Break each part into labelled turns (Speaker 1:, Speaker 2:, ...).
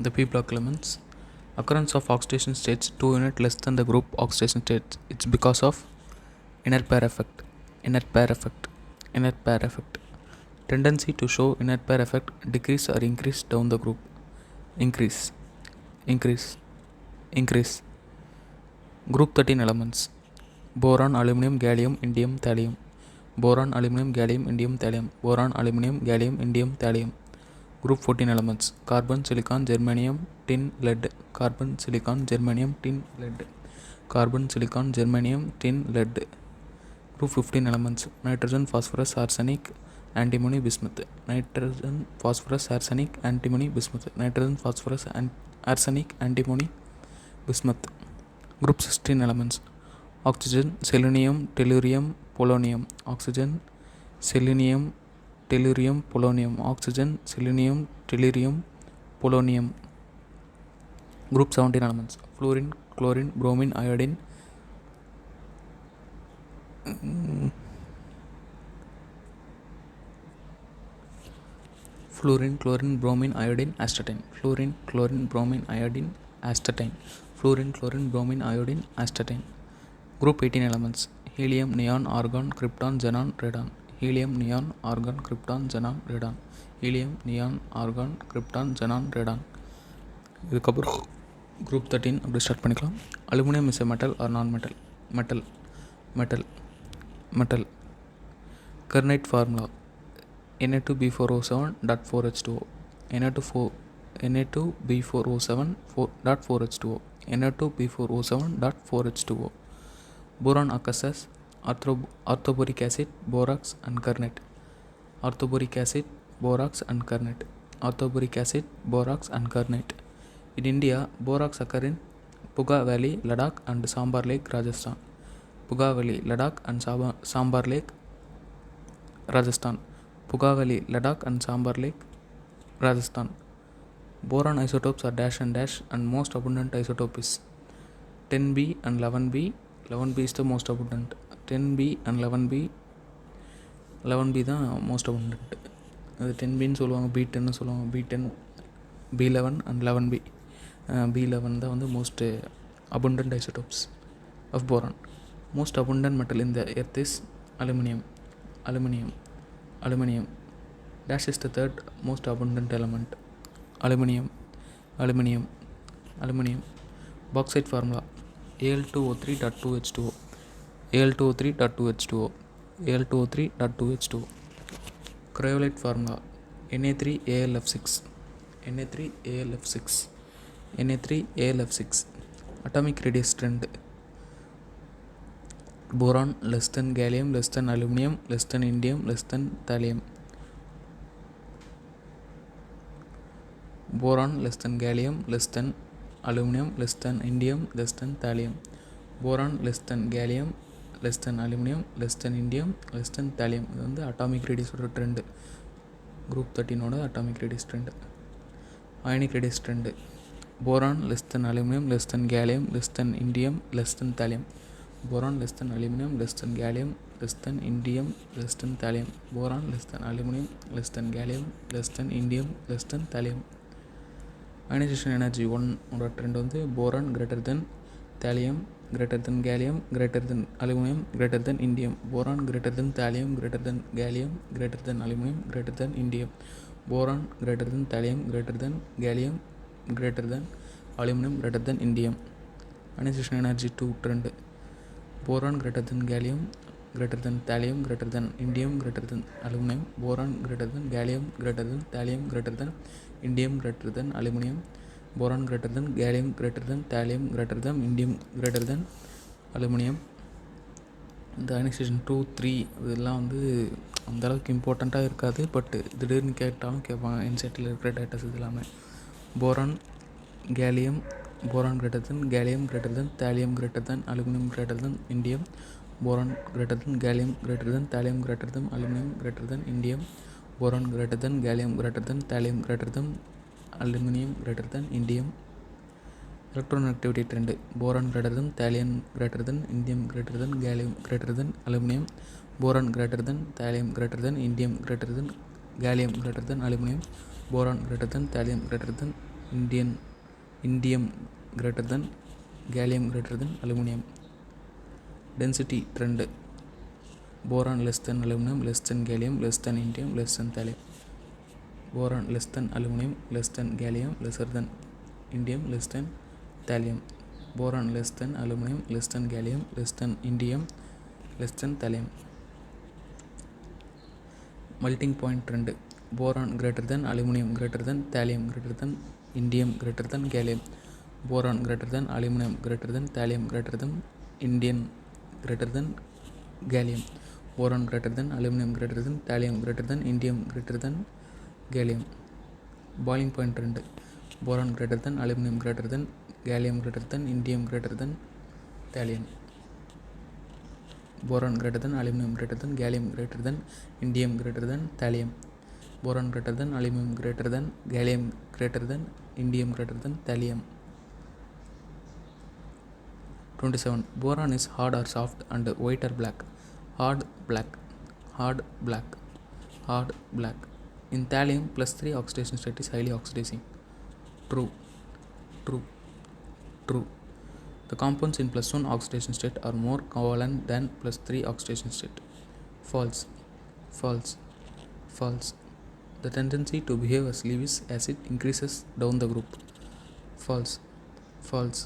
Speaker 1: the p block elements. Occurrence of oxidation states 2 unit less than the group oxidation states. It's because of inner pair effect. Inner pair effect. Tendency to show inner pair effect decrease or increase down the group. Increase. Group 13 elements: boron, aluminum, gallium, indium, thallium. Boron, aluminum, gallium, indium, thallium. Boron, aluminum, gallium, indium, thallium. Group 14 elements: carbon, silicon, germanium, tin, lead. Carbon, silicon, germanium, tin, lead. Carbon, silicon, germanium, tin, lead. Group 15 elements: nitrogen, phosphorus, arsenic, antimony, bismuth. Nitrogen, phosphorus, arsenic, antimony, bismuth. Nitrogen, phosphorus, arsenic, antimony, bismuth. Group 16 elements: oxygen, selenium, tellurium, polonium. Oxygen, selenium, tellurium, polonium. Oxygen, selenium, tellurium, polonium. Group 17 elements: fluorine, chlorine, bromine, iodine, fluorine, chlorine, bromine, iodine, astatine. Fluorine, chlorine, bromine, iodine, astatine. Fluorine, chlorine, bromine, iodine, astatine. Group 18 elements: helium, neon, argon, krypton, xenon, radon. Helium, neon, argon, krypton, xenon, radon. Helium, neon, argon, krypton, xenon, radon. இதுக்கப்புறம் group 13 அப்படி start பண்ணிக்கலாம். Aluminium is a metal or non metal? Metal. Kernite formula: Na2B4O7.4H2O. Na2B4O7.4H2O. Na2B4O7.4H2O. Boron occurs as orthoboric acid, borax and garnet. Orthoboric acid, borax and garnet. Orthoboric acid, borax and garnet. In India, borax occur in Puga Valley, Ladakh and Sambar Lake, Rajasthan. Puga Valley, Ladakh and Sambar Lake, Rajasthan. Puga Valley, Ladakh and Sambar Lake, Rajasthan. Boron isotopes are dash and most abundant isotope is 10B and 11B. 11B is the most abundant. 10B and 11B. 11B தான் most abundant. அது 10Bன்னு சொல்லுவாங்க, B10ன்னு சொல்லுவாங்க. B10, B11 and 11B. B11 தான் வந்து most abundant isotopes of boron. Most abundant metal in the earth is aluminum. Dash is the third most abundant element. Aluminum. Bauxite formula: Al2O3.2H2O. Al2O3.2H2O. Cryolite formula: Na3Al(F6). Atomic radius strength: boron less than gallium, less than aluminum, less than indium, less than thallium. Boron less than gallium, less than aluminum, less than indium, less than thallium. Boron less than gallium, less than aluminum, less than indium, less than thallium. இது வந்து atomic ரேடியஸோட trend. Group 13ஓட atomic radius trend. Ionic radius trend: boron less than aluminum, less than gallium, less than indium, less than thallium. Boron less than aluminum, less than gallium, less than indium, less than thallium. Boron less than aluminum, less than gallium, less than indium, less than thallium. Ionization energy 1 ஓட trend வந்து boron greater than thallium, greater than gallium, greater than aluminum, greater than indium. Boron greater than thallium, greater than gallium, greater than aluminum, greater than indium. Boron greater than thallium, greater than gallium, greater than aluminum, greater than indium. Ionization energy 2 trend: boron greater than gallium, greater than thallium, greater than indium, greater than aluminum. Boron greater than gallium, greater than thallium, greater than indium, greater than aluminum. Boron greater than gallium, greater than thallium, greater than indium, greater than aluminum. இந்த ionisation 2, 3 இதெல்லாம் வந்து அந்தளவுக்கு இம்பார்ட்டண்ட்டாக இருக்காது, but திடீர்னு கேட்டாலும் கேட்பாங்க. NCERTல இருக்கிற டேட்டாஸ் இது எல்லாமே. Boron, gallium, boron greater than gallium, greater than thallium, greater than aluminum, greater than indium. Boron greater than gallium, greater than thallium, greater than aluminum, greater than indium. Boron greater than gallium, greater than thallium, greater than aluminum, greater than indium. Electronegativity trend: boron greater than thallium, greater than indium, greater than gallium, greater than aluminum. Boron greater than thallium, greater than indium, greater than gallium, greater than aluminum. Boron greater than thallium, greater than indium greater than gallium greater than aluminum. Density trend: boron less than aluminum, less than gallium, less than indium, less than thallium. Boron less than aluminum, less than gallium, lesser than indium, less than thallium. Boron less than aluminum, less than gallium, less than indium, less than thallium. Melting point trend: boron greater than aluminum greater than thallium greater than indium greater than gallium. Boron greater than aluminum greater than thallium greater than indium greater than gallium. Boron greater than aluminum greater than thallium greater than indium greater than gallium. Boiling point trend: boron greater than aluminum greater than gallium greater than indium greater than thallium. Boron greater than aluminum greater than gallium greater than indium greater than thallium. Boron greater than aluminum greater than gallium greater than indium greater than thallium. 27. Boron is hard or soft and white or black? Hard black, hard black, hard black. In thallium, +3 oxidation state is highly oxidizing. True, true, true. The compounds in +1 oxidation state are more covalent than +3 oxidation state. False, false, false. The tendency to behave as Lewis acid increases down the group. False, false,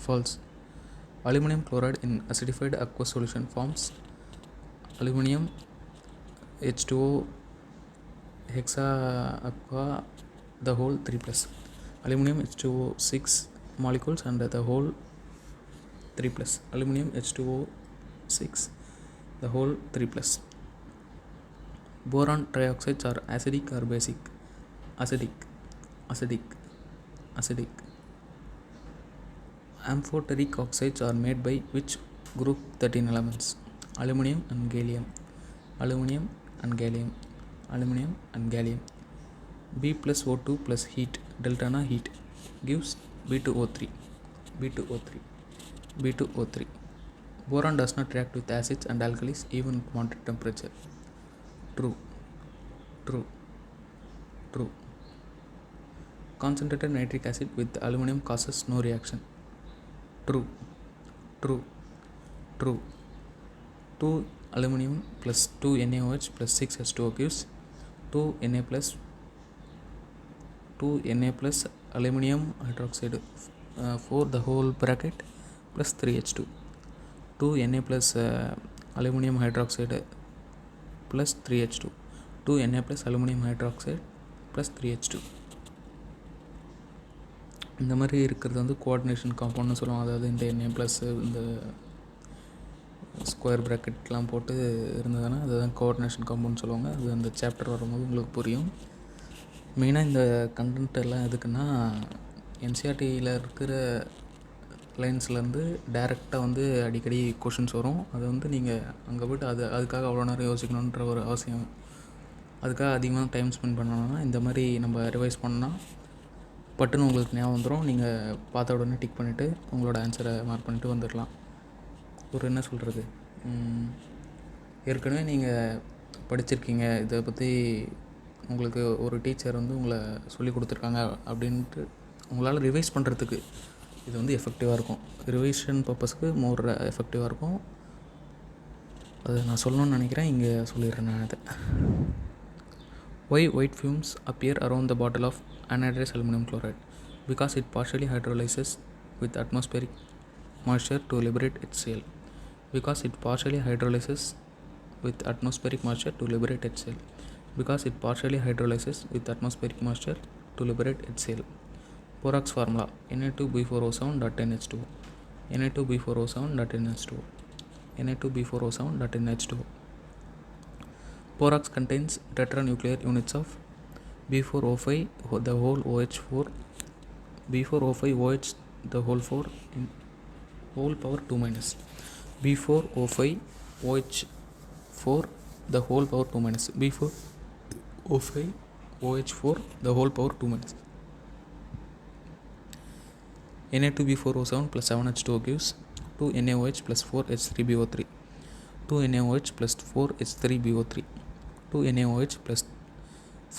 Speaker 1: false. Aluminum chloride in acidified aqueous solution forms aluminum H2O hexa aqua the whole 3+. Aluminum H2O 6 molecules and the whole 3+. Aluminum H2O 6 the whole 3+. Boron trioxides are acidic or basic? Acidic, acidic, acidic. Amphoteric oxides are made by which group 13 elements? Aluminum and gallium, aluminum and gallium, aluminum and gallium. B plus O2 plus heat, delta na heat, gives B2O3, B2O3, B2O3. Boron does not react with acids and alkalis even at moderate temperature. True, true, true. Concentrated nitric acid with aluminum causes no reaction. True, true, true. 2 aluminum plus 2 NaOH plus 6 H2O gives 2 Na plus aluminum hydroxide 4 the whole bracket plus 3 H2. 2 Na plus aluminum hydroxide plus 3 H2. 2 Na plus aluminum hydroxide plus 3 H2. இந்த மாதிரி இருக்கிறது வந்து coordination காம்பவுண்ட்னு சொல்லுவாங்க. அதாவது இந்த Na plus இந்த square ப்ராக்கெட்லாம் போட்டு இருந்ததுன்னா அதுதான் கோஆர்டினேஷன் காம்பவுண்ட் சொல்லுவாங்க. அது அந்த சாப்டர் வரும்போது உங்களுக்கு புரியும். மெயினாக இந்த கண்டென்ட் எல்லாம் எதுக்குன்னா என்சிஆர்டியில் இருக்கிற லைன்ஸ்லேருந்து டைரெக்டாக வந்து அடிக்கடி கொஷின்ஸ் வரும். அது வந்து நீங்கள் அங்கே போய்ட்டு அதுக்காக அவ்வளோ நேரம் யோசிக்கணுன்ற ஒரு அவசியம், அதுக்காக அதிகமாக டைம் ஸ்பெண்ட் பண்ணணும்னா இந்த மாதிரி நம்ம ரிவைஸ் பண்ணால் பட்டுன்னு உங்களுக்கு ஞாபகம் வந்துடும். நீங்கள் பார்த்த உடனே டிக் பண்ணிவிட்டு உங்களோட ஆன்சரை மார்க் பண்ணிவிட்டு வந்துடலாம். ஒரு என்ன சொல்கிறது, ஏற்கனவே நீங்கள் படிச்சிருக்கீங்க, இதை பற்றி உங்களுக்கு ஒரு டீச்சர் வந்து உங்களை சொல்லி கொடுத்துருக்காங்க அப்படின்ட்டு உங்களால் ரிவைஸ் பண்ணுறதுக்கு இது வந்து எஃபெக்டிவாக இருக்கும். ரிவைஷன் பர்பஸ்க்கு மோர் எஃபெக்டிவாக இருக்கும். அதை நான் சொல்லணும்னு நினைக்கிறேன், இங்கே சொல்லிடுறேன் நான் அதை. Why white fumes appear around the bottle of anhydrous aluminum chloride? Because it partially hydrolyzes with atmospheric moisture to liberate HCl. Because it partially hydrolyzes with atmospheric moisture to liberate HCl. Because it partially hydrolyzes with atmospheric moisture to liberate HCl. Borax formula: Na2B4O7.NH2O, Na2B4O7.NH2O, Na2B4O7.NH2O. Borax contains tetranuclear units of B4O5 the whole OH4, B4O5 OH the whole 4 in whole power 2 minus, B4O5 OH4 the whole power 2 minus, B4O5 OH4 the whole power 2 minus. Na2B4O7 plus 7H2O gives 2 NaOH plus 4H3BO3, 2 NaOH plus 4H3BO3, 2 NaOH plus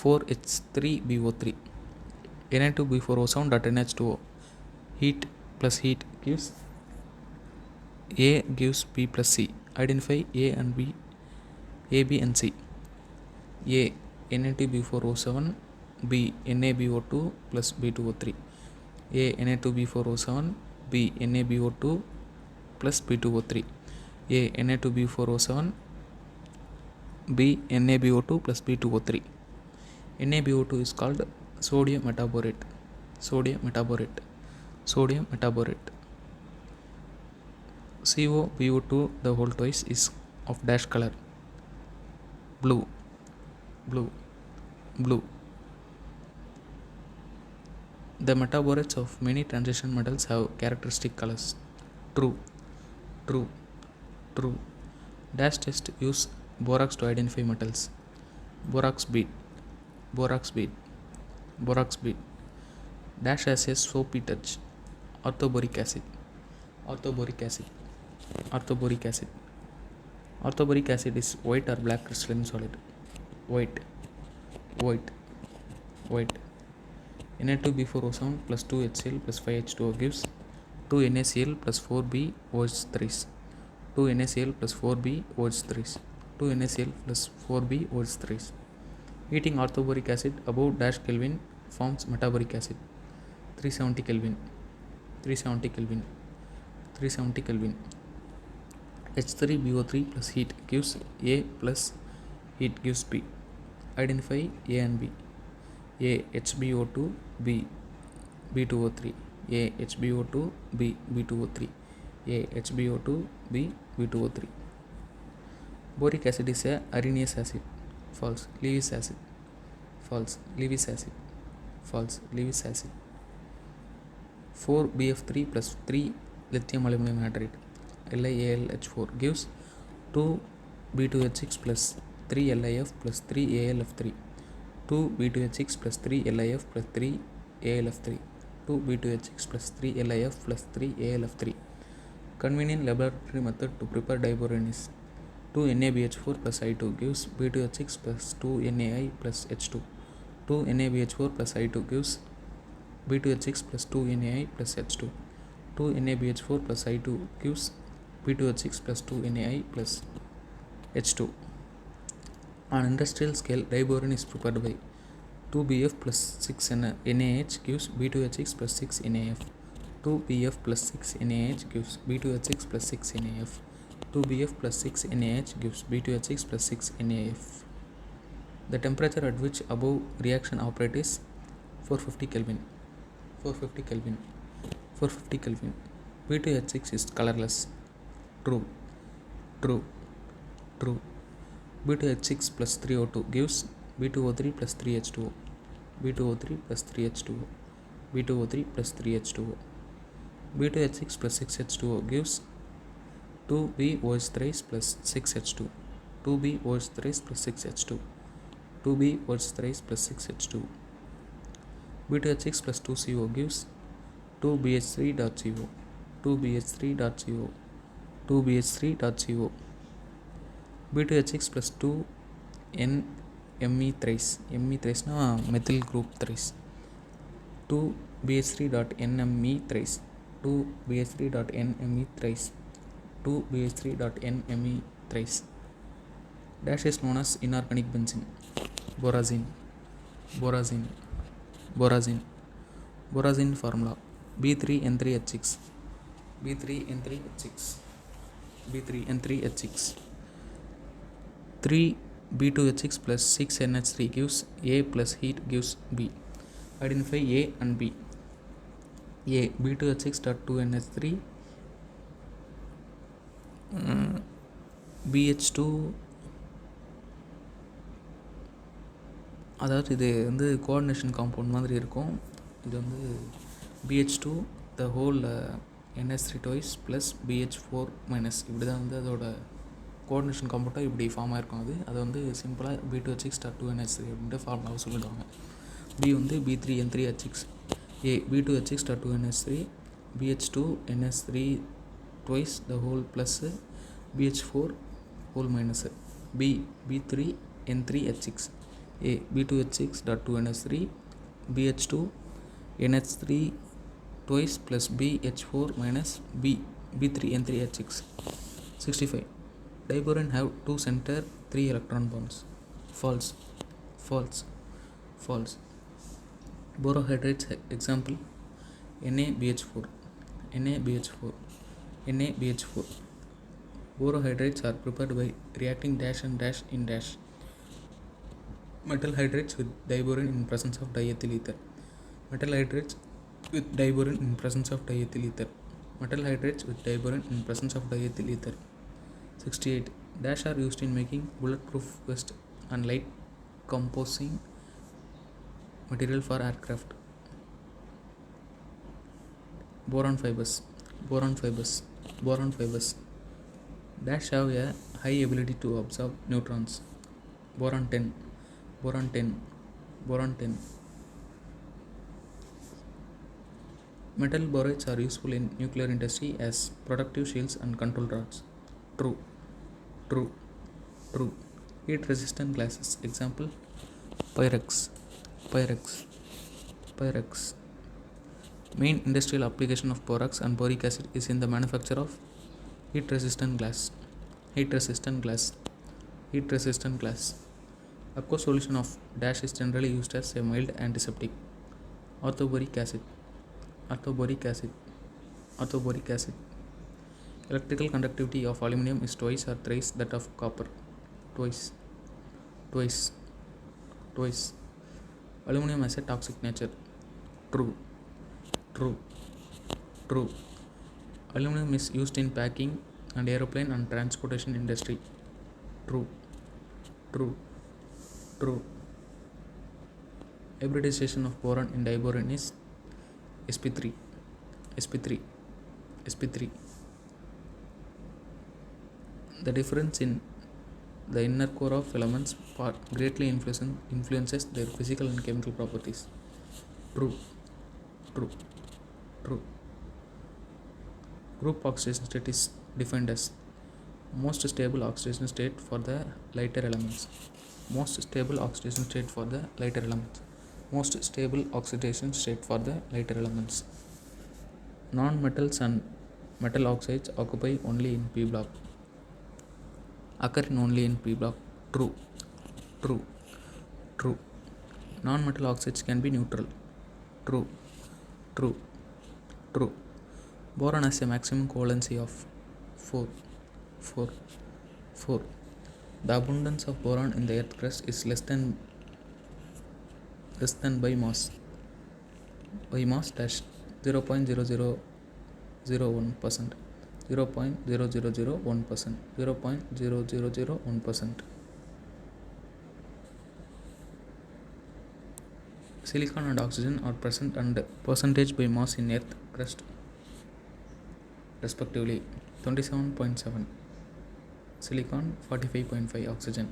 Speaker 1: 4H3BO3. Na2B4O7 dot NH2O. Heat plus heat gives A gives B plus C. Identify A and B, A, B and C. A Na2B4O7, B NaBO2 plus B2O3. A Na2B4O7, B NaBO2 plus B2O3. A Na2B4O7, B NaBO2 plus B2O3. NaBO2 is called sodium metaborate. Sodium metaborate. Sodium metaborate. COBO2 the whole twice is of dash color. Blue. Blue. Blue. The metaborates of many transition metals have characteristic colors. True. True. True. Dash test use borax to identify metals. Borax bead. Borax bead. Borax bead. Dash has a soapy touch. Orthoboric acid. Orthoboric acid. Orthoboric acid. Orthoboric acid is white or black crystalline solid. White. White. White. Na2B4O7 plus 2HCl plus 5H2O gives 2NaCl plus 4BOH3. 2NaCl plus 4BOH3. 2NaCl plus 4BOH3. Heating orthoboric acid above dash Kelvin forms metaboric acid. 370 Kelvin. 370 Kelvin. 370 Kelvin. H3BO3 plus heat gives A plus heat gives B. Identify A and B. A HbO2 B B2O3. A HbO2 B B2O3. A HbO2 B B2O3. Boric acid is a areneous acid. False. Lewis acid. False. Lewis acid. False. Lewis acid. 4BF3 plus 3 lithium aluminum hydride LiAlH4 gives 2B2H6 plus 3 LiF plus 3 AlF3. 2B2H6 plus 3 LiF plus 3 AlF3. 2B2H6 plus 3 LiF plus 3 AlF3. Convenient laboratory method to prepare diboron is 2NaBH4 plus I2 gives B2H6 plus 2NaI plus H2. 2NaBH4 plus I2 gives B2H6 plus 2NaI plus H2. 2NaBH4 plus I2 gives B2H6 plus 2NaI plus H2. On industrial scale, diboron is prepared by 2BF plus 6 NaH gives B2H6 plus 6 NaF. 2BF plus 6 NaH gives B2H6 plus 6 NaF. 2BF plus 6 NaH gives B2H6 plus 6 NaF. The temperature at which above reaction operates is 450 Kelvin. 450 Kelvin. 450 Kelvin. B2H6 is colorless. True. True. True. B2H6 plus 3O2 gives B2O3 plus 3H2O. B2O3 plus 3H2O. B2O3 plus 3H2O. B2H6 plus 6H2O gives 2BOH3 plus 6H2. 2BOH3 plus 6H2. 2BOH3 plus 6H2. B2H6 plus 2CO gives 2BH3.CO. 2BH3.CO. 2BH3.CO. B2H6 plus 2 NMe thrice. Me thrice na methyl group thrice. 2BH3.NMe thrice. 2BH3.NMe thrice. 2BH3.NMe thrice. Dash is known as inorganic benzene. Borazine. Borazine. Borazine. Borazine formula B3N3H6. B3N3H6. B3N3H6. 3B2H6 plus 6NH3 gives A plus heat gives B. Identify A and B. A B2H6 dot 2NH3 BH2. அதாவது இது வந்து coordination compound மாதிரி இருக்கும். இது வந்து BH2 the whole NH3 twice plus BH4 minus இப்படி தான் வந்து அதோட கோஆர்டினேஷன் காம்பவுண்டாக இப்படி ஃபார்ம் ஆகிருக்கும். அது வந்து சிம்பிளாக B2H6 டாட் 2NH3 அப்படின்ட்டு ஃபார்முலாவை சொல்லிடுவாங்க. B வந்து B3N3H6. A B2H6 dot 2NH3 BH2 NH3 twice the whole plus BH4 whole minus. B B3N3H6. A B2H6 dot 2NH3 BH2 NH3 twice plus BH4 minus B3N3H6. 65. Diboron have 2 center 3 electron bonds. False. False. False. Borohydrates example NaBH4. NaBH4. NaBH4. Borohydrates are prepared by reacting dash and dash in dash. Metal hydrates with diboron in presence of diethyl ether. Metal hydrates with diboron in presence of diethyl ether. Metal hydrates with diboron in presence of diethyl ether. 68. Dash are used in making bulletproof vest and light composing material for aircraft. Boron fibers. Boron fibers. Boron fibers. Dash have a high ability to absorb neutrons. Boron 10. Boron 10. Boron 10. Metal borates are useful in nuclear industry as protective shields and control rods. True. True. True. Heat resistant glasses. Example Pyrex. Pyrex. Pyrex. Main industrial application of borax and boric acid is in the manufacture of heat resistant glass. Heat resistant glass. Heat resistant glass. Aqueous solution of dash is generally used as a mild antiseptic. Orthoboric acid. Orthoboric acid. Orthoboric acid. Electrical conductivity of aluminum is twice or thrice that of copper. Twice. Twice. Twice. Aluminum has a toxic nature. True. True. True. Aluminum is used in packing and aeroplane and transportation industry. True. True. True. Hybridization of boron in diboron is sp3. sp3. sp3. The difference in the inner core of elements greatly influences their physical and chemical properties. True. True. True. Group oxidation state is defined as most stable oxidation state for the lighter elements. Most stable oxidation state for the lighter elements. Most stable oxidation state for the lighter elements. Non-metals and metal oxides occupy only in p block. Occur in only in p block. True. True. True. Non-metal oxides can be neutral. True. True. True. Boron has a maximum covalency of 4. 4. 4. The abundance of boron in the earth crust is less than by mass. By mass dash 0.0001%. 0.0001%. 0.0001%. Silicon and oxygen are present and percentage by mass in earth crust respectively. 27.7 silicon, 45.5 oxygen.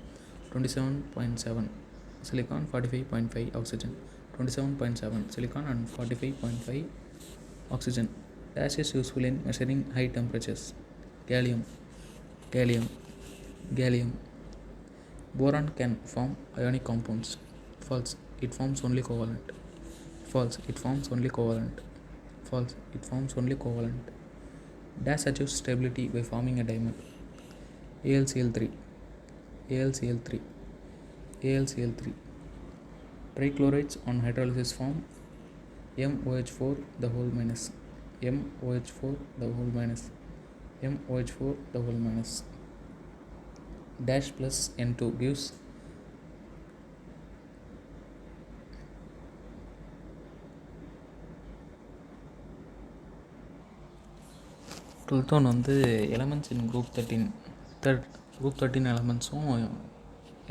Speaker 1: 27.7 silicon, 45.5 oxygen. 27.7 silicon and 45.5 oxygen. Dash is useful in measuring high temperatures. Gallium. Gallium. Gallium. Boron can form ionic compounds. False. It forms only covalent. False. It forms only covalent. False. It forms only covalent. Dash achieves stability by forming a dimer. AlCl3. AlCl3. AlCl3. Trichlorides on hydrolysis form MOH4 the whole minus. MOH4 the whole minus. MOH4 the whole minus. Dash plus N2 gives twelfth one வந்து elements in group 13 group 13 எலமெண்ட்ஸும்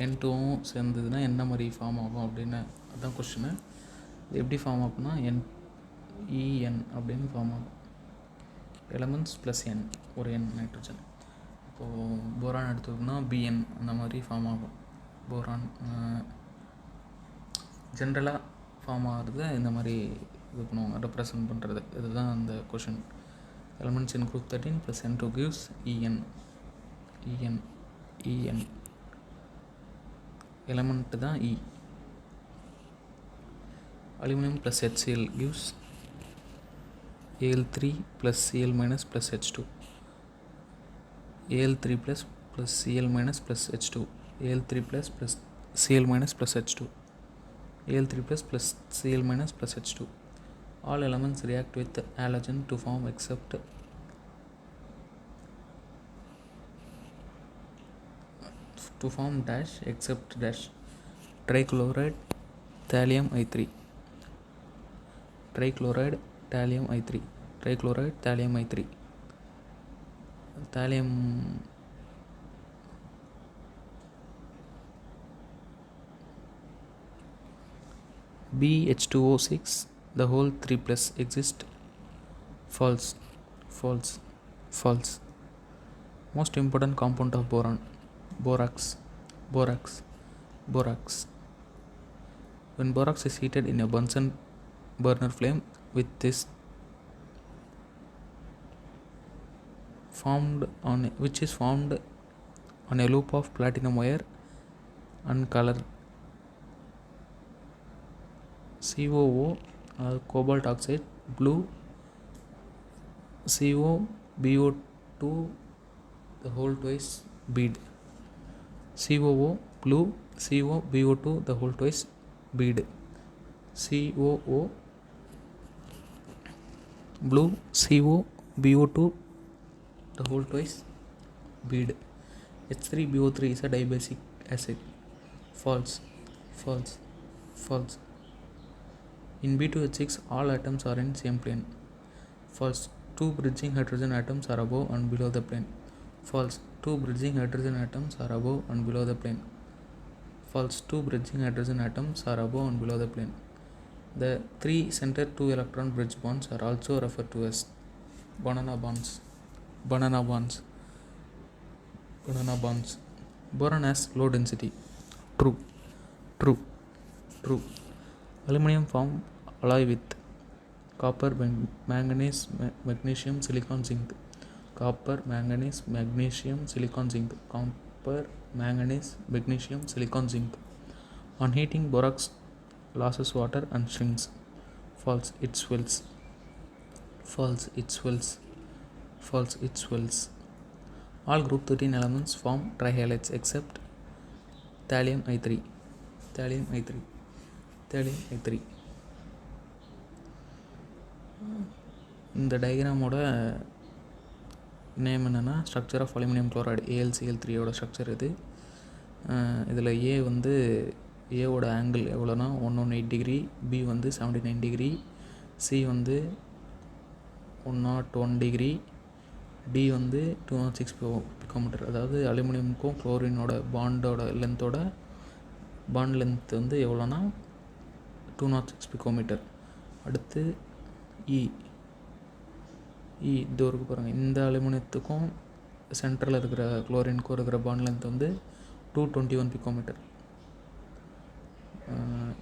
Speaker 1: N2வும் சேர்ந்ததுன்னா என்ன மாதிரி form ஆகும் அப்படின்னு அதுதான் question. இது எப்படி form ஆகும்னா NEN அப்படின்னு ஃபார்ம் ஆகும். எலமெண்ட்ஸ் ப்ளஸ் N ஒரு N நைட்ரஜன். இப்போது போரான் எடுத்துக்கிட்டோம்னா BN அந்த மாதிரி ஃபார்ம் ஆகும். போரான் ஜென்ரலாக ஃபார்ம் ஆகிறது இந்த மாதிரி இது பண்ணுவாங்க, ரெப்ரசன்ட் பண்ணுறது. இதுதான் அந்த question. Elements in group 13 plus N2 gives En. Element தான் E. Aluminum plus HCl gives Al3 plus Cl minus plus H2. Al3 plus Cl minus plus H2. Al3 plus Cl minus plus H2. Al3 plus Cl minus plus H2. All elements react with halogen to form except dash except dash trichloride thallium I3. Trichloride thallium I3. Trichloride thallium I3. Thallium BH2O6 the whole 3 plus exist. False. False. False. Most important compound of boron. Borax. Borax. Borax. When borax is heated in a Bunsen burner flame with this which is formed on a loop of platinum wire and color COO cobalt oxide blue COBO2 the whole twice bead. COO blue COBO2 the whole twice bead. COO blue COBO2 the whole twice bead. H3BO3 is a dibasic acid. False. False. False. In B2H6 all atoms are in same plane. False. Two bridging hydrogen atoms are above and below the plane. False. Two bridging hydrogen atoms are above and below the plane. False. Two bridging hydrogen atoms are above and below the plane. The three center 2 electron bridge bonds are also referred to as banana bonds. Banana bonds. Banana bonds. Boron has low density. True. True. True. Aluminum form alloy with copper, manganese, magnesium, silicon, zinc. Copper, manganese, magnesium, silicon, zinc. Copper, manganese, magnesium, silicon, zinc. On heating, borax loses water and shrinks. False. It swells. False. It swells. False. It swells. All group 13 elements form trihalides except thallium I3. Thallium I3. Thallium I3. இந்த டயக்ராமோட name என்னென்னா structure of aluminium chloride AlCl3யோட structure இது. இதில் ஏ வந்து ஏவோட angle எவ்வளோனா 118 degree, B வந்து 79 டிகிரி, சி வந்து 101 டிகிரி, டி வந்து 206 பிகோமீட்டர். அதாவது அலுமினியமுக்கும் குளோரினோட பாண்ட் லென்த் வந்து எவ்வளோனா 206 பிகோமீட்டர். அடுத்து இது வரைக்கும் பாருங்கள். இந்த அலுமினியத்துக்கும் சென்ட்ரலில் இருக்கிற குளோரினுக்கும் இருக்கிற பாண்ட் லென்த் வந்து 221 பிகோமீட்டர்.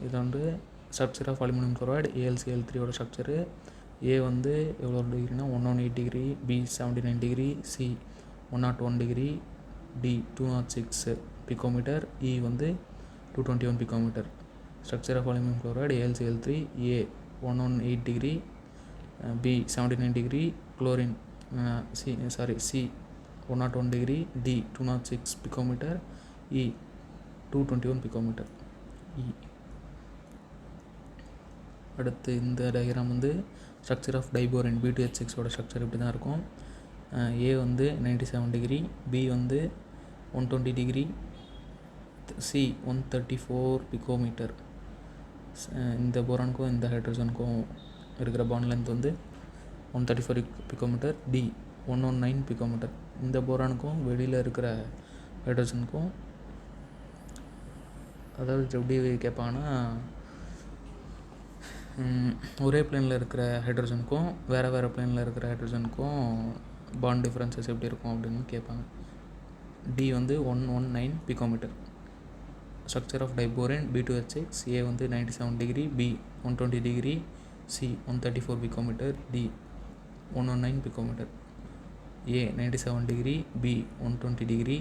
Speaker 1: இது வந்து ஸ்ட்ரக்சர் ஆஃப் அலுமினியம் குளோரைடு AlCl3யோட ஸ்ட்ரக்சரு. ஏ வந்து எவ்வளோ டிகிரினா 118 degree, B 79 degree, C 101 degree, D 206 picometre, E வந்து 221 picometre. Structure of aluminium chloride AlCl3 A 118 degree, B 79 degree, chlorine C 101 degree, D 206 picometre, E 221 picometre. அடுத்து இந்த diagram வந்து structure of diborane B2H6ஓட structure இப்படி தான் இருக்கும். ஏ வந்து 97 டிகிரி, பி வந்து 120 டிகிரி, சி 134 பிகோமீட்டர். இந்த போரானுக்கும் இந்த ஹைட்ரஜனுக்கும் இருக்கிற பாண்ட் லென்த் வந்து 134 பிகோமீட்டர், டி 119 பிகோமீட்டர். இந்த போரானுக்கும் வெளியில் இருக்கிற ஹைட்ரஜனுக்கும், அதாவது எப்படி கேட்பாங்கன்னா ஒரே பிளேனில் இருக்கிற ஹைட்ரஜனுக்கும் வேறு பிளேனில் இருக்கிற ஹைட்ரஜனுக்கும் பாண்ட் டிஃப்ரென்சஸ் எப்படி இருக்கும் அப்படின்னு கேட்பாங்க. டி வந்து 119 picometre. Structure of diborane B2H6 A வந்து 97 degree, B 120 degree, C 134 picometre, D 119 picometre. A 97 degree, B 120 degree,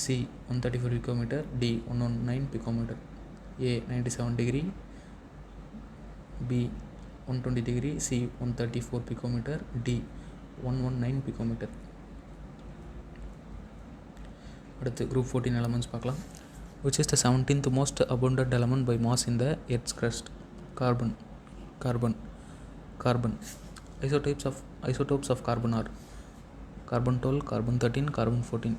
Speaker 1: C 134 picometre, D 119 picometre. A 97 degree, B 120 degree, C 134 picometer, D 119 picometer. அடுத்து group 14 elements பார்க்கலாம். Which is the 17th most abundant element by mass in the Earth's crust? Carbon. Isotopes of carbon are carbon 12, carbon 13, carbon 14.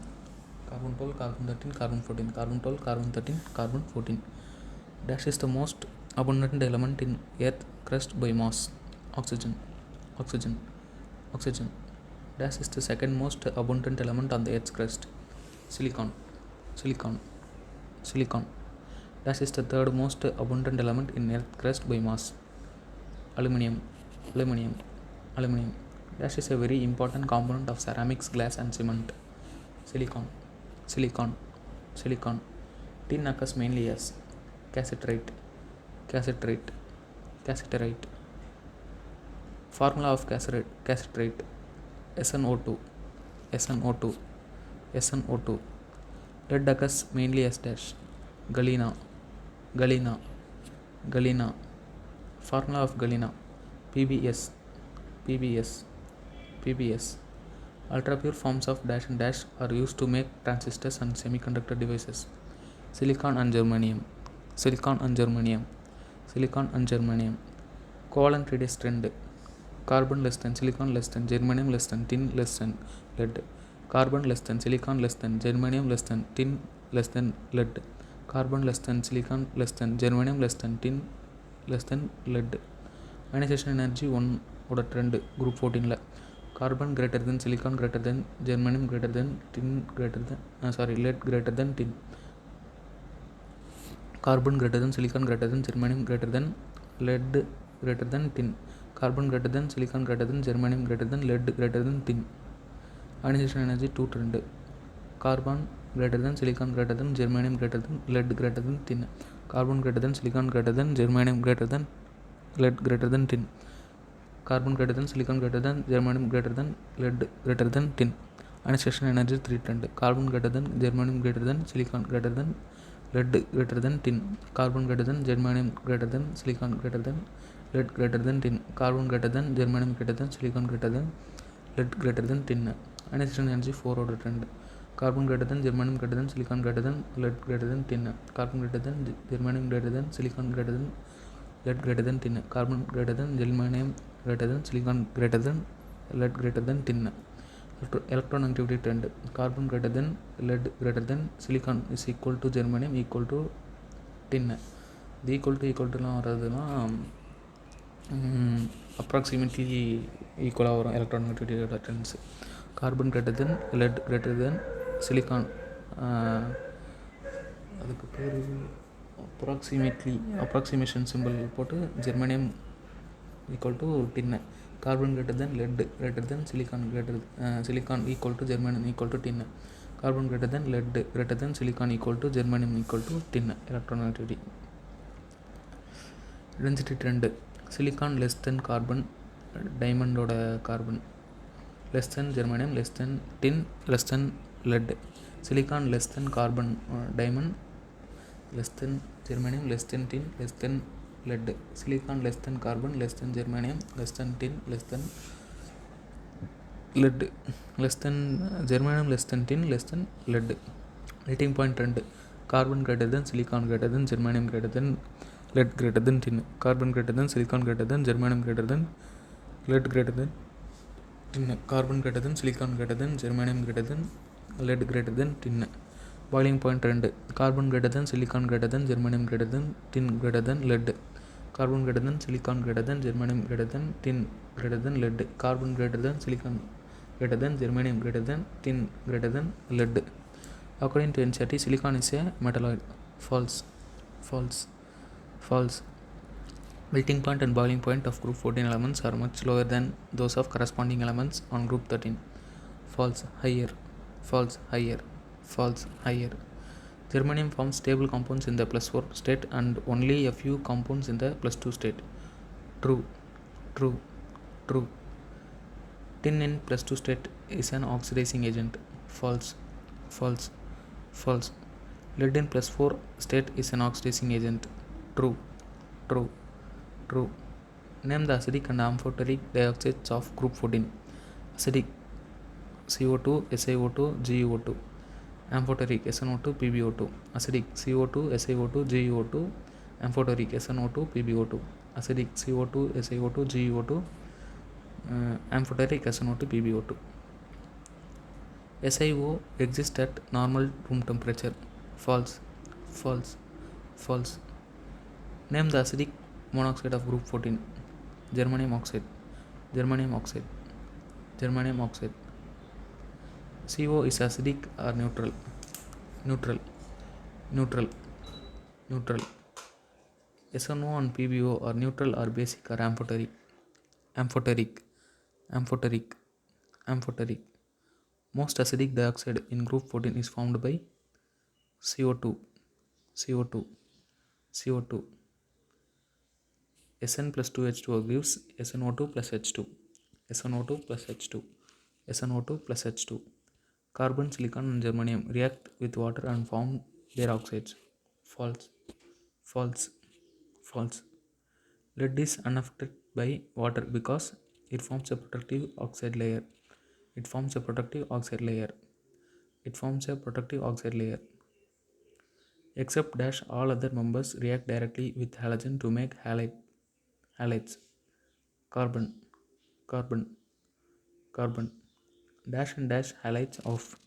Speaker 1: Carbon 12, carbon 13, carbon 14. Carbon 12, carbon 13, carbon 14. Dash is the most abundant element in Earth crust by mass. Oxygen. Dash is the second most abundant element on the Earth's crust. Silicon. Dash is the third most abundant element in Earth crust by mass. Aluminium. Dash is a very important component of ceramics, glass and cement. Silicon. Tin occurs mainly as cassiterite. Formula of cassiterite. SnO2. Lead occurs mainly as dash. Galena. Formula of galena. PbS. Ultra pure forms of dash and dash are used to make transistors and semiconductor devices. Silicon and germanium. Covalent radius trend. Carbon less than silicon less than germanium less than tin less than lead. Carbon less than silicon less than germanium less than tin less than lead. Carbon less than silicon less than germanium less than tin less than lead. Ionization energy 1 oda trend group 14 carbon greater than silicon greater than germanium greater than tin greater than lead greater than tin. Carbon greater than silicon greater than germanium greater than lead greater than tin. Carbon greater than silicon greater than germanium greater than lead greater than tin. Ionization energy 2 trend carbon greater than silicon greater than germanium greater than lead greater than tin. Carbon greater than silicon greater than germanium greater than lead greater than tin. Carbon greater than silicon greater than germanium greater than lead greater than tin. Ionization energy 3 trend carbon greater than germanium greater than silicon greater than lead greater than tin. Carbon greater than germanium greater than silicon greater than lead greater than tin. Carbon greater than germanium greater than silicon greater than lead greater than tin. Ionization energy 4 order trend carbon greater than germanium greater than silicon greater than lead greater than tin. Carbon greater than germanium greater than silicon greater than lead greater than tin. Carbon greater than germanium greater than silicon greater than lead greater than tin. Electronegativity trend carbon greater than lead greater than silicon is equal to germanium equal to tin. இது ஈக்குவல்ட்டுலாம் வர்றதுன்னா approximately ஈக்குவலாக வரும் எலக்ட்ரானெகட்டிவிட்டியோட trends. Carbon greater than lead greater than silicon, அதுக்கு பேர் approximation simple போட்டு germanium equal to tin. Carbon greater than lead greater than silicon equal to germanium equal to tin. Carbon greater than lead greater than silicon equal to germanium equal to tin. Electronegativity density trend silicon less than carbon, டைமண்டோட carbon less than germanium less than tin less than lead. Silicon less than carbon, diamond less than germanium less than tin less than lead. Silicon less than carbon less than germanium less than tin less than lead. Less than germanium less than tin less than lead. Meeting point ரெண்டு carbon greater than silicon greater than germanium greater than lead greater than tin. Carbon greater than silicon greater than germanium greater than lead greater than tin. Carbon greater than silicon greater than germanium greater than lead greater than tin. Boiling point 2 carbon greater than silicon greater than germanium greater than tin greater than lead. Carbon greater than silicon greater than germanium greater than tin greater than lead. Carbon greater than silicon greater than germanium greater than tin greater than lead. According to NCERT, silicon is a metalloid. False. Melting point and boiling point of group 14 elements are much lower than those of corresponding elements on group 13. False. Higher. Germanium forms stable compounds in the +4 state and only a few compounds in the +2 state. True. Tin in +2 state is an oxidizing agent. False. Lead in +4 state is an oxidizing agent. True. Name the acidic and amphoteric dioxides of group 14. Acidic CO2, SiO2, GeO2. Amphoteric SnO2, PbO2. Acidic CO2, SiO2, GeO2. Amphoteric SnO2, PbO2. Acidic CO2, SiO2, GeO2. Amphoteric SnO2, PbO2. SiO exists at normal room temperature. False. False. False. Name the acidic monoxide of group 14. Germanium oxide. Germanium oxide. Germanium oxide. CO is acidic or neutral? Neutral. Neutral. Neutral. SNO and PbO are neutral or basic or amphoteric? Amphoteric. Amphoteric. Amphoteric. Most acidic dioxide in group 14 is formed by CO2. CO2. CO2. Sn plus 2H2O gives SNO2 plus H2. SNO2 plus H2. SNO2 plus H2. Carbon, silicon and germanium react with water and form their oxides. False. False. False. Lead is unaffected by water because it forms a protective oxide layer. It forms a protective oxide layer. It forms a protective oxide layer. Except dash all other members react directly with halogen to make halides. Carbon. Carbon. Carbon. Dash and dash halides of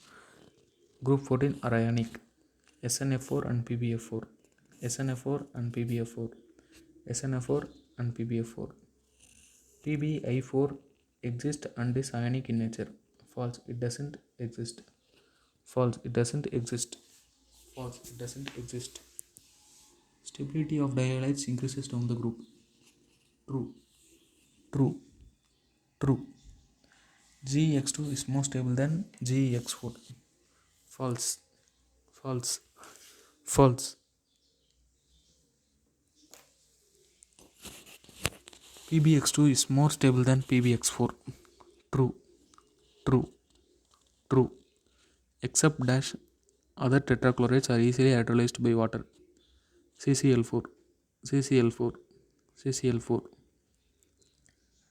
Speaker 1: group 14 are ionic. SnF4 and PbF4. SnF4 and PbF4. SnF4 and PbF4. PbI4 exists and is ionic in nature. False. It doesn't exist. False. It doesn't exist. False. It doesn't exist. Stability of dihalides increases down the group. True. True. True. GX2 is more stable than GX4. False. False. False. PbX2 is more stable than PbX4. True. True. True. Except dash other tetrachlorides are easily hydrolyzed by water. CCl4. CCl4. CCl4.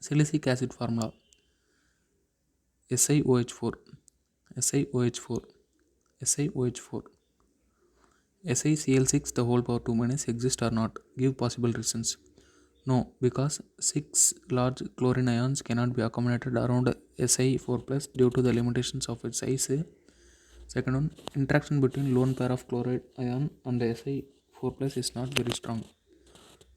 Speaker 1: Silicic acid formula. SiOH4. SiOH4. SiOH4. SiCl6 the whole power 2 minus exist or not? Give possible reasons. No, because 6 large chlorine ions cannot be accommodated around Si4 plus due to the limitations of its size. Second one, interaction between lone pair of chloride ion and Si4 plus is not very strong.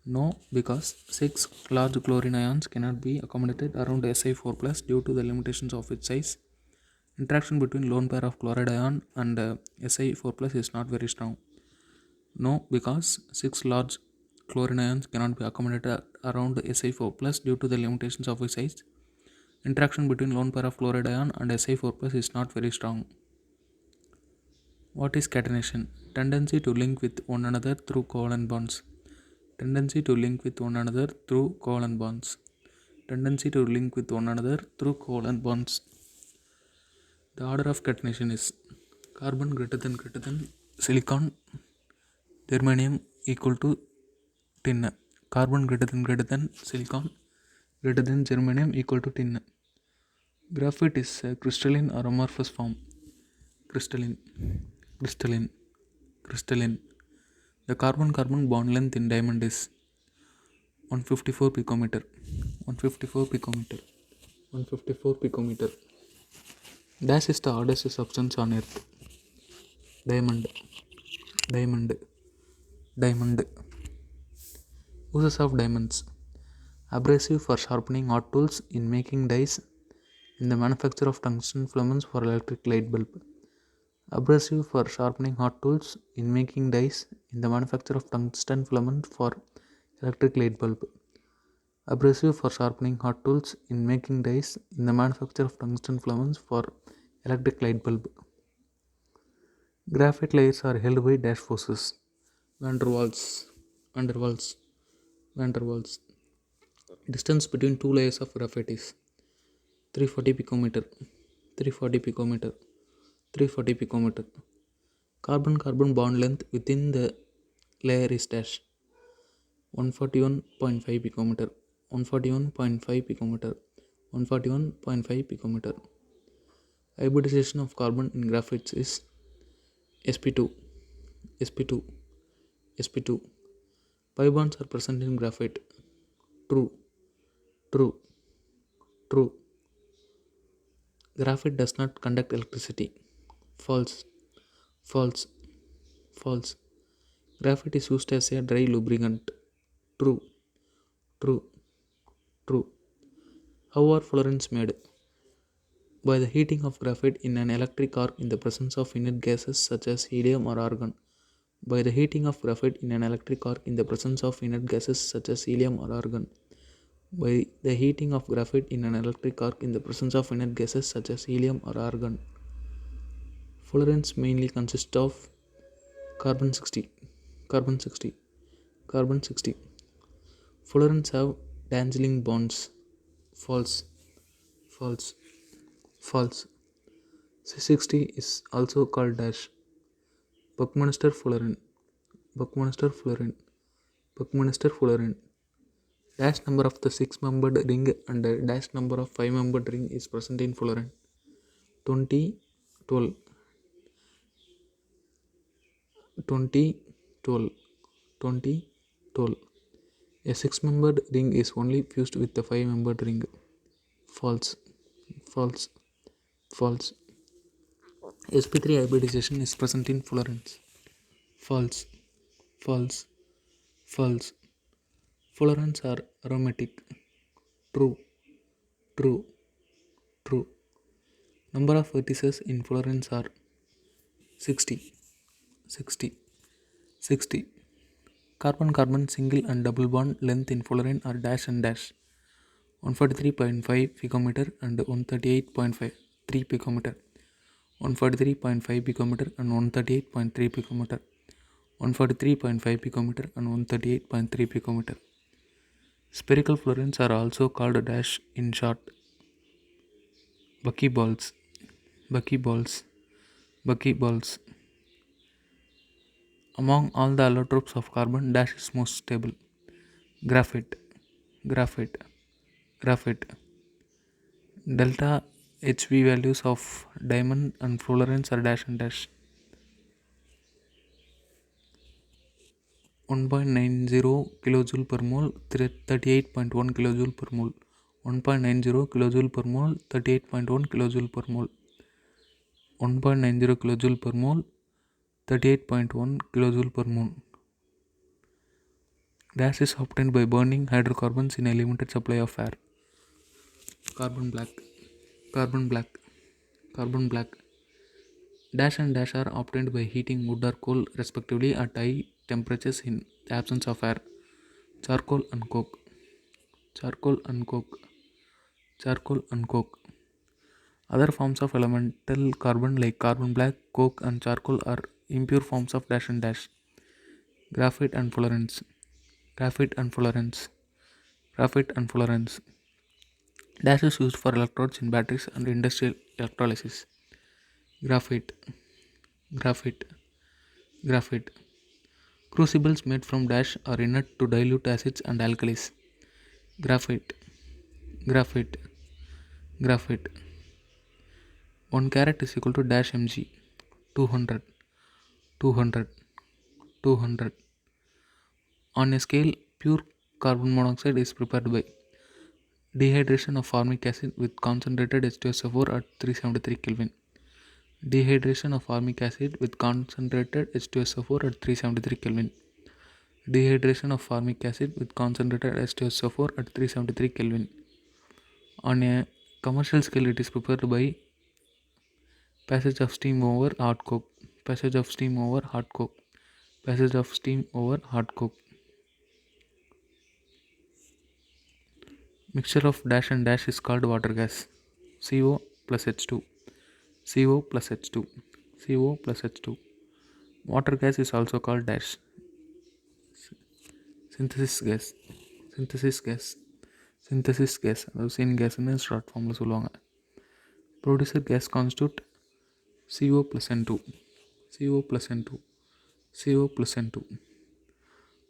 Speaker 1: No, because 6 large chlorine ions cannot be accommodated around Si4 plus due to the limitations of its size. Interaction between lone pair of chloride ion and Si4 plus is not very strong. No, because 6 large chlorine ions cannot be accommodated around Si4 plus due to the limitations of its size. Interaction between lone pair of chloride ion and Si4 plus is not very strong. What is catenation? Tendency to link with one another through covalent bonds. Tendency to link with one another through covalent bonds. Tendency to link with one another through covalent bonds. The order of catenation is carbon greater than silicon, germanium equal to tin. Carbon greater than silicon, greater than germanium equal to tin. Graphite is a crystalline or amorphous form. Crystalline. Crystalline. Crystalline. The carbon-carbon bond length in diamond is 154 picometer. 154 picometer. 154 picometer. Dash is the hardest substance on earth. Diamond. Diamond. Diamond. Uses of diamonds. Abrasive for sharpening hot tools in making dyes in the manufacture of tungsten filaments for electric light bulb. Abrasive for sharpening hot tools in making dyes in the manufacture of tungsten filament for electric light bulb. Abrasive for sharpening hot tools in making dyes in the manufacture of tungsten filaments for electric light bulb. Graphite layers are held by dash forces. Van der Waals. Van der Waals. Van der Waals. Distance between two layers of graphite is 340 picometer. 340 picometer. 340 picometer. Carbon-carbon bond length within the layer is dash 141.5 picometer. 141.5 picometer. 141.5 picometer. Hybridization of carbon in graphites is sp2. sp2. sp2. Pi bonds are present in graphite. True. True. True. Graphite does not conduct electricity. False. False. False. Graphite is used as a dry lubricant. True. True. True. How are fluorines made? By the heating of graphite in an electric arc in the presence of inert gases such as helium or argon. By the heating of graphite in an electric arc in the presence of inert gases such as helium or argon. By the heating of graphite in an electric arc in the presence of inert gases such as helium or argon. Fluorines mainly consist of carbon 60. Carbon 60. Carbon 60. Fluorines have dangling bonds. False. False. False. C60 is also called dash. Buckminster fullerene. Buckminster fullerene. Buckminster fullerene. Dash number of the 6-membered ring and the dash number of 5-membered ring is present in fullerene. 20, 12. 20, 12. 20, 12. A 6-membered ring is only fused with the 5-membered ring. False. False. False. sp3 hybridization is present in fluorines. False. False. False. Fluorines are aromatic. True. True. True. Number of vertices in fluorines are 60. 60. 60. Carbon-carbon single and double bond length in fluorine are dash and dash. 143.5 picometer and 138.5 3 picometer. 143.5 picometer and 138.3 picometer. 143.5 picometer and 138.3 picometer. Spherical fluorines are also called dash in short. Buckyballs. Buckyballs. Buckyballs. Among all the allotropes of carbon, dash is most stable. Graphite. Graphite. Graphite. Delta HV values of diamond and fluorines are dash and dash. 1.90 kilojoule per mole, 38.1 kilojoule per mole. 1.90 kilojoule per mole, 38.1 kilojoule per mole. 1.90 kilojoule per mole, 38.1 kilojoule per mole. Dash is obtained by burning hydrocarbons in a limited supply of air. Carbon black. Carbon black. Carbon black. Dash and dash are obtained by heating wood or coal respectively at high temperatures in the absence of air. Charcoal and coke. Charcoal and coke. Charcoal and coke. Other forms of elemental carbon like carbon black, coke and charcoal are impure forms of dash and dash. Graphite and fluorines. Graphite and fluorines. Graphite and fluorines. Dash is used for electrodes in batteries and industrial electrolysis. Graphite. Graphite. Graphite. Crucibles made from dash are inert to dilute acids and alkalis. Graphite. Graphite. Graphite. 1 carat is equal to dash mg. 200. 200. 200. On a scale, pure carbon monoxide is prepared by dehydration of formic acid with concentrated H2SO4 at 373 Kelvin. Dehydration of formic acid with concentrated H2SO4 at 373 Kelvin. Dehydration of formic acid with concentrated H2SO4 at 373 Kelvin. On a commercial scale, it is prepared by passage of steam over hot coke. Passage of steam over hot coke. Passage of steam over hot coke. Mixture of dash and dash is called water gas. CO plus H2. CO plus H2. CO plus H2. Water gas is also called dash. Synthesis gas. Synthesis gas. Synthesis gas. அதாவது syn கேஸ்ன்னு short ஃபார்மில் சொல்லுவாங்க. Producer gas constitute CO plus N2. CO plus N2. CO plus N2.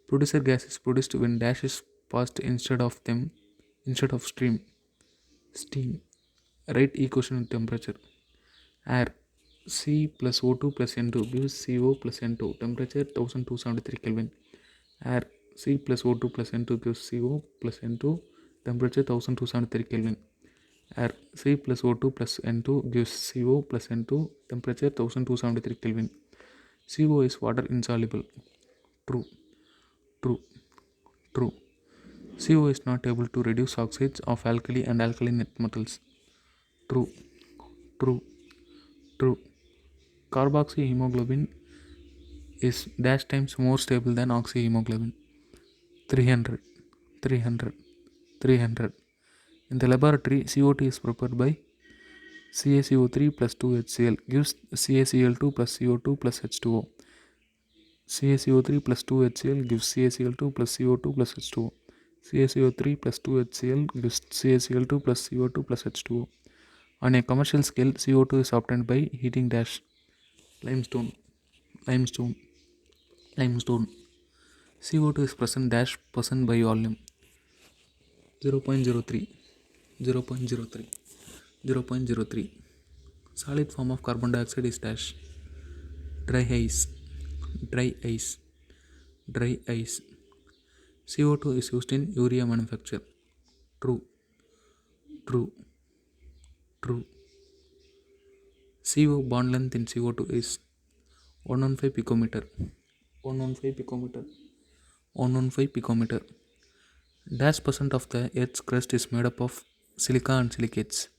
Speaker 1: Producer gas is produced when dash is passed instead of them instead of steam. Write equation with temperature. Air, C plus O2 plus N2 gives CO plus N2, temperature 1273 Kelvin. Air, C plus O2 plus N2 gives CO plus N2, temperature 1273 Kelvin. Air, C plus O2 plus N2 gives CO plus N2, temperature 1273 Kelvin. CO is water insoluble. True. True. True. CO is not able to reduce oxides of alkali and alkaline metals. True. True. True. Carboxyhemoglobin is dash times more stable than oxyhemoglobin. 300. 300. 300. In the laboratory, CO2 is prepared by CaCO3 plus 2HCl gives CaCl2 plus CO2 plus H2O. CaCO3 plus 2HCl gives CaCl2 plus CO2 plus H2O. CaCO3 plus 2HCl gives CaCl2 plus CO2 plus H2O. On a commercial scale, CO2 is obtained by heating dash limestone. CO2 is present dash percent by volume. 0.03. 0.03. 0.03. Solid form of carbon dioxide is dash. Dry ice. Dry ice. Dry ice. CO2 is used in urea manufacture. True. True. True. CO bond length in CO2 is 115 picometer. 115 picometer. 115 picometer. Dash percent of the Earth's crust is made up of silica and silicates.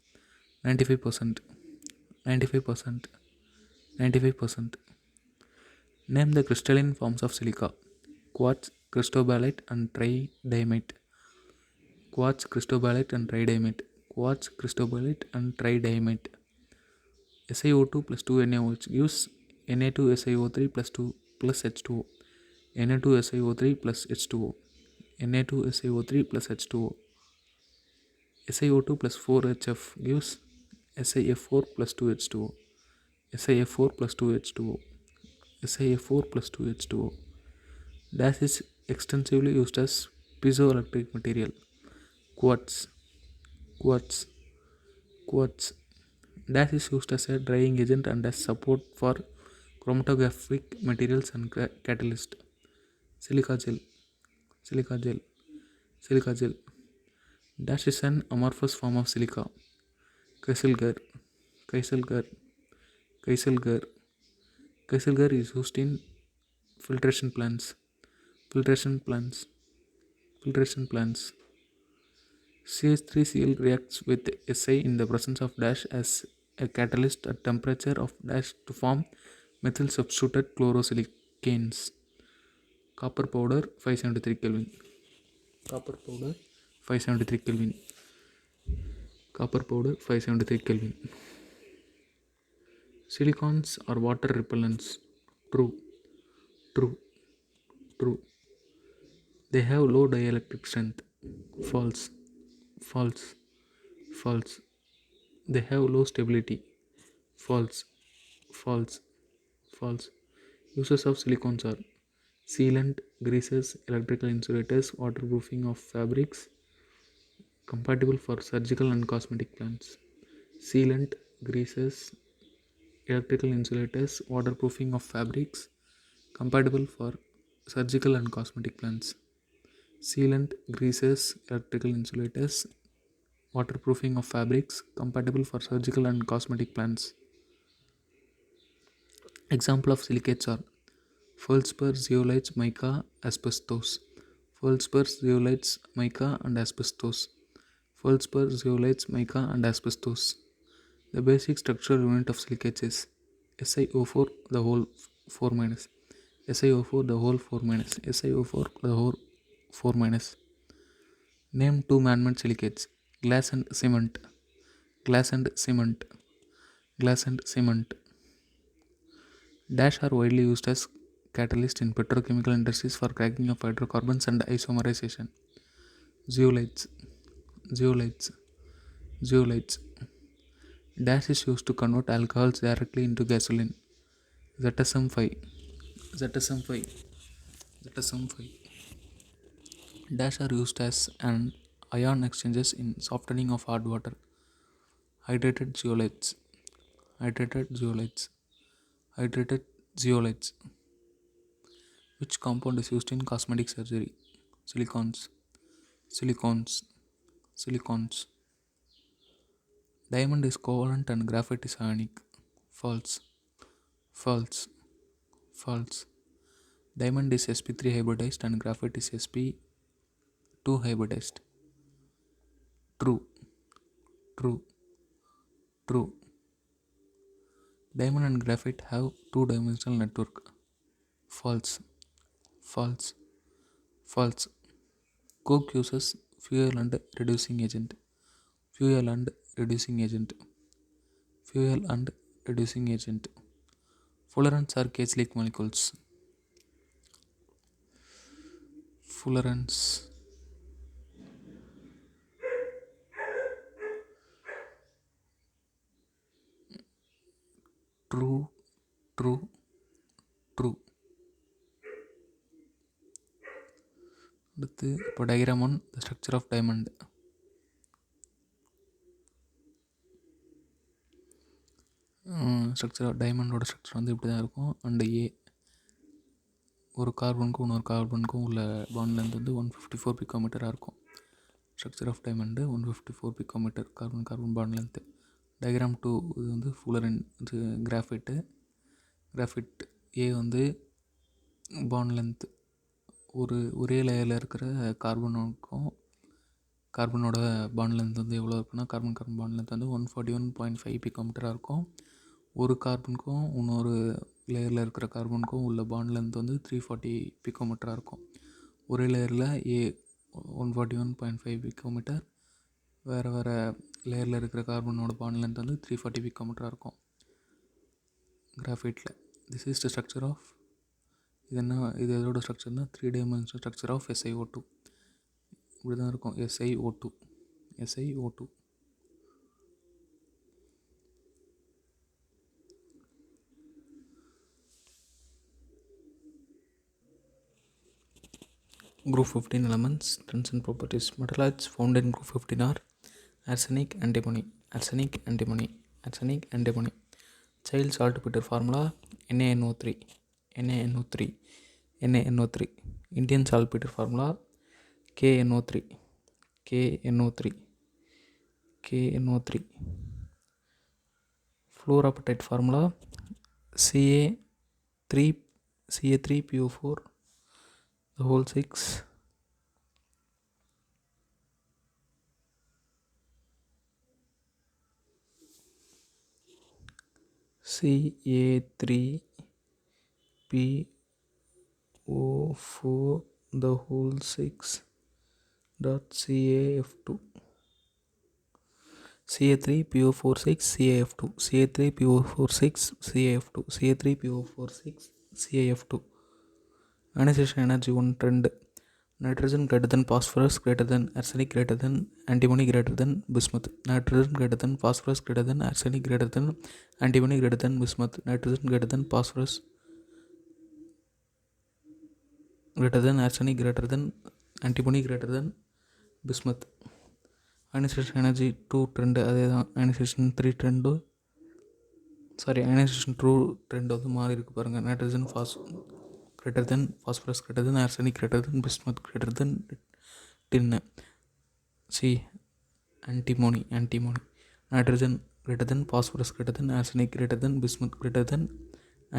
Speaker 1: 95%. 95%. 95%. Name the crystalline forms of silica. Quartz, cristobalite and tridiamite. Quartz, cristobalite and tridiamite. Quartz, cristobalite and tridiamite. SiO2 plus 2NaOH gives Na2SiO3 plus 2 plus H2O. Na2SiO3 plus H2O. Na2SiO3 plus H2O. SiO2 plus 4HF gives SiF4 plus 2H2O. SiF4 plus 2H2O. SiF4 plus 2H2O. Dash is extensively used as piezoelectric material. Quartz. Quartz. Quartz. Dash is used as a drying agent and as support for chromatographic materials and catalyst. Silica gel. Silica gel. Silica gel. Dash is an amorphous form of silica. Kieselguhr. Kieselguhr. Kieselguhr. Kieselguhr is used in filtration plants. Filtration plants. Filtration plants. CH3Cl reacts with Si in the presence of dash as a catalyst at temperature of dash to form methyl substituted chlorosilicanes. Copper powder 573 Kelvin. Copper powder 573 Kelvin. Copper powder 573 Kelvin. Silicons are water repellents. True. True. True. They have low dielectric strength. False. False. False. They have low stability. False. False. False. Uses of silicons are sealant, greases, electrical insulators, waterproofing of fabrics, compatible for surgical and cosmetic plants. Sealant, greases, electrical insulators, waterproofing of fabrics, compatible for surgical and cosmetic plants. Sealant, greases, electrical insulators, waterproofing of fabrics, compatible for surgical and cosmetic plants. Example of silicates are feldspar, zeolites, mica, asbestos. Feldspar, zeolites, mica and asbestos. Feldspar, zeolites, mica and asbestos. The basic structural unit of silicates is SiO4 the whole 4 minus. SiO4 the whole 4 minus. SiO4 the whole 4 minus. Name two man-made silicates. Glass and cement. Glass and cement. Glass and cement. Dash are widely used as catalyst in petrochemical industries for cracking of hydrocarbons and isomerization. Zeolites. Zeolites. Zeolites. Dash is used to convert alcohols directly into gasoline. ZSM5. ZSM5. ZSM5. Dash are used as an ion exchanges in softening of hard water. Hydrated zeolites. Hydrated zeolites. Hydrated zeolites. Which compound is used in cosmetic surgery? Silicones. Silicones. Silicones. Diamond is covalent and graphite is ionic. False. False. False. Diamond is sp3 hybridized and graphite is sp2 hybridized. True. True. True. Diamond and graphite have two-dimensional network. False. False. False. Coke uses fuel and reducing agent. Fuel and reducing agent. Fuel and reducing agent. Fullerenes are cage-like molecules. Fullerenes. True. True. True. அடுத்து இப்போ diagram on the structure of diamond. Structure of டைமண்டோட structure வந்து இப்படி தான் இருக்கும். And ஒரு கார்பனுக்கும் இன்னொரு கார்பனுக்கும் உள்ள பாண்ட் லென்த் வந்து 154 பிகோமீட்டராக இருக்கும். Structure of diamond 154 picometer carbon bond length. Diagram 2 இது வந்து ஃபுல்லரன் இது கிராஃபைட்டு. கிராஃபைட் ஏ வந்து பாண்ட் லென்த் ஒரே லேயரில் இருக்கிற கார்பனோட பாண்ட் லென்த் வந்து எவ்வளோ இருக்குன்னா கார்பன் பாண்ட் லென்த் வந்து 141.5 பிகோமீட்டராக இருக்கும். ஒரு கார்பனுக்கும் இன்னொரு லேயரில் இருக்கிற கார்பனுக்கும் உள்ள பாண்ட் லென்த் வந்து 340 பிகோமீட்டராக இருக்கும். ஒரே லேயரில் 141.5 பிகோமீட்டர், வேறு லேயரில் இருக்கிற கார்பனோட பாண்ட் லென்த் வந்து 340 பிகோமீட்டராக இருக்கும் கிராஃபைட்டில். This is the structure of இது எதோட ஸ்ட்ரக்சர்னா 3 டைமென்ஷனல் ஸ்ட்ரக்சர் ஆஃப் SiO2. இப்படி தான் இருக்கும் SiO2. SiO2. Group 15 elements, strengths and properties. Metalloids found in group 15 are arsenic, antimony, arsenic, antimony, arsenic, antimony. Child saltpeter formula NaNO3, NaNO3, NaNO3. Indian saltpeter formula KNO3, KNO3, KNO3. Fluorapatite formula Ca3PO4 the whole 6, Ca3PO4 the whole 6 dot CaF2. Ca3PO46 CaF2, Ca3PO46 CaF2, Ca3PO46 CaF2. Ionization energy 1 trend. Nitrogen greater than phosphorus greater than arsenic greater than antimony greater than bismuth. Nitrogen greater than phosphorus greater than arsenic greater than antimony greater than bismuth. Nitrogen greater than phosphorus greater than arsenic greater than antimony greater than bismuth. Ionization energy 2 trend அதே தான். ionization 3 trend ionization 2 trend வந்து மாறி இருக்கு பாருங்கள். Nitrogen greater than phosphorus greater than arsenic greater than bismuth greater than tin. See antimony. Nitrogen greater than phosphorus greater than arsenic greater than bismuth greater than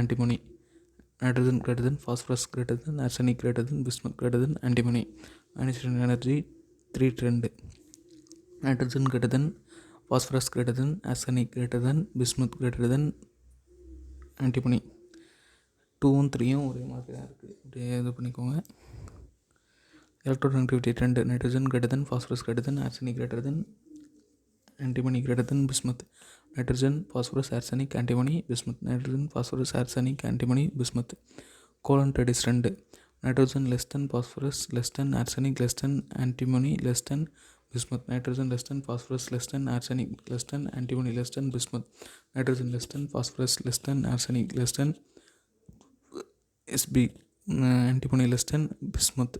Speaker 1: antimony. Nitrogen greater than phosphorus greater than arsenic greater than bismuth greater than antimony. Ionization energy 3 trend. Nitrogen greater than phosphorus greater than arsenic greater than bismuth greater than antimony. 2ம் 3ம் ஒரே மாதிரி தான் இருக்குது. இப்படியே இது பண்ணிக்கோங்க. Electronegativity trend. Nitrogen greater than phosphorus greater than arsenic greater than antimony greater than bismuth. Nitrogen phosphorus arsenic antimony bismuth. Nitrogen phosphorus arsenic antimony bismuth. Colon trade trend. Nitrogen less than phosphorus less than arsenic less than antimony less than bismuth. Nitrogen less than phosphorus less than arsenic less than antimony less than bismuth. Nitrogen less than phosphorus less than arsenic less than antimony less than bismuth.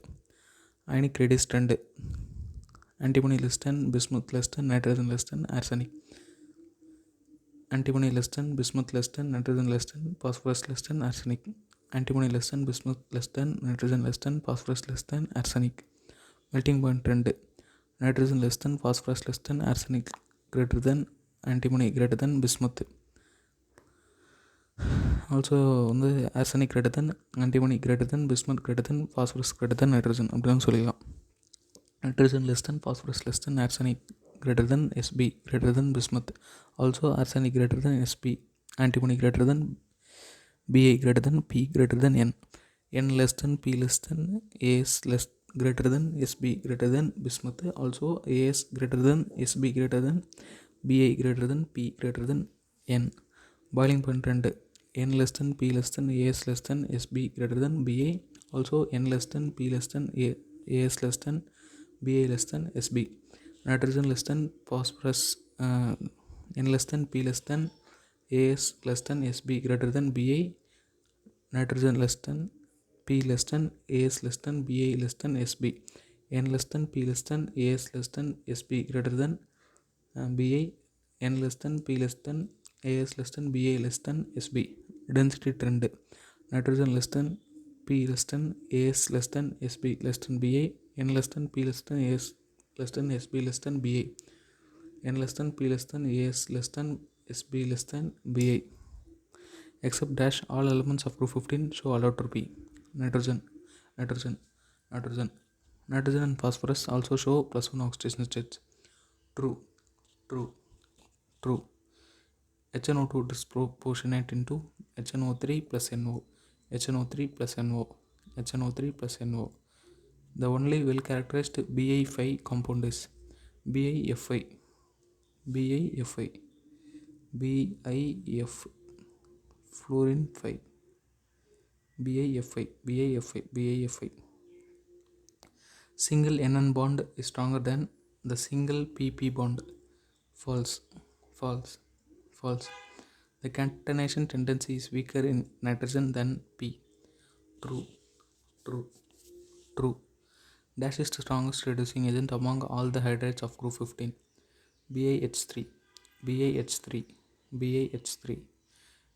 Speaker 1: Ionic radius trend. antimony less than bismuth less than nitrogen less than arsenic. Antimony less than bismuth less than nitrogen less than phosphorus less than arsenic. Antimony less than bismuth less than nitrogen less than phosphorus less than arsenic. Melting point 2. Nitrogen less than phosphorus less than arsenic greater than antimony greater than bismuth. Also arsenic greater than antimony greater than bismuth greater than phosphorus greater than nitrogen அப்படின்னு சொல்லிடலாம். Nitrogen less than phosphorus less than arsenic greater than Sb greater than bismuth. Also arsenic greater than Sb. Antimony greater than Ba greater than P greater than N. N less than P less than As less greater than Sb greater than bismuth. Also As greater than Sb greater than Ba greater than P greater than N. Boiling point 2. N less than P less than As less than Sb greater than Ba. Also N less than P less than As less than Ba less than Sb. Nitrogen less than phosphorus. N less than P less than As less than Sb greater than Ba. Nitrogen less than P less than As less than Ba less than Sb. N less than P less than As less than Sb greater than Ba. N less than P less than As less than Ba less than Sb. Density 2. Nitrogen less than P less than As less than Sb less than Ba. N less than P less than As less than Sb less than Ba. N less than P less than As less than Sb less than Ba. Except dash all elements of group 15 show allotropy. Nitrogen and phosphorus also show +1 oxidation states. True. HNO2 disproportionate into HNO3 plus NO. HNO3 plus NO. HNO3 plus NO. The only well characterized BI5 compound is BIFI. BIF fluorine 5. BIFI. Single NN bond is stronger than the single PP bond. False. The catenation tendency is weaker in nitrogen than P. True. Dash is the strongest reducing agent among all the hydrates of group 15. BiH3.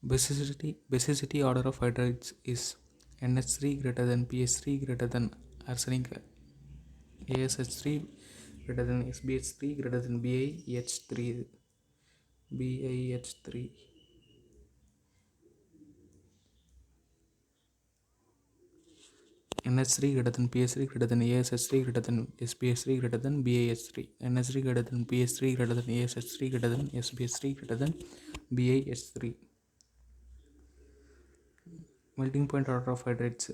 Speaker 1: Basicity order of hydrates is NH3 greater than PH3 greater than arsenic. ASH3 greater than SBH3 greater than BiH3. NH3 greater than PH3 greater than ASH3 greater than SBH3 greater than BiH3. NH3 greater than PH3 greater than ASH3 greater than SBH3 greater than BiH3. Melting point order of hydrates.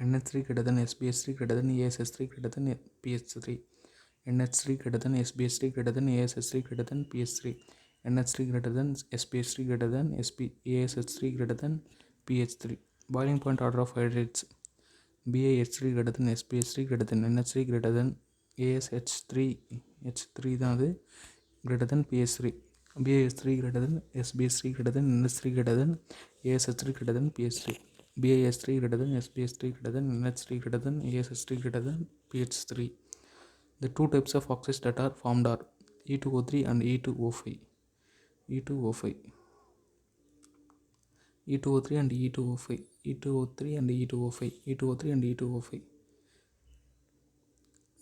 Speaker 1: NH3 greater than SBH3 greater than ASH3 greater than PH3. NH3 greater than SBH3 greater than ASH3 greater than PH3. NH3 greater than SBH3 greater than ASH3 greater than PH3. Boiling point order of hydrates. BiH3 greater than SBH3 greater than NH3 greater than ASH3 தான் அது greater than PH3. BiH3 greater than SBH3 greater than NH3 greater than ASH3 greater than PH3. BiH3 greater than SBH3 greater than NH3 greater than ASH3 greater than PH3. The two types of oxides that are formed are E2O3 and E2O5. E2O3 and E2O5.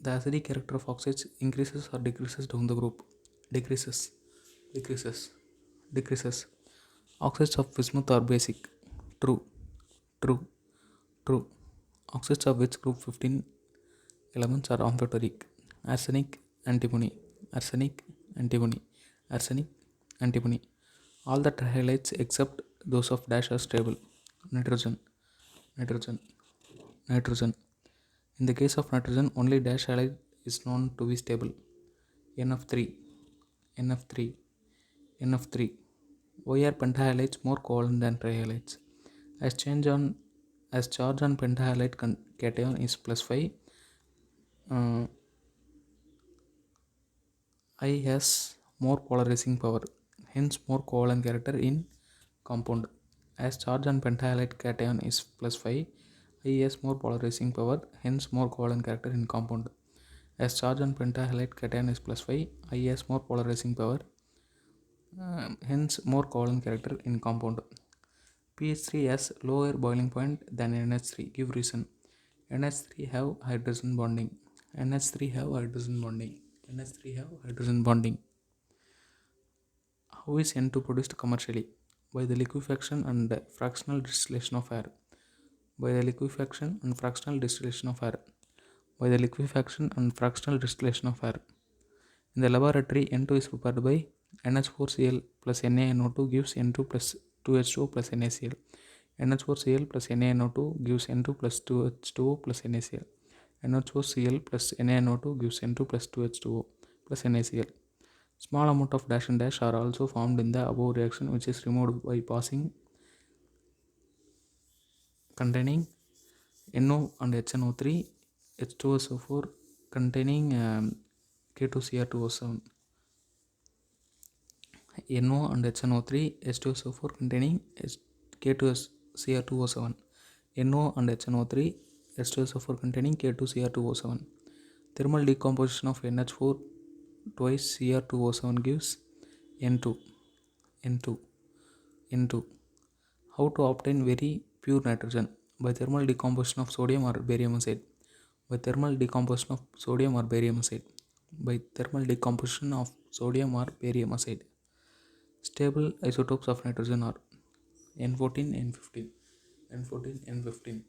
Speaker 1: The acidic character of oxides increases or decreases down the group. Decreases. Oxides of bismuth are basic. True. Oxides of which group 15 elements are amphoteric. Arsenic, antimony. All the trihalides except those of dash are stable. Nitrogen. In the case of nitrogen, only dash halide is known to be stable. NF3. Why are pentahalides more covalent than trihalides? As charge on pentahalide cation is +5, I has more polarizing power, hence more covalent character in compound. As charge on pentahalide cation is +5, I has more polarizing power, hence more covalent character in compound. As charge on pentahalide cation is +5, I has more polarizing power, hence more covalent character in compound. pH3 has lower boiling point than NH3. Give reason. NH3 have hydrogen bonding. NH3 have hydrogen bonding. NH3 have hydrogen bonding. How is N2 produced commercially? By the liquefaction and fractional distillation of air. By the liquefaction and fractional distillation of air. By the liquefaction and fractional distillation of air. In the laboratory, N2 is prepared by NH4Cl plus NaNO2 gives N2 plus 2H2O plus NaCl. NH4Cl plus NaNO2 gives N2 plus 2H2O plus NaCl. NH4Cl plus NaNO2 gives N2 plus 2H2O plus NaCl. Small amount of dash and dash are also formed in the above reaction, which is removed by passing containing NO and HNO3, H2SO4 containing K2Cr2O7. NO and HNO3, H2SO4 containing K2Cr2O7. NO and HNO3, H2SO4 containing K2Cr2O7. Thermal decomposition of NH4 twice Cr2O7 gives N2. How to obtain very pure nitrogen? By thermal decomposition of sodium or barium acid. By thermal decomposition of sodium or barium acid. By thermal decomposition of sodium or barium acid. Stable isotopes of nitrogen are N14, N15, N14, N15,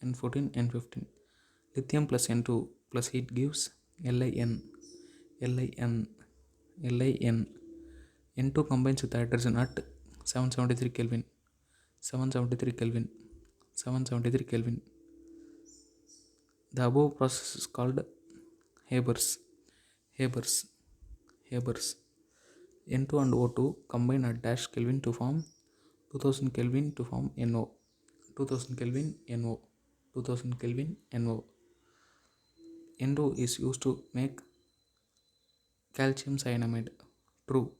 Speaker 1: N14, N15. Lithium plus N2 plus heat gives LiN. N2 combines with hydrogen at 773 Kelvin. 773 Kelvin. 773 Kelvin. The above process is called Haber's. N2 and O2 combine at dash Kelvin to form 2000 Kelvin to form NO. 2000 Kelvin NO. 2000 Kelvin NO. N2 is used to make calcium cyanamide. True.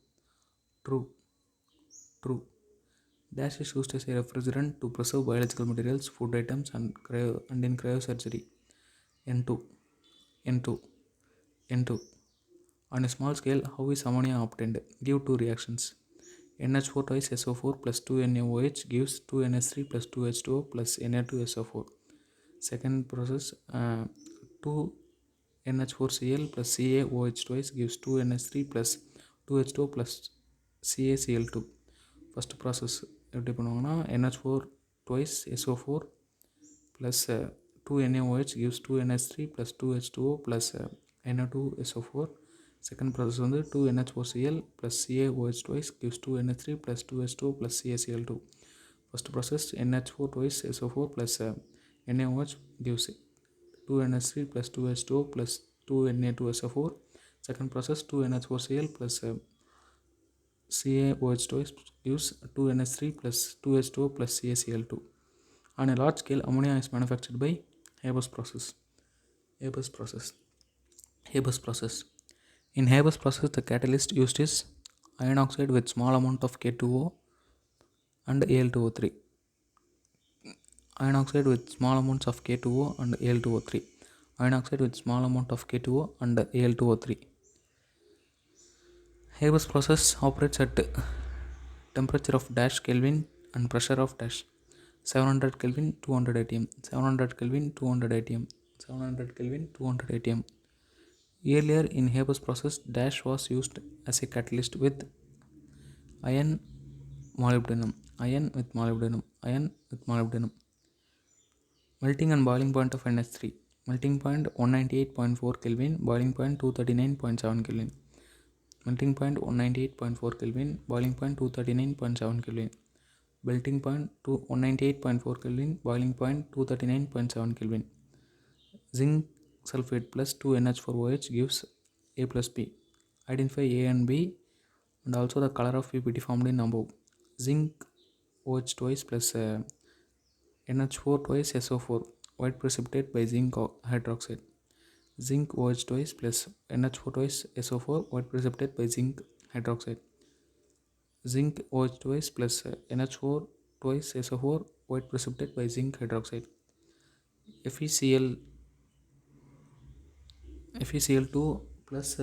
Speaker 1: Dash is used as a refrigerant to preserve biological materials, food items, and in cryosurgery. N2. On a small scale, how is ammonia obtained? Give two reactions. NH4 twice SO4 plus 2NaOH gives 2NH3 plus 2H2O plus Na2SO4. Second process, 2NH4Cl plus CaOH twice gives 2NH3 plus 2H2O plus CaCl2. First process எப்படி பண்ணுவாங்கன்னா NH4 twice SO4 plus 2NaOH gives 2NH3 plus 2H2O plus Na2SO4. Second process வந்து 2NH4Cl plus CaOH twice gives 2NH3 plus 2H2O plus CaCl2. First process NH4 twice SO4 plus NaOH gives 2NH3 plus 2H2O plus 2Na2SO4. Second process 2NH4Cl plus CaOH twice gives 2NH3 plus 2H2O plus CaCl2. On a large scale, ammonia is manufactured by Haber's process. In Haber's process, the catalyst used is iron oxide with small amount of K2O and Al2O3. Iron oxide with small amounts of K2O and Al2O3. Iron oxide with small amount of K2O and Al2O3. Haber's process operates at temperature of dash Kelvin and pressure of dash 700 Kelvin 200 atm. 700 Kelvin 200 atm. 700 Kelvin 200 atm. Earlier in Haber's process, dash was used as a catalyst with iron molybdenum. Melting and boiling point of NH3. Melting point 198.4 Kelvin, boiling point 239.7 Kelvin. Melting point 198.4 Kelvin, boiling point 239.7 Kelvin. Melting point 198.4 Kelvin, boiling point 239.7 Kelvin. Zinc sulfate plus 2NH4OH gives A plus B. Identify A and B and also the color of PPT formed in above. Zinc OH twice plus NH4 twice SO4, white precipitate by zinc hydroxide. Zinc OH twice plus NH4 twice SO4, white precipitate by zinc hydroxide. Zinc OH twice plus NH4 twice SO4, white precipitate by zinc hydroxide. FeCl FeCl2 plus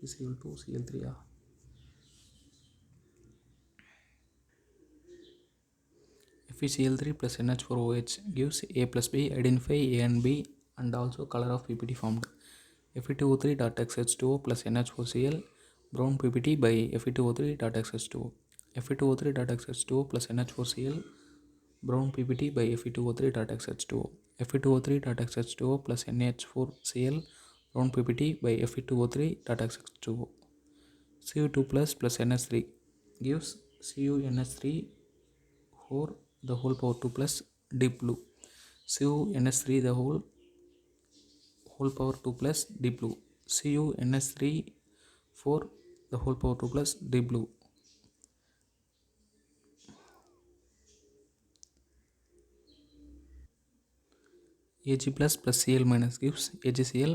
Speaker 1: FeCl2 Cl3 FeCl3 plus NH4OH gives A plus B. Identify A and B and also color of PPT formed. Fe2O3.xH2O plus NH4Cl brown PPT by Fe2O3.xH2O. Fe2O3.xH2O plus NH4Cl brown PPT by Fe2O3.xH2O. Fe2O3.xH2O plus NH4Cl brown PPT by Fe2O3.xH2O. Cu2 plus NH3 gives CuNH3 4 the whole power 2 plus deep blue. CuNH3 the whole power 2 plus deep blue. CuNH3 4 the whole power 2 plus deep blue. Ag plus Cl minus gives AgCl.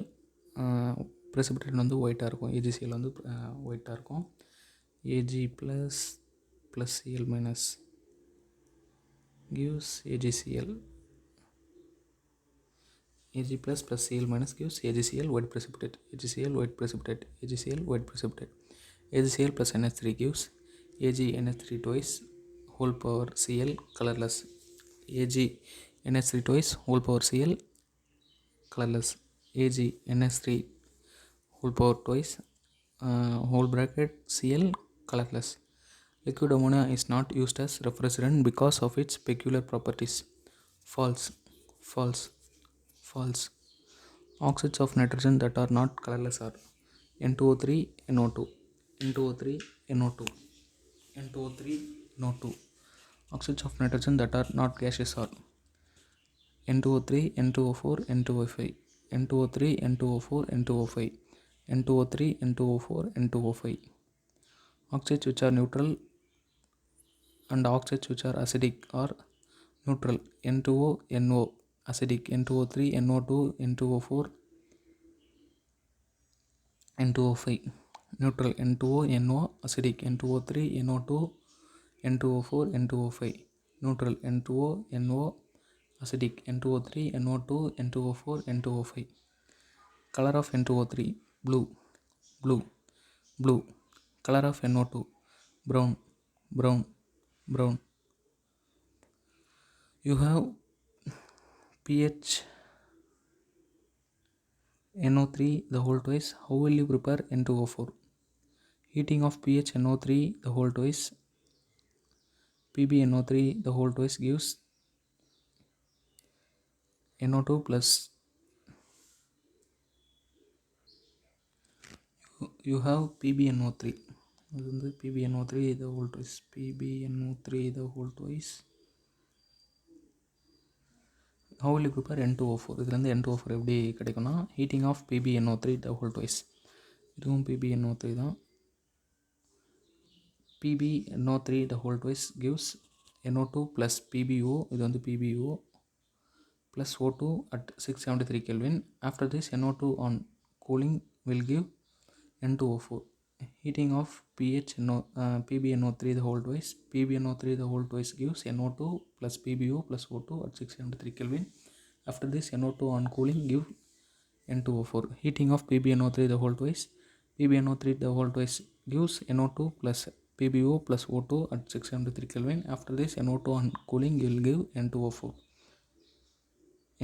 Speaker 1: precipitate வந்து ஒயிட்டாக இருக்கும். AgCl வந்து ஒயிட்டாக இருக்கும். Ag plus Cl minus gives AgCl. Ag plus Cl minus gives AgCl white precipitate. AgCl white precipitate. AgCl white precipitate. AgCl plus NH3 gives AgNH3 twice whole power Cl colorless. AgNH3 twice whole power Cl colorless. AgNH3 whole power twice whole bracket Cl colorless. Liquid ammonia is not used as refrigerant because of its peculiar properties. False. Oxides of nitrogen that are not colorless are N2O3, NO2, N2O3, NO2, N2O3, NO2. Oxides of nitrogen that are not gaseous are N2O3, N2O4, N2O5, N2O3, N2O4, N2O5, N2O3, N2O4, N2O5. Oxides which are neutral and oxides which are acidic are neutral. N2O, NO acidic. N2O3, NO2, N2O4, N2O5 neutral. N2O, NO acidic. N2O3, NO2, N2O4, N2O5 neutral. N2O, NO acidic. N2O3, NO2, N2O4, N2O5. Color of N2O3 blue. Color of NO2 brown. You have pH NO3 the whole twice. How will you prepare N2O4? Heating of pH NO3 the whole twice. PbNO3 the whole twice gives NO2 plus you have PbNO3. PbNO3 the whole twice. PbNO3 the whole twice. How will you prepare N2O4? இதுலேருந்து N2O4 எப்படி கிடைக்கும்னா heating of PbNO3 the whole twice. இதுவும் PbNO3 தான். PbNO3 the whole twice gives NO2 plus PbO. இது வந்து PbO plus O2 at 673 Kelvin. After this NO2 on cooling will give N2O4. Heating of PbNO3 the whole twice. PbNO3 the whole twice gives NO2 plus PbO plus O2 at 673 Kelvin. After this NO2 on cooling give N2O4. Heating of PbNO3 the whole twice. PbNO3 the whole twice gives NO2 plus PbO plus O2 at 673 Kelvin. After this NO2 on cooling will give N2O4.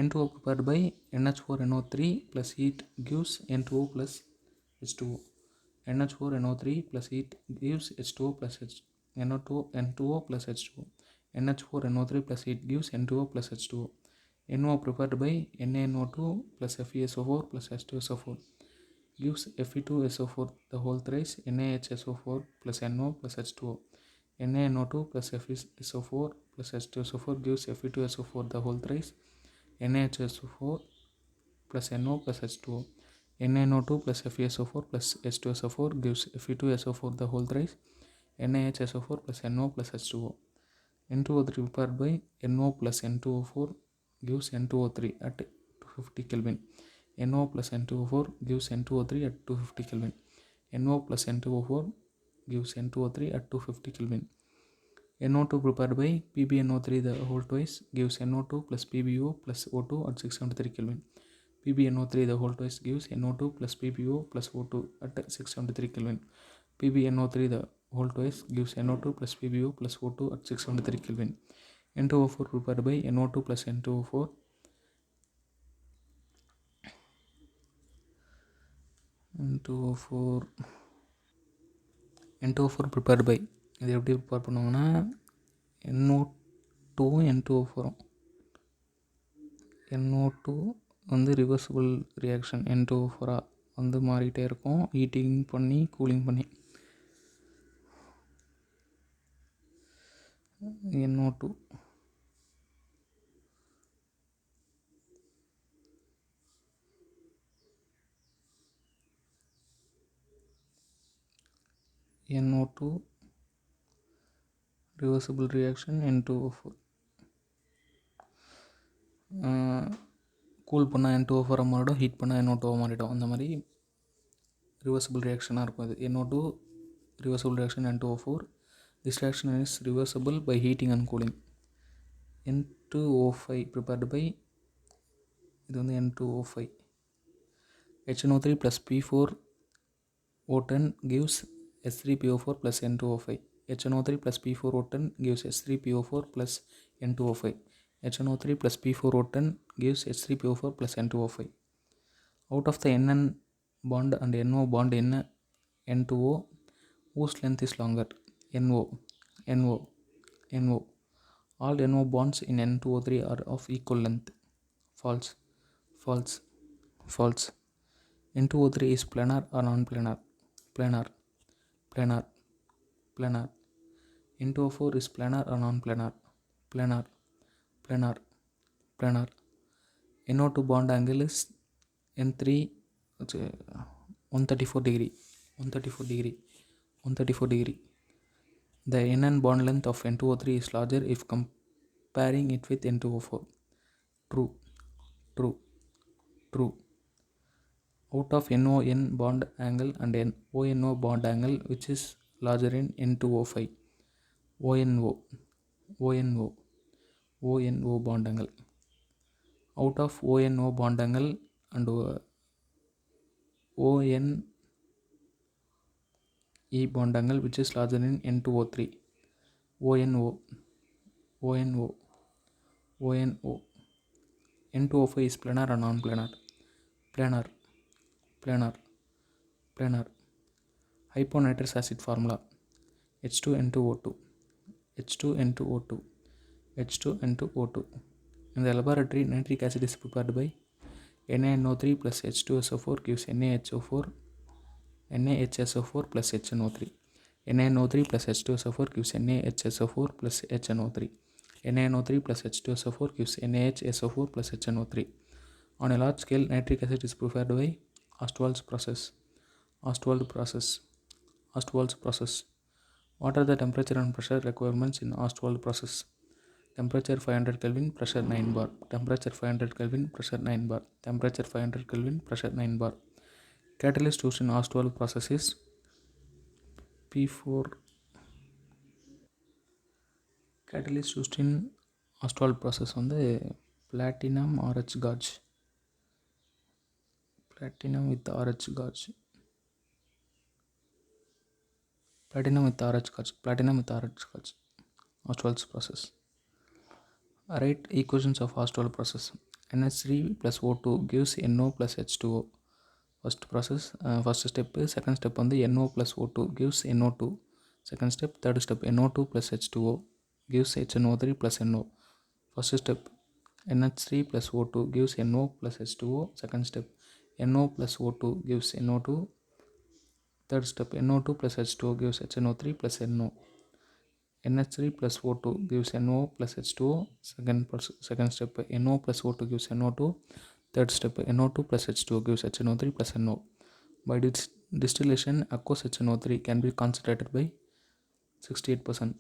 Speaker 1: N2O prepared by NH4NO3 plus heat gives N2O plus H2O. NH4NO3 plus heat gives H2O plus N2O plus H2O. NH4NO3 plus heat gives N2O plus H2O. NO prepared by NaNO2 plus FeSO4 plus H2SO4 gives Fe2SO4 the whole thrice. NaHSO4 plus NO plus H2O. NaNO2 plus FeSO4 plus H2SO4 gives Fe2SO4 the whole thrice. NaHSO4 plus NO plus H2O. NaNO2 plus FeSO4 plus H2SO4 gives Fe2SO4 the whole thrice. NaHSO4 plus NO plus H2O. N2O3 prepared by NO plus N2O4 gives N2O3 at 250 Kelvin. NO plus N2O4 gives N2O3 at 250 Kelvin. NO plus N2O4 gives N2O3 at 250 Kelvin. NO2 prepared by PbNO3 the whole twice gives NO2 plus PbO plus O2 at 673 Kelvin. PbNO3 the whole twice gives NO2 plus PbO plus O2 at 673 Kelvin. PbNO3 the whole twice gives NO2 plus PbO plus O2 at 673 Kelvin. N2O4 prepared by NO2 plus N2O4. N2O4 prepared by இது எப்படி prepare பண்ணுவாங்கன்னா NO2 N2O4 NO2 வந்து reversible reaction N2O4 வந்து மாறிக்கிட்டே இருக்கும் heating பண்ணி cooling பண்ணி. NO2 NO2 reversible reaction N2O4 cool பண்ணால் N2O4 மாறிடும், ஹீட் பண்ணால் NO2 மாறிடும். அந்த மாதிரி ரிவர்சிபிள் ரியாக்ஷனாக இருக்கும் அது. NO2 reversible reaction N2O4. This reaction is reversible by heating and cooling. N2O5 prepared by இது வந்து N2O5 HNO3 plus P4O10 gives H3PO4 plus N2O5. HNO3 plus P4O10 gives H3PO4 plus N2O5. HNO3 plus P4O10 gives H3PO4 plus N2O5. Out of the NN bond and NO bond in N2O, whose length is longer? NO. All NO bonds in N2O3 are of equal length. False. N2O3 is planar or non-planar? Planar. N2O4 is planar or non-planar? Planar. NO2 bond angle is N3 134 degree. The NN bond length of N2O3 is larger if comparing it with N2O4. True. Out of NON bond angle and ONO bond angle, which is larger in N2O5? ONO bond angle. Out of ONO bond angle and ONE bond angle, which is larger in N2O3? ONO. N2O5 is planar or non-planar? Planar. Hyponitrous acid formula H2N2O2. In the laboratory, nitric acid is prepared by NaNO3 plus H2SO4 gives NaHSO4 plus HNO3. NaNO3 plus H2SO4 gives NaHSO4 plus HNO3. NaNO3 plus H2SO4 gives NaHSO4 plus HNO3. On a large scale, nitric acid is prepared by Ostwald's process. What are the temperature and pressure requirements in Ostwald process? Temperature 500 Kelvin, pressure 9 bar. Temperature 500 Kelvin, pressure 9 bar. Temperature 500 Kelvin, pressure 9 bar. Catalyst used in Ostwald process is P4. Catalyst used in Ostwald process வந்து platinum RH gauge. Platinum with RH gauge. Ostwald's process. Write equations of Ostwald process. NH3 plus O2 gives NO plus H2O. First step. Second step வந்து NO plus O2 gives NO2. Second step. Third step NO2 plus H2O gives HNO3 plus NO. First step NH3 plus O2 gives NO plus H2O. Second step NO plus O2 gives NO2. Third step NO2 plus H2O gives HNO3 plus NO. NH3 plus O2 gives NO plus H2O. Second step NO plus O2 gives NO2. Third step NO2 plus H2O gives HNO3 plus NO. By distillation, aqueous HNO3 can be concentrated by 68%.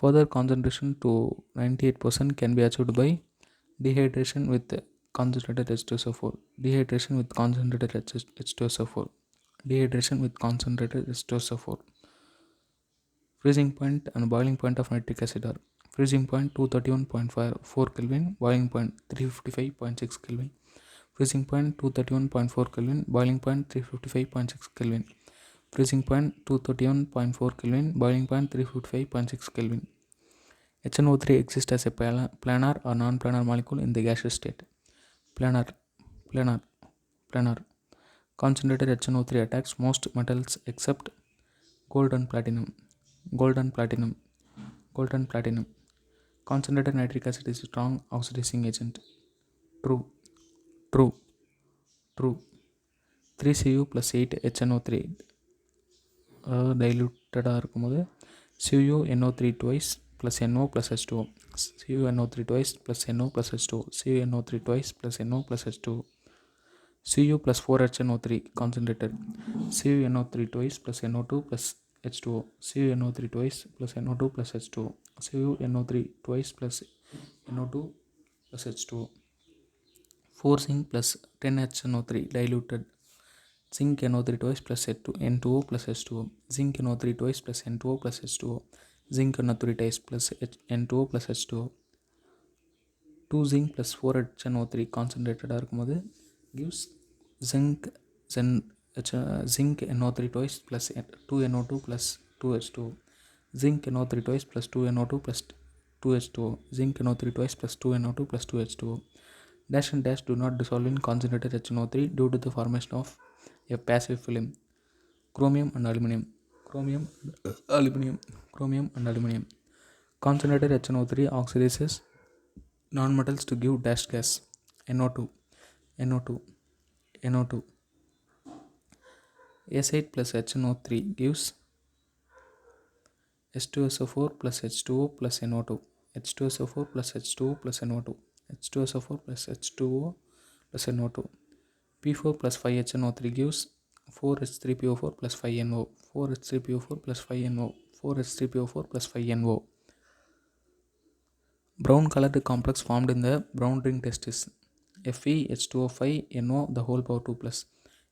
Speaker 1: Further concentration to 98% can be achieved by dehydration with concentrated H2SO4. Freezing point and boiling point of nitric acid are freezing point 231.4 Kelvin, boiling point 355.6 Kelvin. Freezing point 231.4 Kelvin, boiling point 355.6 Kelvin. Freezing point 231.4 Kelvin, boiling point 355.6 Kelvin. HNO3 exists as a planar or non-planar molecule in the gaseous state. Planar, planar, planar. Concentrated HNO3 attacks most metals except gold and platinum. Gold and platinum. Gold and platinum. Concentrated nitric acid is a strong oxidizing agent. True. True. True. 3Cu plus 8 HNO3 diluted இருக்கும்போது CuNO3 twice plus NO plus H2O. CuNO3 twice plus NO plus H2O. CuNO3 twice plus NO plus H2O. Cu plus 4HNO3 concentrated. CuNO3 twice plus NO2 plus H2O. CuNO3 twice plus NO2 plus H2O. CuNO3 twice plus NO2 plus H2O. 4 zinc plus 10 HNO3 diluted. Zinc NO3 twice plus N2O plus H2O. Zinc NO3 twice plus N2O plus H2O. Zinc NO3 twice plus N2O plus H2O. 2 zinc plus 4 HNO3 concentrated இருக்கும்போது gives zinc NO3 twice plus 2NO2 plus 2H2O. Zinc NO3 twice plus 2NO2 plus 2H2O. Zinc NO3 twice plus 2NO2 plus 2H2O. Dash and dash do not dissolve in concentrated HNO3 due to the formation of a passive film. Chromium and aluminum. Chromium and aluminum. Concentrated HNO3 oxidizes nonmetals to give dash gas. NO2. S8 plus HNO3 gives H2SO4 plus H2O plus NO2. H2SO4 plus H2O plus NO2. H2SO4 plus H2O plus NO2. P4 plus 5HNO3 gives 4H3PO4 plus 5NO. 4H3PO4 plus 5NO. 4H3PO4 plus 5NO. Brown colored complex formed in the brown ring test is FeH2O5NO the whole power 2 plus.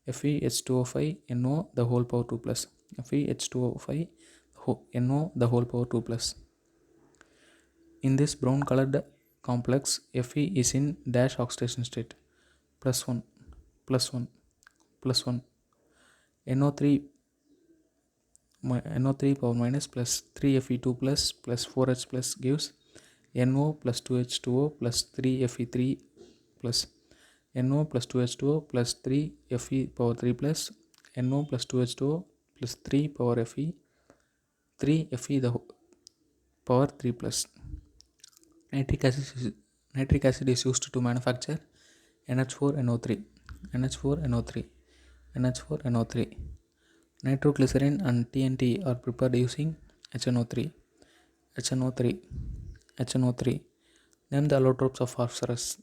Speaker 1: FeH2O5NO the whole power 2 plus. FeH2O5NO the whole power 2 plus. In this brown colored complex, Fe is in dash oxidation state. Plus 1. NO3 power minus plus 3Fe2 plus 4H plus gives NO plus 2H2O plus 3Fe3 plus NO plus 2H2O plus 3Fe power 3 plus NO plus 2H2O plus 3 power Fe 3Fe the power 3 plus. Nitric acid is used to manufacture NH4NO3. Nitroglycerin and TNT are prepared using HNO3. Name the allotropes of phosphorus.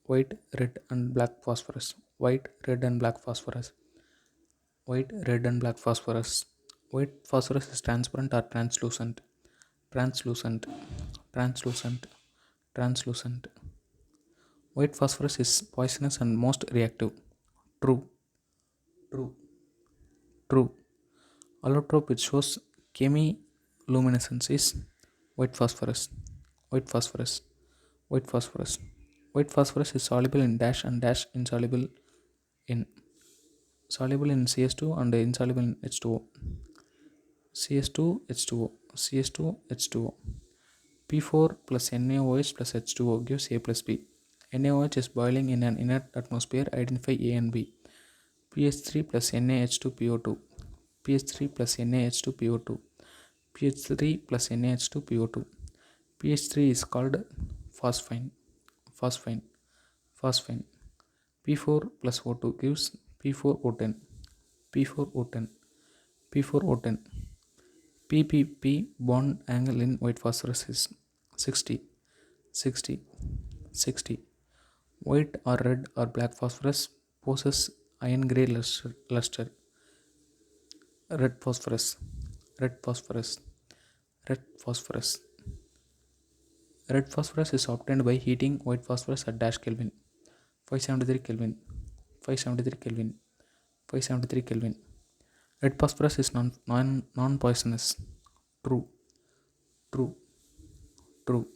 Speaker 1: White, red and black phosphorus. White, red and black phosphorus. White phosphorus is transparent or translucent. White phosphorus is poisonous and most reactive. True. Allotrope which shows chemiluminescence is white phosphorus. White phosphorus is soluble in dash and dash insoluble in CS2 and insoluble in H2O. CS2H2O. P4 plus NaOH plus H2O gives A plus B. NaOH is boiling in an inert atmosphere. Identify A and B. pH3 plus NaH2PO2. pH3 plus NaH2PO2. pH3 plus NaH2PO2. pH3 is called phosphine. P4 plus O2 gives P4O10. PPP bond angle in white phosphorus is 60. White or red or black phosphorus possesses iron gray luster. Red phosphorus. Red phosphorus is obtained by heating white phosphorus at dash Kelvin. 573 Kelvin. Red phosphorus is non-poisonous. True. True.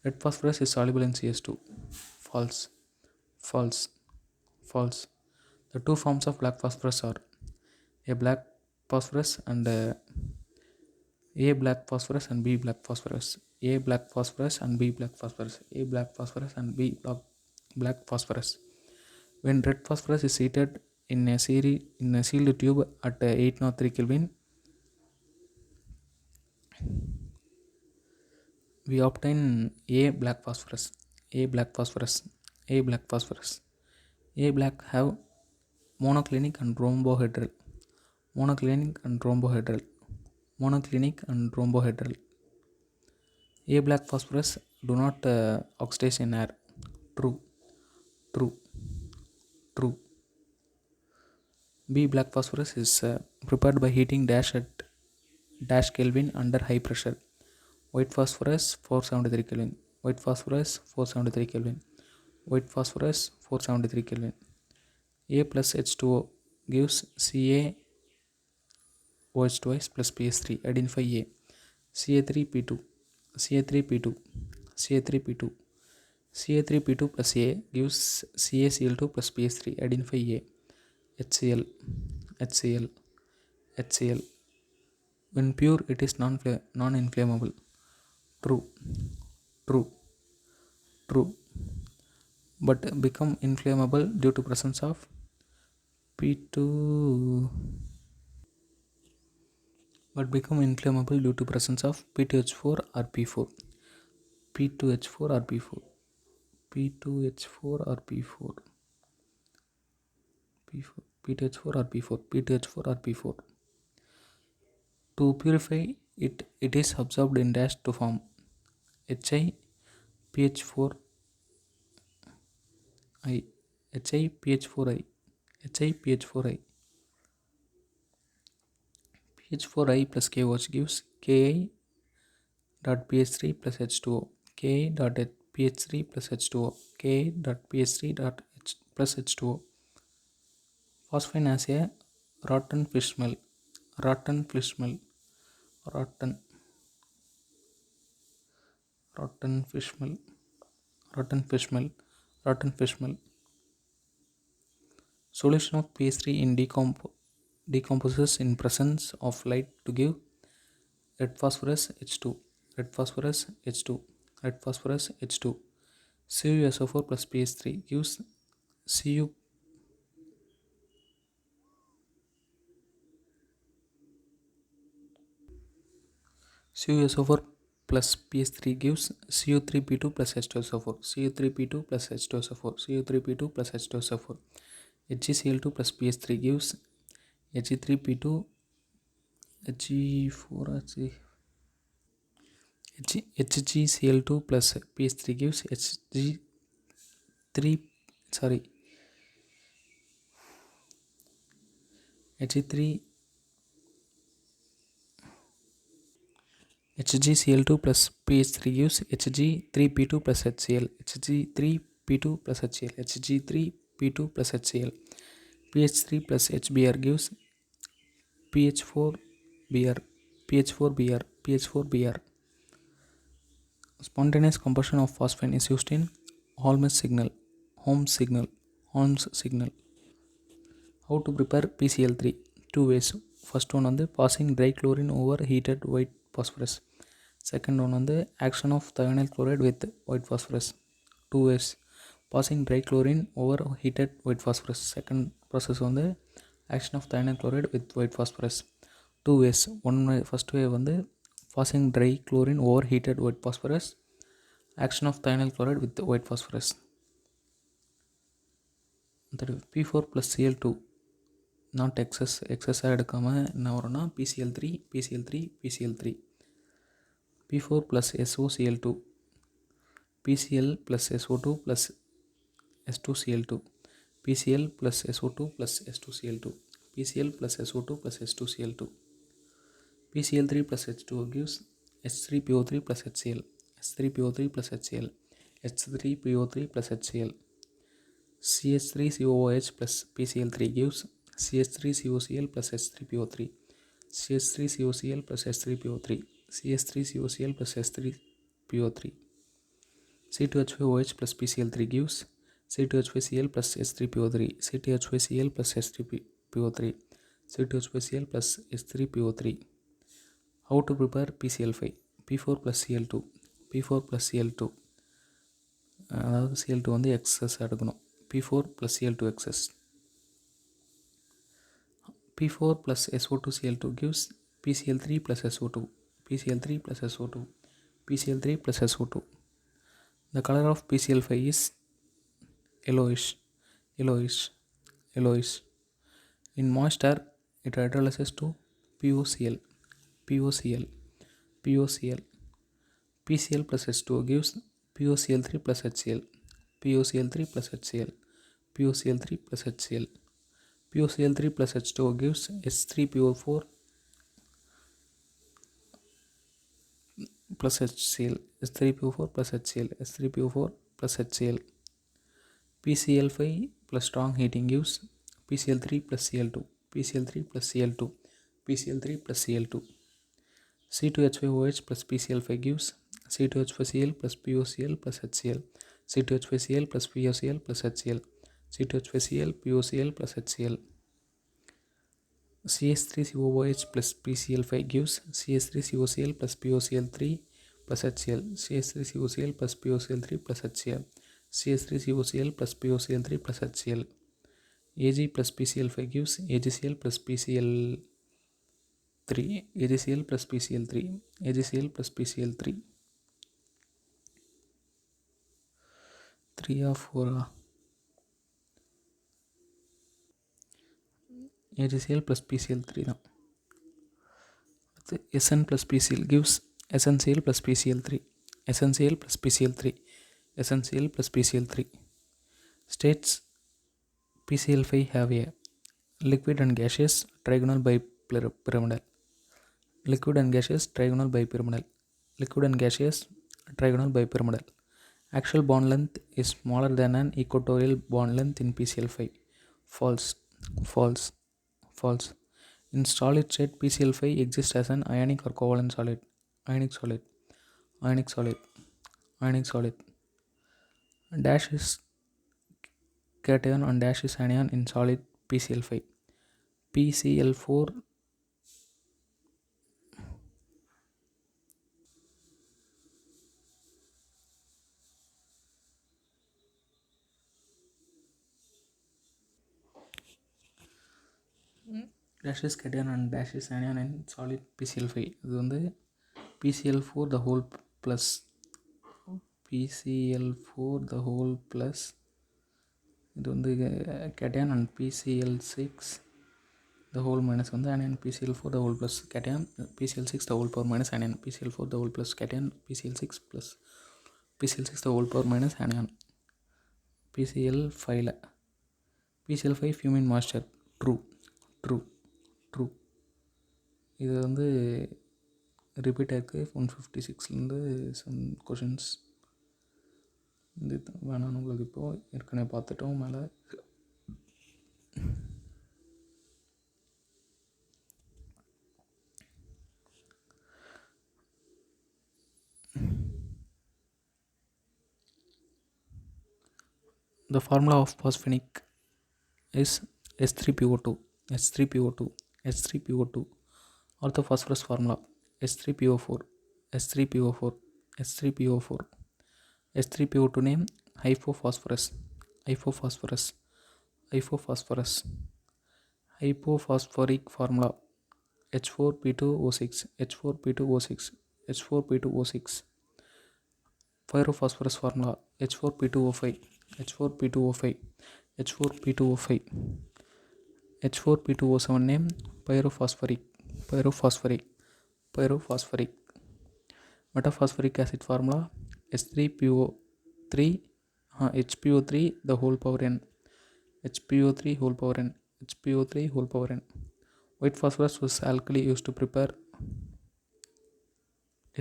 Speaker 1: Red phosphorus is soluble in CS2. False. False. False. The two forms of black phosphorus are A black phosphorus and A black phosphorus and B black phosphorus. A black phosphorus and B black phosphorus. A black phosphorus and B black phosphorus. When red phosphorus is heated in a sealed tube at 803 Kelvin, we obtain A black phosphorus. A black phosphorus. A black phosphorus. A black have monoclinic and rhombohedral. Monoclinic and rhombohedral. Monoclinic and rhombohedral. A black phosphorus do not oxidize in air. True. True. True. B black phosphorus is prepared by heating dash at dash Kelvin under high pressure. White phosphorus 473 Kelvin. White phosphorus 473 Kelvin. White phosphorus 473 Kelvin. A plus H2O gives CaOH twice plus PS3. Identify A. Ca3P2. Ca3P2. Ca3P2. Ca3P2 plus A gives CaCl2 plus PS3. Identify A. HCl. HCl. HCl. When pure, it is non-inflammable. True. True. True. But become inflammable due to presence of P2. But become inflammable due to presence of P2H4 or P4. P2H4 or P4. P2H4 or P4. P2H4 or P4. P2H4 or P4. To purify it, it is absorbed in dash to form HiPH4I. HiPH4I. HiPH4I. PH4I plus KOH gives Ki dot pH3 plus H2O. Ki dot pH3 plus H2O. Ki dot pH3 dot plus H2O. Phosphine has a rotten fish smell. Rotten fish smell. Rotten fish smell. Rotten fish smell. Rotten fish smell. Solution of pH3 in decomposes in presence of light to give red phosphorus H2. Red phosphorus H2. Red phosphorus H2. CuSO4 plus pH3 gives Cu. CuSO4 plus pH3 gives Cu3P2 plus H2SO4. Cu3P2 plus H2SO4. Cu3P2 plus H2SO4. HgCl2 plus pH3 gives Hg3P2 HgCl2 plus pH3 gives Hg3 HgCl2 plus pH3 gives Hg3P2 plus HCl. Hg3P2 plus HCl. Hg3P2 plus HCl. pH3 plus HBr gives pH4Br. pH4Br. pH4Br. Spontaneous combustion of phosphine is used in Holmes signal. Holmes signal. How to prepare PCl3? Two ways. First one on the passing dry chlorine over heated white phosphorus. Second one on the action of thionyl chloride with white phosphorus. Two ways. Passing dry chlorine over heated white phosphorus. Second process on the action of thionyl chloride with white phosphorus. Two ways. First way on the passing dry chlorine over heated white phosphorus. Action of thionyl chloride with white phosphorus. That is P4 plus Cl2 not excess எடுக்காம என்ன வரும்னா PCl3 P4 plus SOCl2 PCl plus SO2 plus S2Cl2 PCl plus SO2 plus S2Cl2 PCl plus SO2 plus S2Cl2 PCl3 plus H2O gives H3PO3 plus HCl H3PO3 plus HCl H3PO3 plus HCl CH3COOH plus PCl3 gives CH3COCl plus H3PO3 CH3COCl plus H3PO3 CH3COCl plus PO3. C2H5OH plus PCl3 gives C2H5Cl plus H3PO3, C2H5Cl plus H3PO3, C2H5Cl plus H3PO3. How to prepare PCl5? P4 plus Cl2, P4 plus Cl2, அதாவது Cl2 வந்து excess எடுக்கணும். P4 plus Cl2 excess. P4 plus SO2 Cl2 gives PCl3 plus SO2, PCl3 plus SO2, PCl3 plus SO2. The color of PCl5 is yellowish, yellowish, yellowish. In moist air, it hydrolyzes to POCl, POCl, POCl. PCl plus H2O gives POCl3 plus HCl, POCl3 plus HCl, POCl3 plus HCl. POCl3 plus H2O gives H3PO4 plus HCl, H3PO4 plus HCl, H3PO4 plus HCl. PCl5 plus strong heating gives PCl3 plus Cl2, PCl3 plus Cl2, PCl3 plus Cl2. C2H5OH plus PCl5 gives C2H5Cl plus POCl plus HCl, C2H5Cl plus POCl plus HCl, C2H5Cl POCl plus HCl. CH3COOH plus PCl5 gives CH3COCl plus POCl3 plus HCl, CH3COCl plus POCl3 plus HCl, CH3COCl plus POCl3 plus HCl. Ag plus PCl5 gives AgCl plus PCl3, AgCl plus PCl3, AgCl plus PCl3. 3 or 4 AgCl plus PCl3 தான். Sn plus PCl gives SnCl plus PCl3, SnCl plus PCl3, SnCl plus PCl3. States PCl5 have a liquid and gaseous trigonal bipyramidal, liquid and gaseous trigonal bipyramidal, liquid and gaseous trigonal bipyramidal. Actual bond length is smaller than an equatorial bond length in PCl5. False, false, false. In solid state, PCl5 exists as an ionic or covalent solid, ionic solid, ionic solid, ionic solid. Dash is cation and dash is anion in solid PCl5. PCl4 dash is cation and dash is anion in solid PCl5. இது வந்து PCl4 the whole plus PCl4 the whole plus இது வந்து cation and PCl6 the whole minus வந்து anion, PCl4 the whole plus cation, PCl6 the whole power minus anion, PCl4 the whole plus cation, PCl6 plus PCl6 the whole power minus anion. PCl5 PCl5 fuming moisture, true, true, true. இது வந்து repeat ஆயிருக்கு 156லேருந்து some questions இது வேணாம் உங்களுக்கு இப்போது ஏற்கனவே பார்த்துட்டோம். மேலே the formula of phosphenic is H3PO2, H3PO2, H3PO2. Orthophosphorus formula H3PO4, H3PO4, H3PO4. H3PO2 name hypophosphorus, hypophosphorus, hypophosphorus. Hypophosphoric formula H4P2O6, H4P2O6, H4P2O6. Pyrophosphorus formula H4P2O5, H4P2O5, H4P2O5. H4P2O7 name pyrophosphoric, pyrophosphoric, pyrophosphoric. Metaphosphoric acid formula H3PO3, HPO3 the whole power n, HPO3 whole power n, HPO3 whole power n. White phosphorus was alkali used to prepare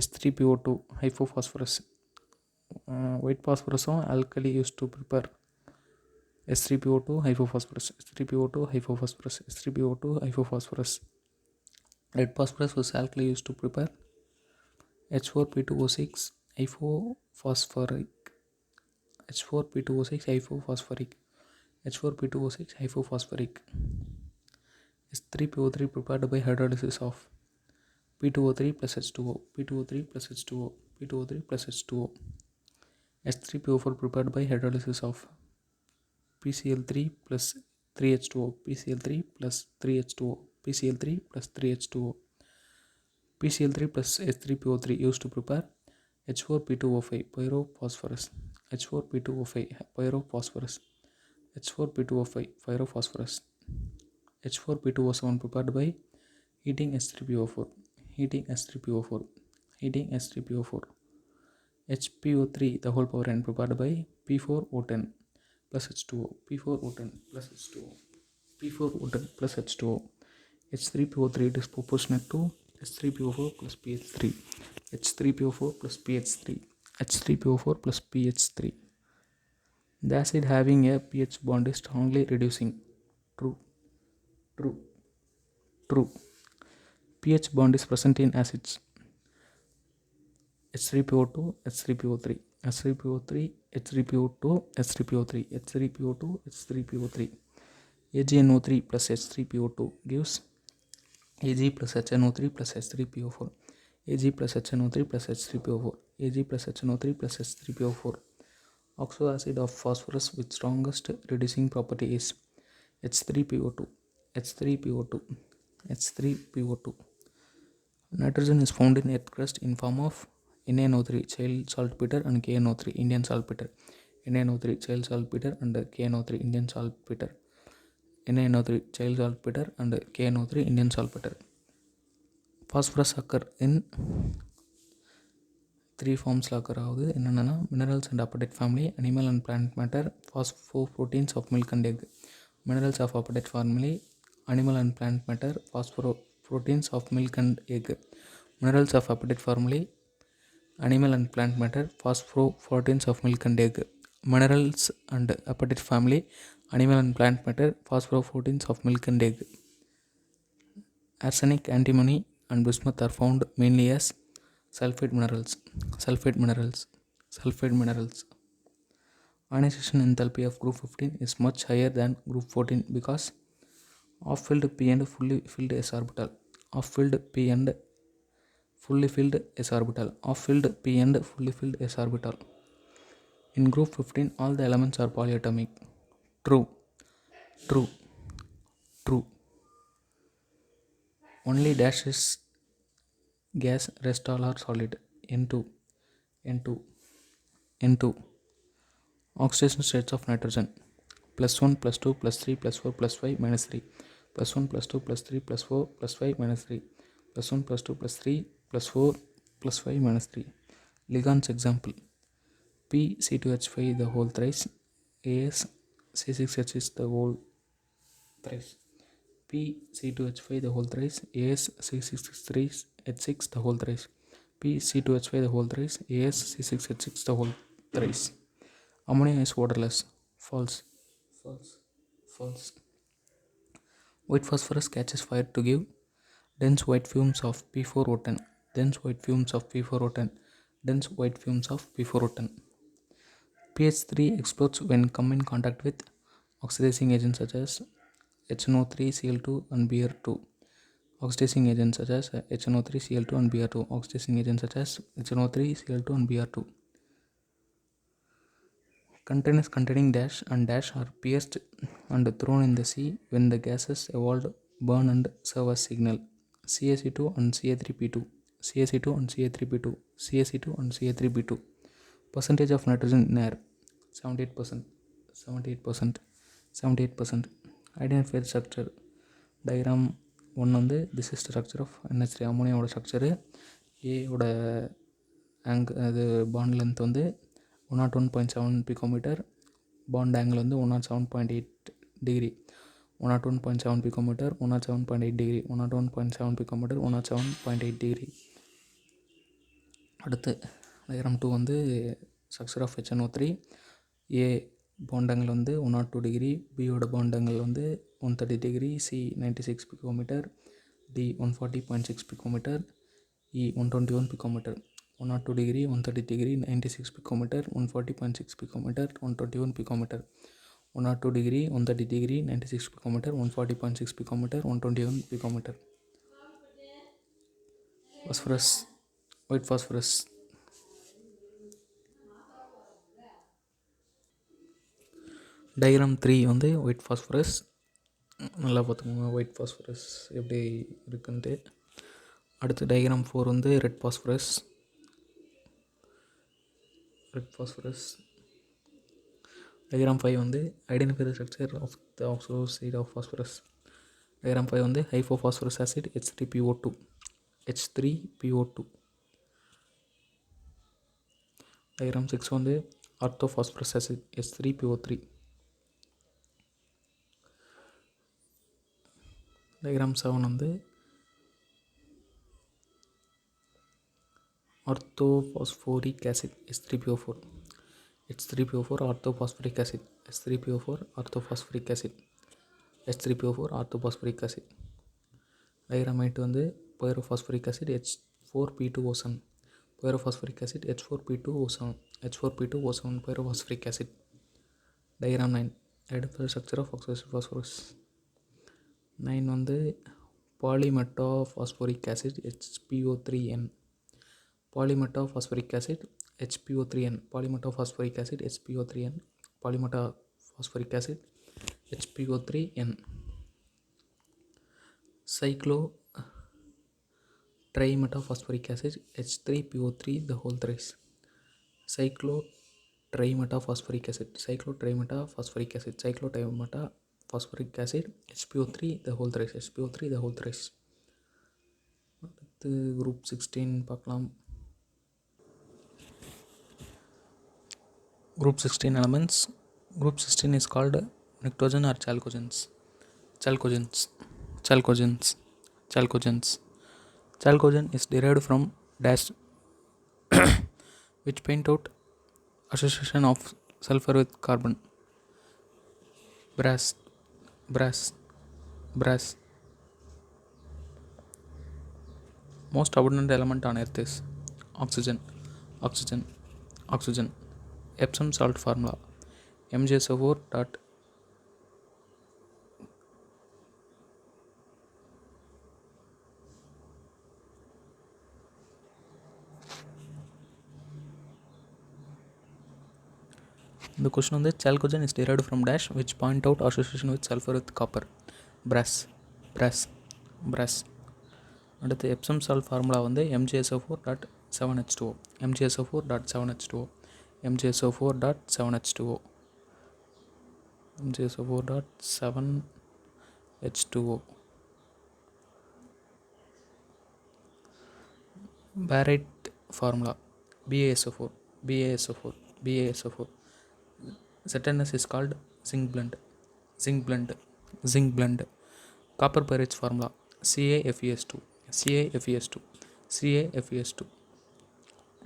Speaker 1: H3PO2 hypophosphorus. White phosphorus alkali used to prepare H3PO2 hypophosphorus, H3PO2 hypophosphorus, H3PO2 hypophosphorus. Red phosphorus was alkali used to prepare H4P2O6, hypophosphoric, H4P2O6 hypophosphoric, H4P2O6 hypophosphoric, H3PO3 prepared by hydrolysis of P2O3 plus H2O, P2O3 plus H2O, P2O3 plus H2O, H3PO4 prepared by hydrolysis of PCl3 plus 3H2O, PCl3 plus 3H2O, PCl3 plus 3H2O, PCl3 plus H3PO3 used to prepare H4P2O5 pyrophosphorus, H4P2O5 pyrophosphorus, H4P2O5 pyrophosphorus, H4P2O7 prepared by heating H3PO4, heating H3PO4, heating H3PO4, HPO3 the whole power n prepared by P4O10 plus H2O, P4O10 plus H2O, P4O10 plus H2O, H3PO3 it is proportionate to H3PO4 plus pH3, H3PO4 plus pH3, H3PO4 plus pH3. The acid having a pH bond is strongly reducing. True, true, true. pH bond is present in acids. H3PO2, H3PO3, H3PO3, H3PO2, H3PO3, H3PO2, H3PO3. AgNO3 plus H3PO2 gives Ag plus HNO3 plus H3PO4, Ag plus HNO3 plus H3PO4, Ag plus HNO3 plus H3PO4. Oxoacid of phosphorus with strongest reducing property is H3PO2, H3PO2, H3PO2. Nitrogen is found in earth crust in form of NaNO3 child saltpeter and KNO3 Indian saltpeter, NaNO3 child saltpeter and KNO3 Indian saltpeter, NaNO3 child saltpeter and KNO3 Indian saltpeter. Phosphorus occur in three forms occur ஆகுது. என்னென்னா minerals and appetite family, animal and plant matter, phosphoproteins of milk and egg. Minerals of appetite family, animal and plant matter, phosphoproteins of milk and egg. Minerals of appetite family, animal and plant matter, phosphoproteins of milk and egg. Minerals and appetite family, animal and plant matter, phosphoproteins of milk and egg. Arsenic, antimony and bismuth are found mainly as sulfide minerals, sulfide minerals, sulfide minerals. Ionization enthalpy of group 15 is much higher than group 14 because off-filled p and fully filled s orbital, off-filled p and fully filled s orbital, off-filled p and fully filled s orbital. In group 15 all the elements are polyatomic. True, true, true. Only dash is gas, rest all are solid. N2, N2, N2. Oxidation states of nitrogen: +1, +2, +3, +4, +5, -3, +1, +2, +3, +4, +5, -3, +1, +2, +3, +4, +5, -3. Ligands example: P(C2H5) the whole thrice, AsC6H is the whole thrice, P(C2H5) the whole thrice, AsC6H6 the whole thrice, P(C2H5) the whole thrice, AsC6H6 the whole thrice. Ammonia is odorless. False, false, false. White phosphorus catches fire to give dense white fumes of P4O10, dense white fumes of P4O10, dense white fumes of P4O10. pH3 explodes when come in contact with oxidizing agents such as HNO3Cl2 and Br2. Oxidizing agents such as HNO3Cl2 and Br2. Oxidizing agents such as HNO3Cl2 and Br2. Containers containing dash and dash are pierced and thrown in the sea when the gases evolved, burn and serve as signal. CaC2 and Ca3P2, CaC2 and Ca3P2, CaC2 and Ca3P2. Percentage of nitrogen in air: 78%, 78%, 78%. Identify the structure. Diagram 1 வந்து this is the structure of NH3 அமோனியாவோட structure. ஏயோட அது bond length வந்து 101.7 picometer, bond angle வந்து 107.8 degree, 101.7 picometer, 107.8 degree, 101.7 picometer, 107.8 degree. அடுத்து diagram 2 வந்து structure of HNO3. A bond angle வந்து 102 degree, பியோட பாண்ட் ஆங்கிள் வந்து 130 degree, C 96 picometer, D 140.6 picometer, E 121 picometer. 102 degree, 130 degree, 96 picometer, 140.6 picometer, 121 picometer. 102 degree, 130 degree, 96 picometer, 140.6 picometer, 121 picometer. Phosphorus, white phosphorus. Diagram 3 வந்து white phosphorus. நல்லா பார்த்துக்கோங்க white phosphorus எப்படி இருக்குன்ட்டு. அடுத்து diagram 4 வந்து ரெட் ஃபாஸ்பரஸ். டயக்ராம் 5 வந்து identify the structure of the oxoacid of phosphorus. Diagram 5 வந்து ஹைஃபோஃபாஸ்பரஸ் acid H3PO2. Diagram 6 வந்து ஆர்த்தோஃபாஸ்பரஸ் ஆசிட் H3PO3. டயக்ராம் 7 வந்து orthophosphoric acid H3PO4. Orthophosphoric acid orthophosphoric acid diagram 8 வந்து pyrophosphoric acid H4P2O7. H4P2O7 pyrophosphoric acid. Diagram 9 identify structure of oxoacid phosphorus. 9 வந்து polymetaphosphoric acid HPO3N. Polymetaphosphoric acid HPO3N. Cyclo trimetaphosphoric acid H3PO3 the whole thrice. Cyclotrimetaphosphoric acid HPO3 the whole thrice. அடுத்து group 16 பார்க்கலாம். Group 16 elements. Group 16 is called nitrogen or chalcogens. Chalcogen is derived from dash which point out association of sulfur with carbon. Brass. Most abundant element on earth is oxygen. Epsom salt formula MgSO4 dot the question on the chalcogen is derived from dash which point out association with sulfur with copper. Brass. அடுத்து Epsom salt formula வந்து MgSO4 dot 7H2O. Barite formula BaSO4. Certainty is called zinc blend. Copper pyrites formula CaFeS2.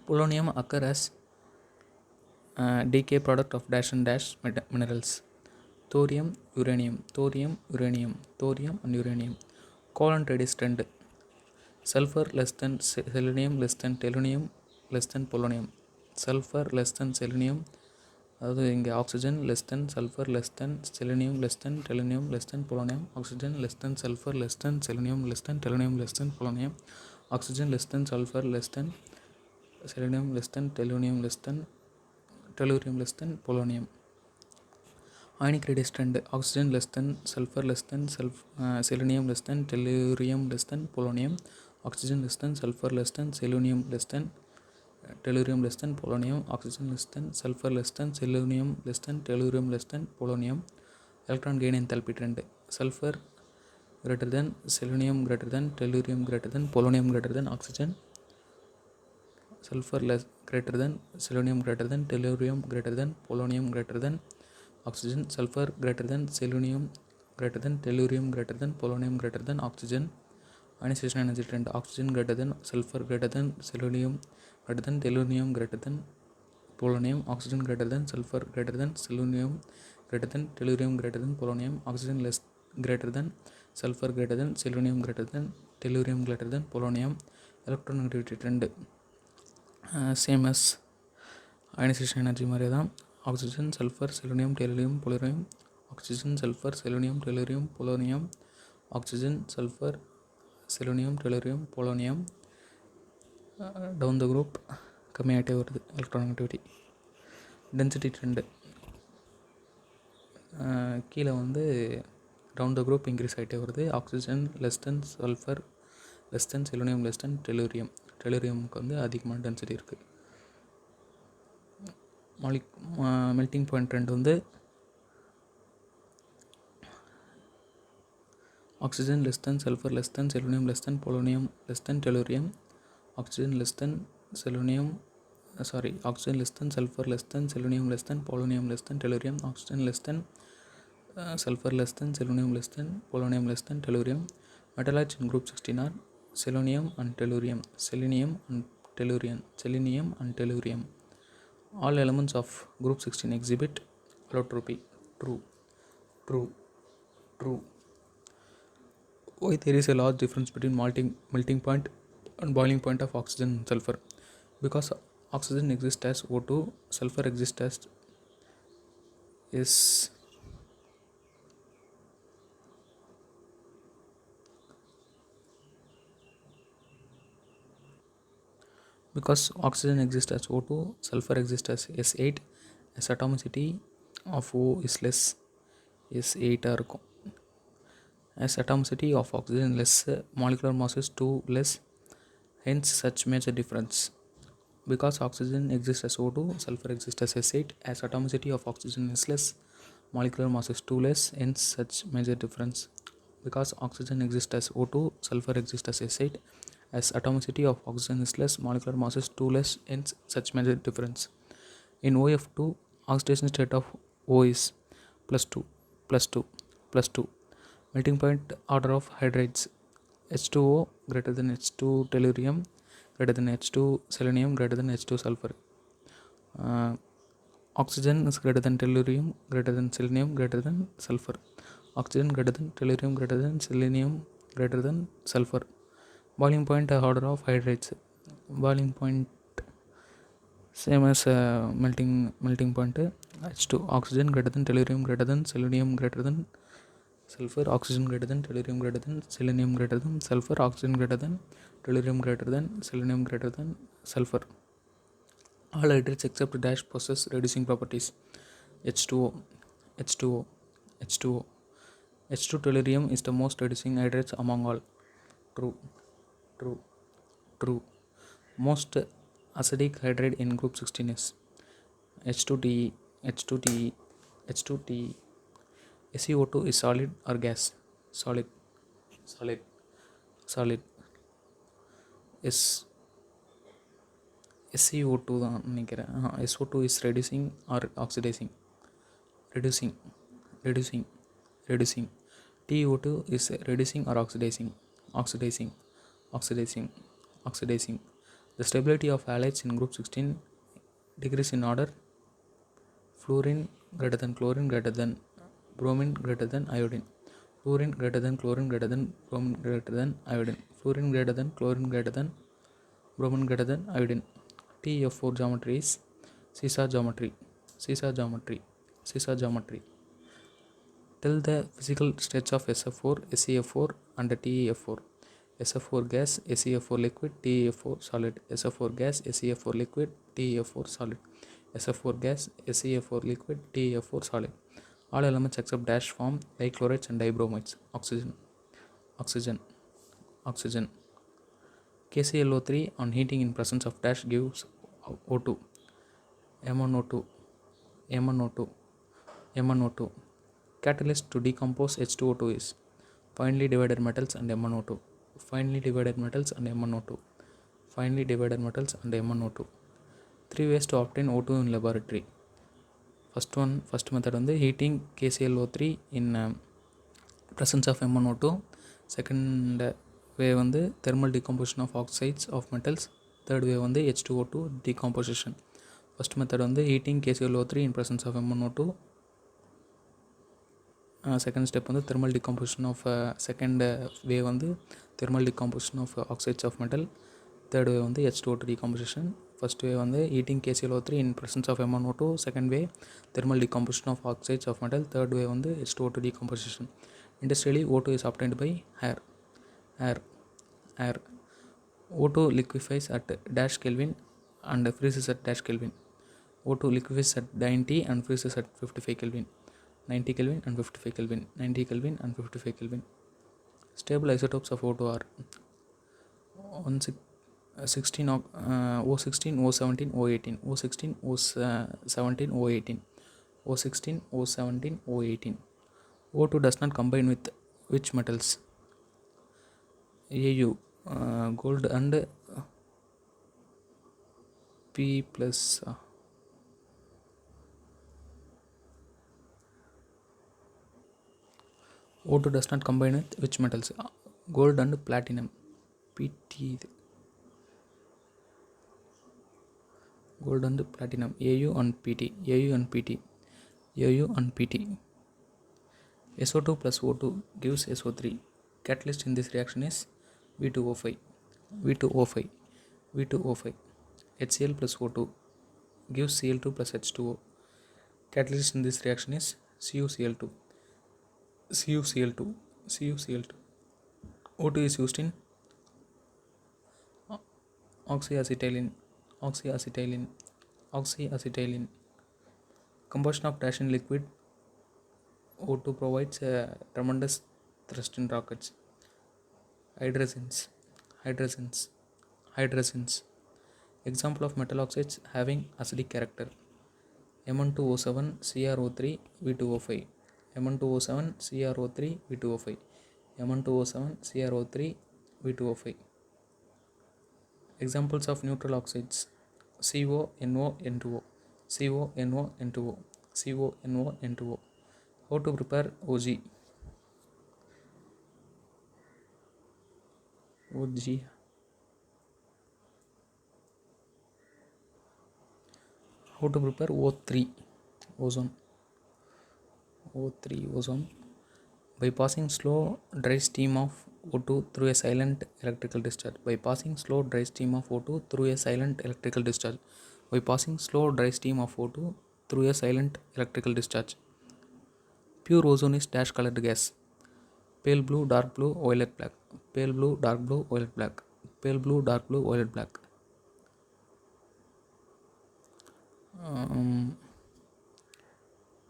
Speaker 1: Polonium occur as decay product of dash and dash minerals. Thorium, uranium. Covalent radius trend. Sulfur less than selenium less than tellurium less than polonium. Sulfur less than selenium, அதாவது இங்கே oxygen less than sulphur less than selenium less than tellurium less than polonium. Oxygen less than sulphur less than selenium less than tellurium less than polonium. Oxygen less than sulphur less than selenium less than tellurium less than tellurium less than polonium. Ionic radius trend. Oxygen less than sulphur less than selenium less than tellurium less than polonium. Oxygen less than sulphur less than selenium less தென் tellurium less than polonium. Oxygen less than sulfur less than selenium less than tellurium less than polonium. Electron gain enthalpy trend. Sulfur greater than selenium greater than tellurium greater than polonium greater than oxygen. Sulfur less greater than selenium greater than tellurium greater than polonium greater than oxygen. Sulfur greater than selenium greater than tellurium greater than polonium greater than oxygen. Ionization energy trend. Oxygen greater than sulfur greater than selenium greater than tellurium greater than polonium. Oxygen greater than sulfur greater than selenium greater than tellurium greater than polonium. Oxygen less greater than sulfur greater than selenium greater than tellurium greater than polonium. Electronegativity trend. Same as ionization energy மாதிரியே தான். Oxygen, sulphur, selenium, tellurium, polonium. Oxygen, sulphur, selenium, tellurium, polonium. Oxygen, sulphur, selenium, tellurium, polonium. Down the group கம்மியாகிட்டே வருது electronegativity. Density trend கீழே வந்து down the group increase ஆகிட்டே வருது. Oxygen less than sulphur less than selenium less than tellurium. டெலூரியமுக்கு வந்து அதிகமான density இருக்குது. மெல்ட்டிங் பாயிண்ட் ட்ரெண்ட் வந்து oxygen less than sulphur less than selenium less than polonium less than tellurium. Oxygen less than selenium oxygen less than sulfur less than selenium less than polonium less than tellurium. Oxygen less than sulfur less than selenium less than polonium less than tellurium. Metalloids in group 16 are selenium and tellurium. All elements of group 16 exhibit allotropy. True. Why there is a large difference between melting point and boiling point of oxygen and sulfur? Because oxygen exists as O2, sulfur exists as because oxygen exists as O2, sulfur exists as S8, as atomicity of O is less, S8 இருக்கும். As atomicity of oxygen less, molecular mass is 2 less, hence such major difference. Because oxygen exists as O2, sulfur exists as S8, as atomicity of oxygen is less, molecular mass is 2 less, hence such major difference. Because oxygen exists as O2, sulfur exists as S8, as atomicity of oxygen is less, molecular mass is 2 less, hence such major difference. In OF2, oxidation state of O is +2. Melting point order of hydrides: H2O greater than H2 tellurium greater than H2 selenium greater than H2 sulfur. Oxygen is greater than tellurium greater than selenium greater than sulfur. Oxygen greater than tellurium greater than selenium greater than sulfur. Boiling point order of hydrides: boiling point same as melting point. H2 oxygen greater than tellurium greater than selenium greater than sulfur. Oxygen greater than tellurium greater than selenium greater than sulfur. Oxygen greater than tellurium greater than selenium greater than sulfur. All hydrates except dash possess reducing properties. H2O tellurium is the most reducing hydrates among all. True. Most acidic hydrate in group 16 is H2TE. SeO2 is solid or gas? Solid. SeO2 தான் நினைக்கிறேன். SO2 is reducing or oxidizing? Reducing. TO2 is reducing or oxidizing? Oxidizing. The stability of halides in group 16 degrees in order: fluorine greater than chlorine greater than bromine greater than iodine. Fluorine greater than chlorine greater than bromine greater than iodine. Fluorine greater than chlorine greater than bromine greater than iodine. TF4 geometry is seesaw geometry. Tell the physical states of SF4, SeF4 and TeF4. SF4 gas, SeF4 liquid, TeF4 solid. SF4 gas, SeF4 liquid, TeF4 solid. SF4 gas, SeF4 liquid, TeF4 solid. All elements except dash form dichlorides and dibromides. Oxygen. KClO3 on heating in presence of dash gives O2. MnO2. Catalyst to decompose H2O2 is finely divided metals and MnO2. Three ways to obtain O2 in laboratory. First method வந்து heating KClO3 in presence of MnO2. Second way வந்து thermal decomposition of oxides of metals. Third way வந்து H2O2 decomposition. First method வந்து heating KClO3 in presence of MnO2. Second step வந்து thermal decomposition of second way வந்து thermal decomposition of oxides of metal. Third way வந்து H2O2 decomposition. First way வந்து heating KClO3 in presence of MnO2. Second way thermal decomposition of oxides of metal. Third way வந்து H2O2 decomposition. Industrially O2 is obtained by air. O2 liquefies at dash Kelvin and freezes at dash Kelvin. O2 liquefies at 90 and freezes at 55 Kelvin. 90 Kelvin and 55 Kelvin. 90 Kelvin and 55 Kelvin. Stable isotopes of O2 are 16 O16, O17, O18, O16, O17, O18, O16, O17, O18. O2 does not combine with which metals? AU, gold and P plus O2 does not combine with which metals? Gold and platinum. PT. Gold and platinum. AU and PT. AU and PT. AU and PT. SO2 plus O2 gives SO3. Catalyst in this reaction is V2O5. V2O5. V2O5. HCl plus O2 gives Cl2 plus H2O. Catalyst in this reaction is CuCl2. CuCl2. CuCl2. O2 is used in oxyacetylene. Oxyacetylene. Oxyacetylene. Combustion of dash in liquid O2 provides a tremendous thrust in rockets. Hydrazines. Hydrazines. Hydrazines. Example of metal oxides having acidic character. Mn2O7 CrO3 V2O5. Mn2O7 CrO3 V2O5. Mn2O7 CrO3 V2O5. Examples of neutral oxides. CONO N2O. CONO N2O. CONO N2O. How to prepare OG? OG. How to prepare O3? Ozone. O3 ozone. By passing slow dry steam of O2 through a silent electrical discharge. By passing slow dry steam of O2 through a silent electrical discharge. By passing slow dry steam of O2 through a silent electrical discharge. Pure ozone is dash colored gas. Pale blue, dark blue, violet black. Pale blue, dark blue, violet black. Pale blue, dark blue, violet black.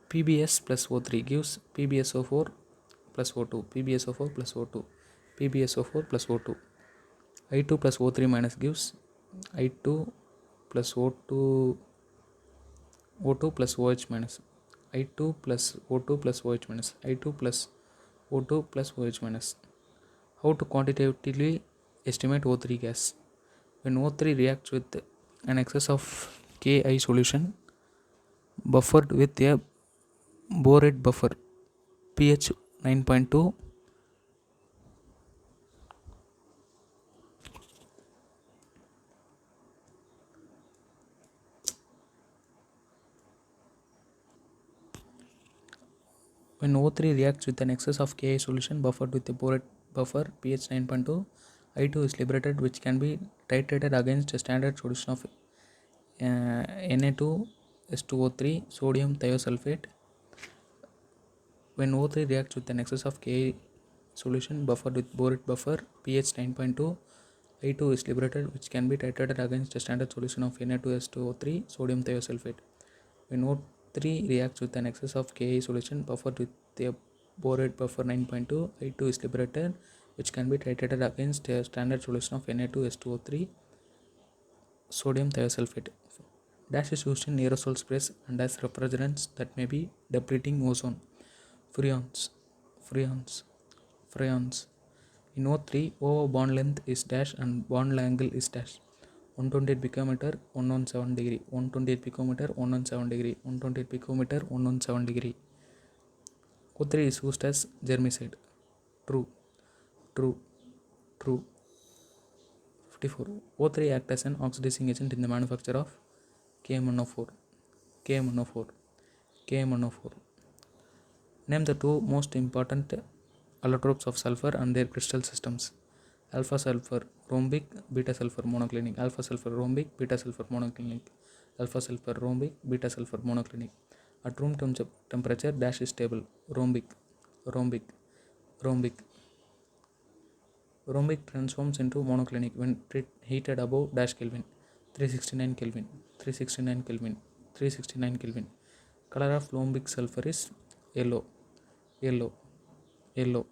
Speaker 1: PbS plus O3 gives PbSO4 plus O2. PbSO4 plus O2. PbSO4 plus O2. I2 plus O3 minus gives I2 plus O2 plus OH minus. I2 plus O2 plus OH minus. I2 plus O2 plus OH minus. How to quantitatively estimate O3 gas? When O3 reacts with an excess of Ki solution buffered with a borate buffer pH 9.2, when O3 reacts with an excess of Ki solution buffered with a borate buffer pH 9.2, I2 is liberated, which can be titrated against a standard solution of Na2S2O3 sodium thiosulfate. When O3 reacts with an excess of Ki solution buffered with borate buffer pH 9.2, I2 is liberated, which can be titrated against a standard solution of Na2S2O3 sodium thiosulfate. When O3 reacts with an excess of Ki solution buffered with a borate buffer 9.2, I2 is liberated, which can be titrated against a standard solution of Na2S2O3 sodium thiosulfate. Dash is used in aerosol sprays and as refrigerants that may be depleting ozone. Freons. In O3, O bond length is dash and bond angle is dash. 128 picometer, 117 degree. 128 picometer, 117 degree. 128 picometer, 117 degree. O3 is used as germicide. True. 54. O3 acts as an oxidizing agent in the manufacture of KMnO4. Name the two most important allotropes of sulfur and their crystal systems. alpha sulfur rhombic, beta sulfur monoclinic, alpha sulfur rhombic, beta sulfur monoclinic, alpha sulfur rhombic, beta sulfur monoclinic. At room temperature dash is stable. Rhombic, rhombic, rhombic. Rhombic transforms into monoclinic when heated above dash Kelvin, 369 Kelvin, 369 Kelvin, 369 Kelvin. Color of rhombic sulfur is yellow, yellow, yellow.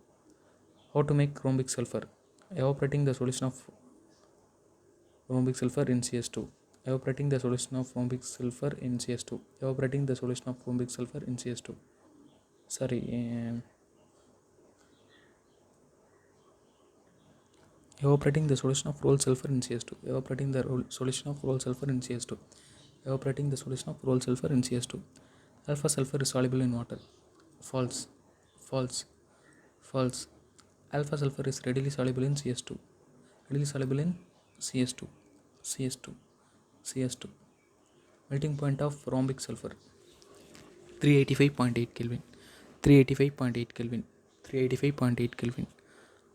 Speaker 1: How to make rhombic sulfur? Evaporating the solution of rhombic sulfur in CS2. Evaporating the solution of rhombic sulfur in CS2. Evaporating the solution of rhombic sulfur in CS2. Sorry. Evaporating the solution of roll sulfur in CS2. Evaporating the solution of roll sulfur in CS2. Evaporating the solution of roll sulfur in CS2. Alpha sulfur is soluble in water. False. False. False. Alpha sulfur is readily soluble in CS2. Readily soluble in CS2. CS2. CS2. Melting point of rhombic sulfur 385.8 Kelvin. 385.8 Kelvin. 385.8 Kelvin.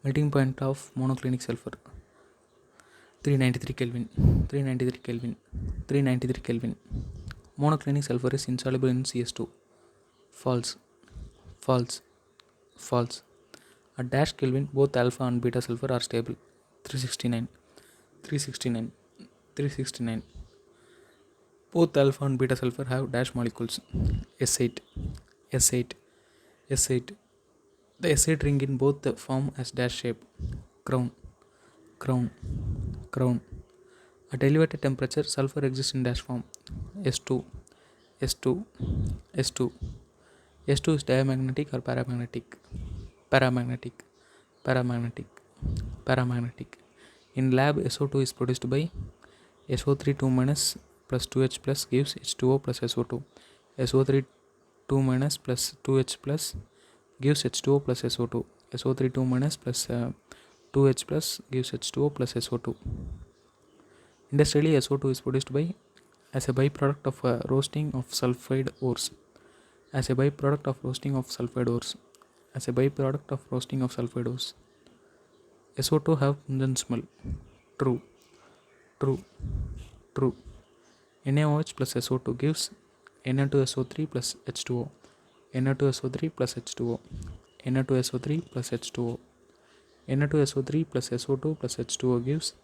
Speaker 1: Melting point of monoclinic sulfur 393 Kelvin. 393 Kelvin. 393 Kelvin. Monoclinic sulfur is insoluble in CS2. False. False. False. At dash Kelvin, both alpha and beta sulfur are stable. 369. 369. 369. Both alpha and beta sulfur have dash molecules. S8. S8. S8. The S8 ring in both the form as dash shape. Crown. Crown. Crown. At elevated temperature, sulfur exists in dash form. S2. S2. S2. S2 is diamagnetic or paramagnetic. Paramagnetic. Paramagnetic. Paramagnetic. In lab, SO2 is produced by SO3 2 minus plus 2H plus gives H2O plus SO2. SO3 2 minus plus 2H plus gives H2O plus SO2. SO3 2 minus plus 2H plus gives H2O plus SO2. Industrially, SO2 is produced by as a byproduct of roasting of sulfide ores. As a byproduct of roasting of sulfide ores. As a byproduct of roasting of sulfide ores. SO2 have pungent smell. True. True. True. NaOH plus SO2 gives Na2SO3 plus H2O. Na2SO3 plus H2O. Na2SO3 plus H2O. Na2SO3 plus SO2 plus H2O gives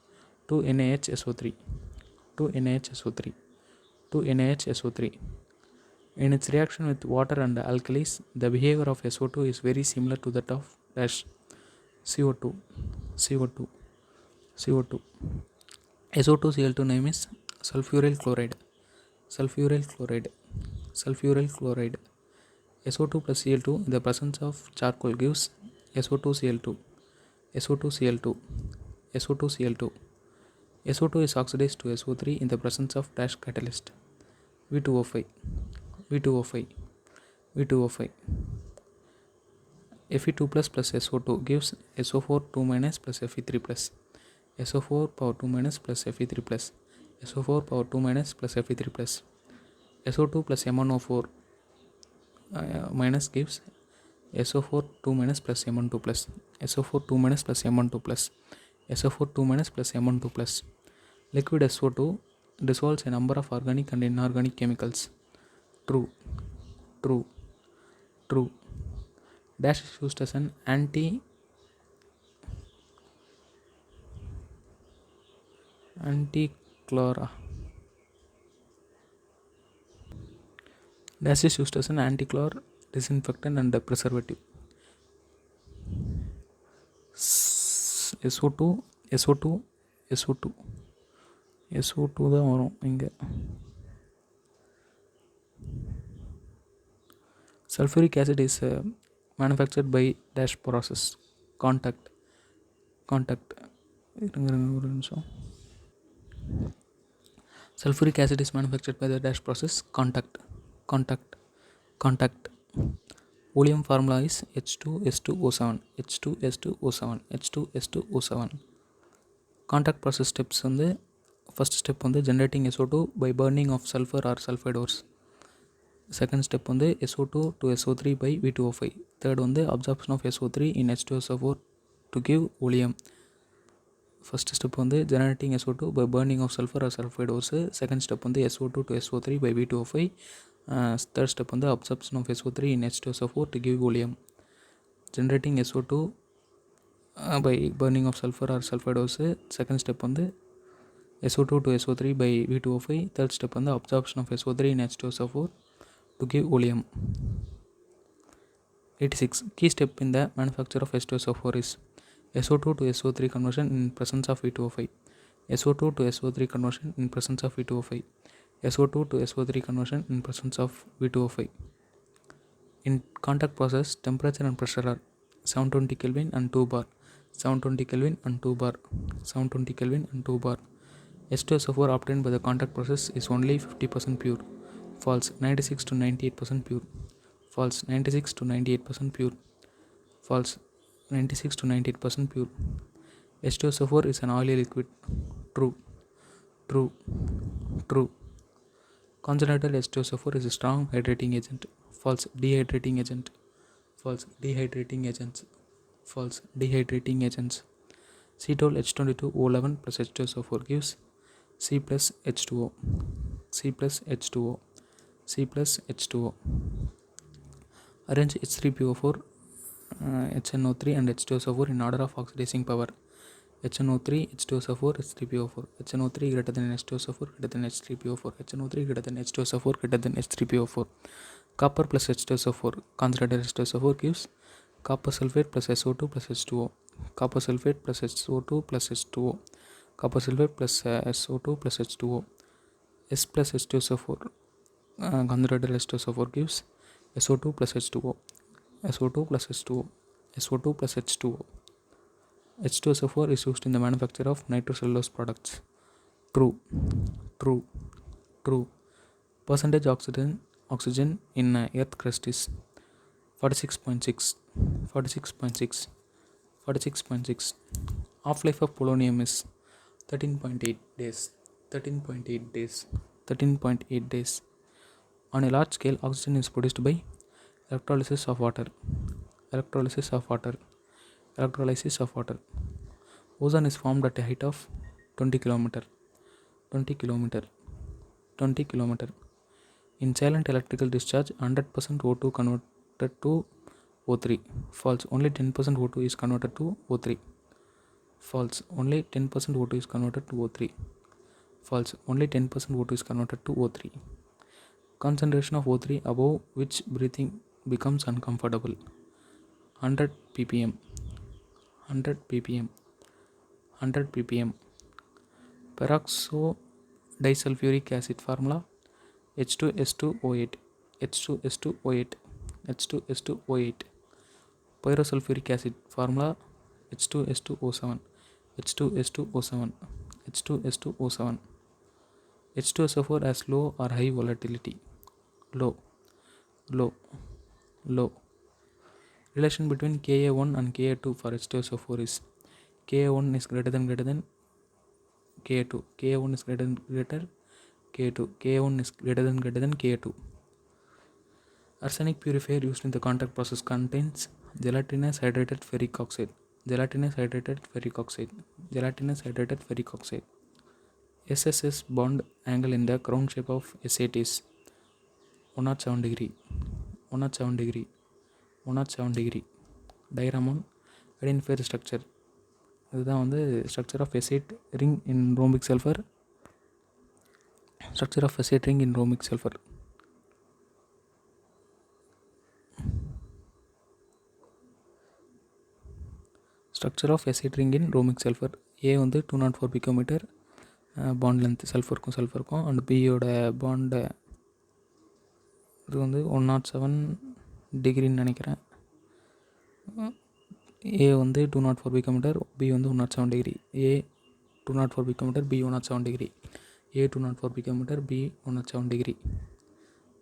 Speaker 1: 2NaHSO3. 2NaHSO3. 2NaHSO3. In its reaction with water and alkalis, the behavior of SO2 is very similar to that of dash CO2. CO2. CO2. SO2Cl2 name is sulfuryl chloride. Sulfuryl chloride. Sulfuryl chloride. SO2 plus Cl2 in the presence of charcoal gives SO2Cl2. SO2Cl2. SO2Cl2. SO2 is oxidized to SO3 in the presence of dash catalyst. V2O5. V2O5. V2O5. Fe2 plus SO2 gives SO4 2 minus plus Fe3 plus. SO4 power 2 minus plus Fe3 plus. SO4 power 2 minus plus Fe3 plus. SO2 plus MnO4 minus gives SO4 2 minus plus Mn2 plus. SO4 2 minus plus Mn2 plus. SO4 2 minus plus Mn2 plus. Liquid SO2 dissolves a number of organic and inorganic chemicals. True. True. True. Dash is used as an anti-chlor. Dash is used as an anti-chlor, disinfectant and preservative. SO2, SO2, SO2, SO2 தான் வரும் இங்கே. Sulfuric acid is manufactured by dash process. Contact. Sulfuric acid is manufactured by the dash process. Contact. Oleum formula is H2S2O7. H2S2O7. H2S2O7. Contact process steps on the first step on the generating SO2 by burning of sulfur or sulfide ores. Second step on the SO2 to SO3 by V2O5. Third on the absorption of SO3 in H2SO4 to give oleum. First step வந்து generating SO2 by burning of sulphur or sulphide ores. Second step வந்து SO2 to SO3 by V2O5. Third step வந்து absorption of SO3 in H2SO4 to give oleum. Generating SO2 by burning of sulfur or sulfide ose. Second step வந்து SO2 to SO3 by V2O5. Third step வந்து absorption of SO3 in H2SO4 to give oleum. 86. Key step in the manufacture of H2SO4 is SO2 to SO3 conversion in presence of V2O5. SO2 to SO3 conversion in presence of V2O5. SO2 to SO3 conversion in presence of V2O5. In contact process, temperature and pressure are 720 Kelvin and 2 bar. 720 Kelvin and 2 bar. 720 Kelvin and 2 bar. H2SO4 obtained by the contact process is only 50% pure. False. 96 to 98% pure. False. 96 to 98% pure. False. 96 to 98% pure. H2SO4 is an oily liquid. True. True. True. Concentrated H2SO4 is a strong hydrating agent. False. Dehydrating agent. False. Dehydrating agents. False. Dehydrating agents. Cetol H22O11 plus H2SO4 gives C plus H2O. C plus H2O. C plus H2O. Arrange H3PO4, HNO3 and H2SO4 in order of oxidizing power. HNO3, H2SO4, H3PO4. HNO3 greater than H2SO4 greater than H3PO4. HNO3 greater than H2SO4 greater than H3PO4. Copper plus H2SO4. Concentrated H2SO4 gives copper sulfate plus SO2 plus H2O. Copper sulfate plus SO2 plus H2O. Copper sulfate plus SO2 plus H2O. S plus H2SO4. Concentrated H2SO4 gives SO2 plus H2O. SO2 plus H2O. SO2 plus H2O. H2SO4 is used in the manufacture of nitrocellulose products. True. True. True. Percentage oxygen in earth crust is 46.6. 46.6. 46.6. Half-life of polonium is 13.8 days. 13.8 days. 13.8 days. On a large scale, oxygen is produced by electrolysis of water. Electrolysis of water. Electrolysis of water. Ozone is formed at a height of 20 km. 20 km. 20 km. In silent electrical discharge, 100% O2 converted to O3. False. Only 10% O2 is converted to O3. False. Only 10% O2 is converted to O3. False. Only 10% O2 is converted to O3. Concentration of O3 above which breathing becomes uncomfortable. 100 ppm. 100 ppm. 100 ppm. Peroxodisulfuric acid formula H2S2O8. H2S2O8. H2S2O8. Pyrosulfuric acid formula H2S2O7. H2S2O7. H2S2O7. H2SO4 has low or high volatility. Low. Low. Low. Relation between Ka1 and Ka2 for H2SO4 is Ka1 is greater than Ka2. Ka1 is greater Ka2. Ka1 is greater than Ka2. Arsenic purifier used in the contact process contains gelatinous hydrated ferric oxide. Gelatinous hydrated ferric oxide. Gelatinous hydrated ferric oxide. SSS bond angle in the crown shape of S8 is 107 degree. 107 degree. 107 degree. Diagram on identify the structure. இதுதான் வந்து structure of S8 ring in rhombic sulfur. Structure of S8 ring in rhombic sulfur. Structure of S8 ring in rhombic sulfur. A வந்து 204 picometer bond length சல்ஃபருக்கும் and பியோட bond இது வந்து 107 டிகிரின்னு நினைக்கிறேன். ஏ வந்து 204 picometre, B வந்து 107 degree. ஏ 204 picometre, B 107 degree. ஏ 204 picometre, B 107 degree.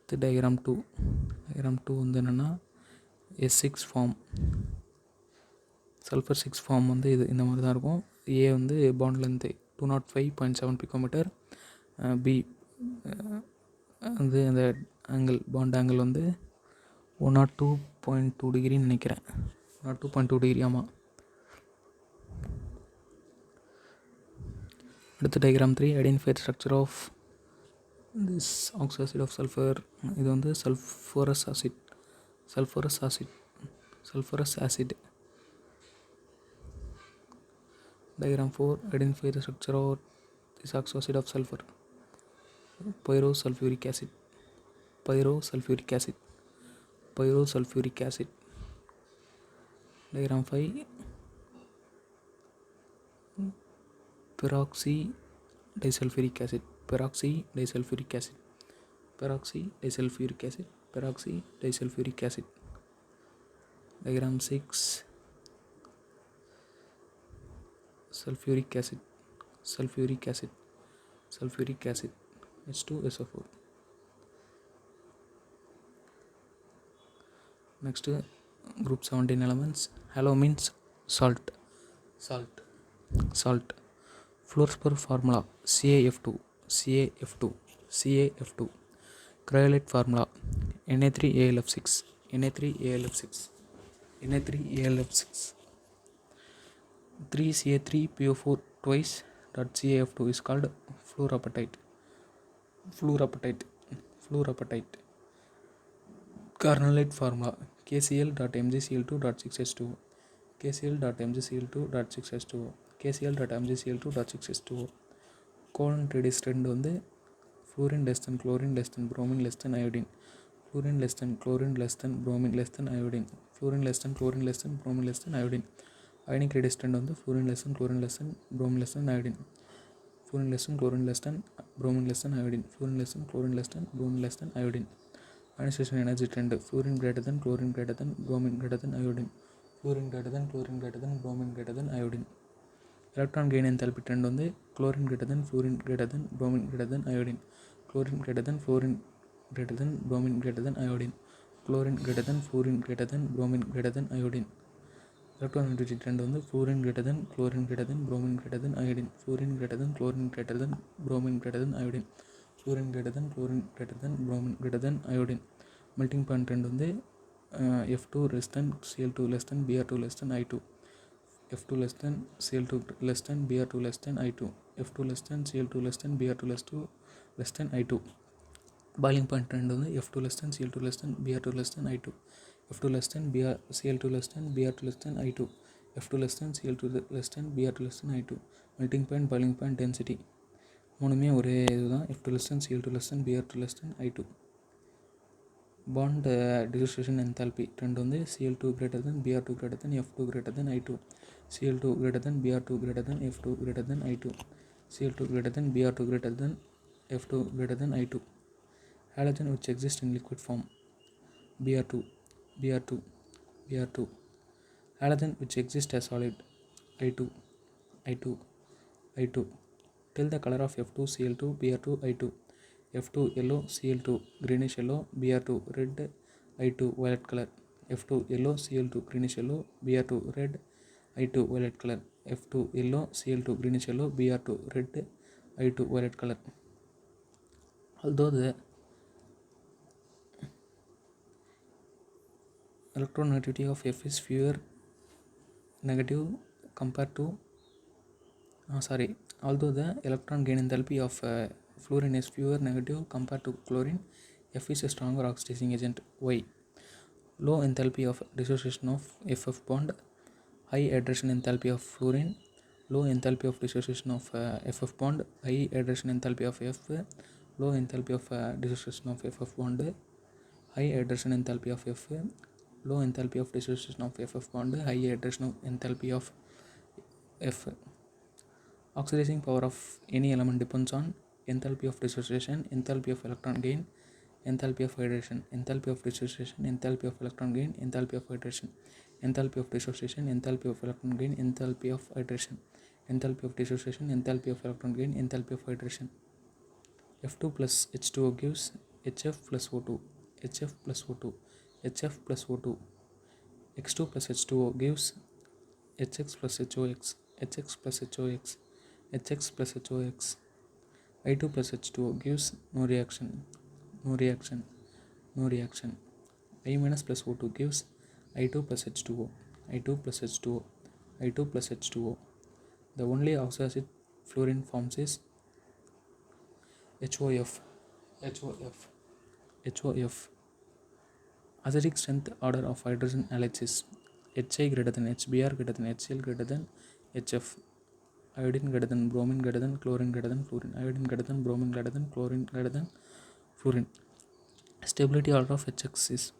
Speaker 1: இது diagram 2. Diagram 2 வந்து என்னென்னா S6 ஃபார்ம், சல்ஃபர் 6 ஃபார்ம் வந்து இது இந்த மாதிரி தான் இருக்கும். ஏ வந்து பாண்ட் லென்த்து 205.7 பிகோமீட்டர், பி வந்து அந்த ஆங்கிள் பாண்ட் ஆங்கிள் வந்து 102.2 டிகிரின்னு நினைக்கிறேன். 102.2 டிகிரி. ஆமாம். அடுத்து diagram 3 identify the structure of this oxide of sulfur. இது வந்து sulfurous acid. Diagram 4 identify the structure of this oxide of sulfur. pyrosulfuric acid. Diagram 5 peroxydisulfuric acid. Diagram 6 sulfuric acid H2SO4. Next group 17 elements. Halo means salt. Fluorspar formula CaF2. Cryolate formula Na3AlF6. 3Ca3PO4 twice dot CaF2 is called fluorapatite. Carnotite formula KCl.MgCl2.6H2O. Covalent radius trend வந்து fluorine less than chlorine less than bromine less than iodine. Fluorine less than chlorine less than bromine less than iodine. Ionic radius trend வந்து fluorine less than chlorine less than bromine less than iodine. Ionization energy trend fluorine greater than chlorine greater than bromine greater than iodine. Electron gain enthalpy trend வந்து chlorine greater than fluorine greater than bromine greater than iodine. Chlorine greater than fluorine greater than bromine greater than iodine. Electron neutral trend வந்து fluorine greater than chlorine greater than bromine greater than iodine. Fluorine greater than chlorine greater than bromine greater than iodine. Melting point trend வந்து F2 less than Cl2 less than Br2 less than I2. F2 less than Cl2 less than Br2 less than I2. F2 less than Cl2 less than Br2 less than I2. Boiling point trend வந்து F2 less than Cl2 less than Br2 less than I2. F2 less than Cl2 less than Br2 less than I2. F2 less than Cl2 less than Br2 less than I2. Melting point, boiling point, density மூணுமே ஒரே இதுதான். F2 less than Cl2 less than Br2 less than I2. Bond dissociation enthalpy trend வந்து Cl2 greater than Br2 greater than F2 greater than I2. Cl2 greater than Br2 greater than F2 greater than I2. Cl2 greater than Br2 greater than F2 greater than I2. Halogen which exists in liquid form Br2. Halogen which exists as solid I2. Tell the color of F2 Cl2 Br2 I2. F2 yellow, Cl2 greenish yellow, Br2 red, I2 violet color. F2 yellow, Cl2 greenish yellow, Br2 red, I2 violet color. F2 yellow, Cl2 greenish yellow, Br2 red, I2 violet color. Although the electronegativity of F is fewer negative compared to although the electron gain enthalpy of fluorine is fewer negative compared to chlorine, F is a stronger oxidizing agent. Why? Low enthalpy of dissociation of FF bond, high hydration enthalpy of fluorine, low enthalpy of dissociation of FF bond, high hydration enthalpy of F, low enthalpy of dissociation of FF bond, high hydration enthalpy of F, low enthalpy of dissociation of FF bond, high hydration enthalpy of F. Oxidizing power of any element depends on enthalpy of dissociation, enthalpy of electron gain, enthalpy of hydration, enthalpy of dissociation, enthalpy of electron gain, enthalpy of hydration, enthalpy of dissociation, enthalpy of electron gain, enthalpy of hydration, enthalpy of dissociation, enthalpy of electron gain, enthalpy of hydration. F2 plus H2O gives HF plus O2, HF plus O2, HF plus O2. X2 plus H2O gives HX plus HOX, HX plus HOX, HX plus HOX. I2 plus H2O gives no reaction. I minus plus O2 gives I2 plus H2O, I2 plus H2O, I2 plus H2O. The only oxidized fluorine forms is HOF. HOF. HOF. Acidic strength order of hydrogen halides is HI greater than HBr greater than HCl greater than HF. Iodine greater than bromine greater than chlorine greater than fluorine. Iodine greater than bromine greater than chlorine greater than fluorine. Stability order of HX is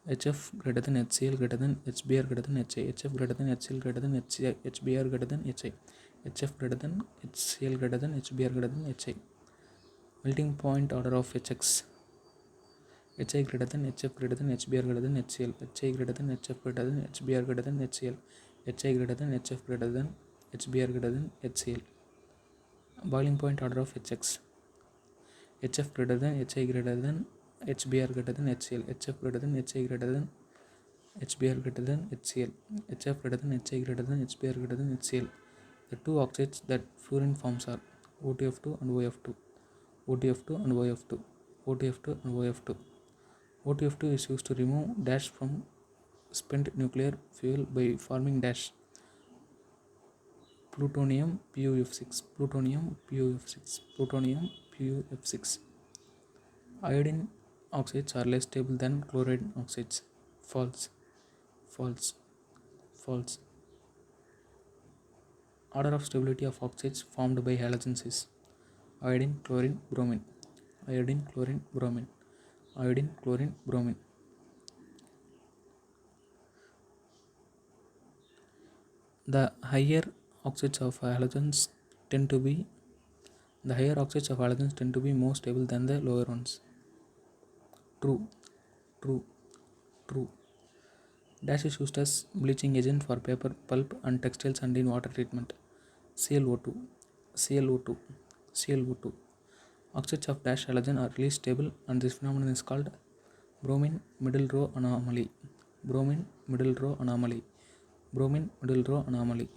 Speaker 1: HF greater than HCl greater than HBr greater than HI. HF greater than HCl greater than HBr greater than HI. HF greater than HCl greater than HBr greater than HI. Melting point order of HX HI greater than HF greater than HBr greater than HCl. HI greater than HF greater than HBr greater than HCl. HI greater than HF greater than HBr greater than HCl. Boiling point order of HX HF greater than HI greater than HBr greater than HCl. HF greater than HI greater than HBr greater than HCl. HF greater than HI greater than HBr greater than HCl. The two oxides that fluorine forms are OTF2 and OF2. OTF2 and OF2. OTF2 and OF2. OTF2 is used to remove dash from spent nuclear fuel by forming dash plutonium PuF6. Plutonium PuF6. Plutonium PuF6. Iodine oxides are less stable than chloride oxides. False. False. False. Order of stability of oxides formed by halogens is iodine, chlorine, bromine. Iodine, chlorine, bromine. Iodine, chlorine, bromine. The higher oxides of halogens tend to be more stable than the lower ones. True. True. True. Dash is used as bleaching agent for paper, pulp and textiles and in water treatment. ClO2. ClO2. ClO2. Oxides of dash halogen are least stable and this phenomenon is called bromine middle row anomaly. Bromine middle row anomaly. Bromine middle row anomaly.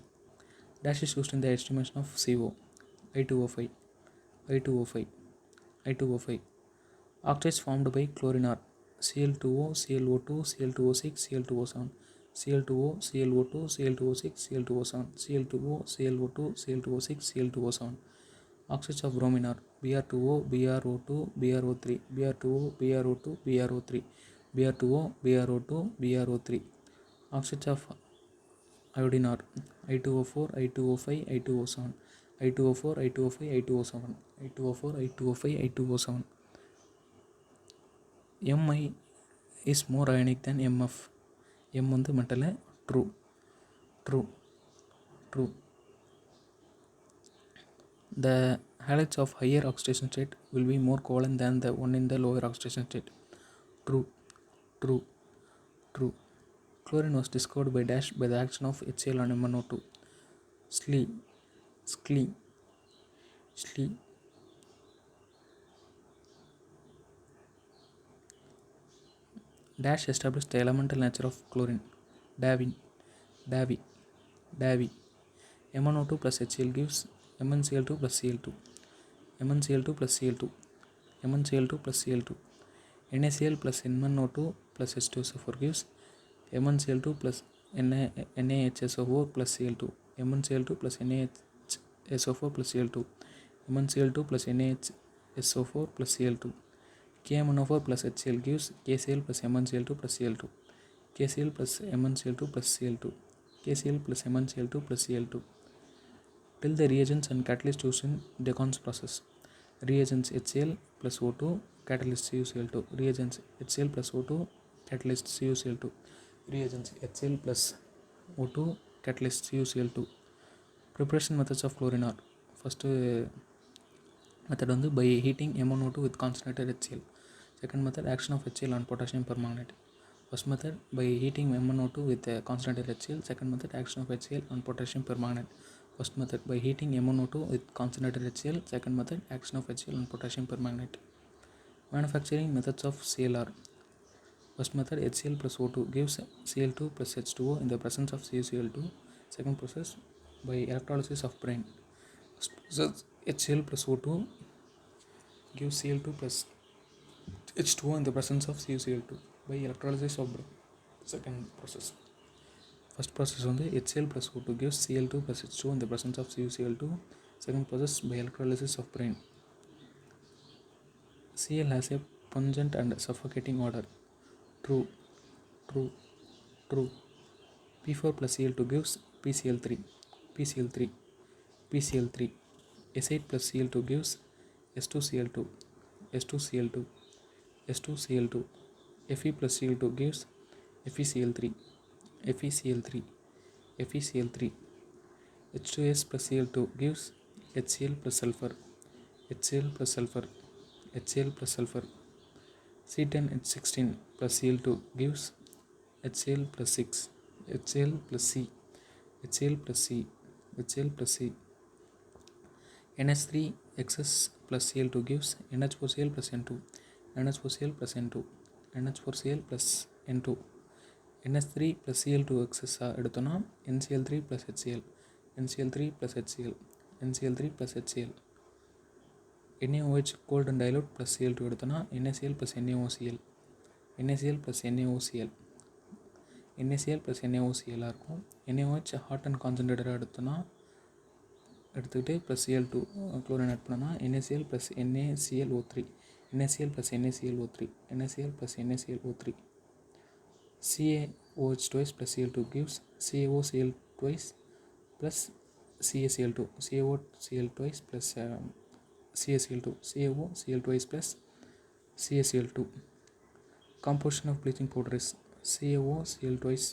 Speaker 1: Dash is used in the estimation of CO. I2O5. I2O5. I2O5. Oxides formed by chlorine are Cl2O, Cl2O2, Cl2O6, Cl2O7. Cl2O, Cl2O2, Cl2O6, Cl2O7. Cl2O, Cl2O2, Cl2O6, Cl2O7. Oxides of bromine are Br2O, BrO2, BrO3, Br2O, BrO2, BrO3, Br2O, BrO2, BrO3. Oxides of iodine are I2O4, I2O5, I2O7, I2O4, I2O5, I2O7, I2O4, I2O5, I2O7. Mi is more ionic than Mf. M வந்து metal. True. True. True. The halides of higher oxidation state will be more covalent than the one in the lower oxidation state. True. True. True. Chlorine was discovered by dash by the action of HCl on MnO2. Slee. Slee. Slee. Dash established the elemental nature of chlorine. Davy. Davy. Davy. MnO2 plus HCl gives MnCl2 plus Cl2. MnCl2 plus Cl2. MnCl2 plus Cl2. NaCl plus MnO2 plus H2SO4 gives MnCl2 plus NaHSO4 plus Cl2. MnCl2 plus NaHSO4 plus Cl2. MnCl2 plus NaHSO4 plus Cl2. KMnO4 plus HCl gives KCl plus MnCl2 plus Cl2. KCl plus MnCl2 plus Cl2. KCl plus MnCl2 plus Cl2. Tell the reagents and catalysts used in BECOZ process. Reagents HCl plus O2, catalyst CuCl2. Reagents HCl plus O2, catalyst CuCl2. Reagents HCl plus O2, catalyst CuCl2. Preparation methods of chlorine are first method by heating MnO2 with concentrated HCl. Second method, action of HCl on potassium permanganate. First method by heating MnO2 with concentrated HCl. Second method, action of HCl on potassium permanganate. First method by heating MnO2 with concentrated HCl. Second method, action of HCl on potassium permanganate. Manufacturing methods of CLR. First method, HCl plus O2 gives Cl2 plus H2O in the presence of CuCl2. Second process by electrolysis of brine. First process, HCl plus O2 gives Cl2 plus H2O in the presence of CuCl2 by electrolysis of brine. Second process. First process on the HCl plus O2 gives Cl2 plus H2O in the presence of CuCl2. Second process by electrolysis of brine. Cl has a pungent and suffocating odor. True, true, true. P4 plus Cl2 gives PCl3, PCl3, PCl3. S8 plus Cl2 gives S2Cl2, S2Cl2, S2Cl2. Fe plus Cl2 gives FeCl3, FeCl3, FeCl3. H2S plus Cl2 gives HCl plus sulfur, HCl plus sulfur, HCl plus sulfur. C10H16 plus Cl2 gives HCl plus 6, HCl plus C, HCl plus C, HCl plus C. NH3 excess plus Cl2 gives NH4Cl plus N2, NH4Cl plus N2, NH4Cl plus N2. NH3 plus Cl2 excess எடுத்தோன்னா NCl3 plus HCl, NCl3 plus HCl, NCl3 plus HCl. NaOH cold and dilute plus Cl2 எடுத்தோன்னா NaCl plus NaOCl, NaCl plus NaOCl, NaCl plus NaOCl இருக்கும். NaOH hot and concentrated எடுத்தோன்னா எடுத்துக்கிட்டு plus Cl2 chlorine add பண்ணோன்னா NaCl plus NaClO3, NaCl plus NaClO3, NaCl plus NaClO3. CaOH twice plus Cl2 gives CaOCl twice plus CaCl2, CaOCl twice plus CaCl2, CaOCl twice plus CaCl2. Composition of bleaching powder is CaOCl twice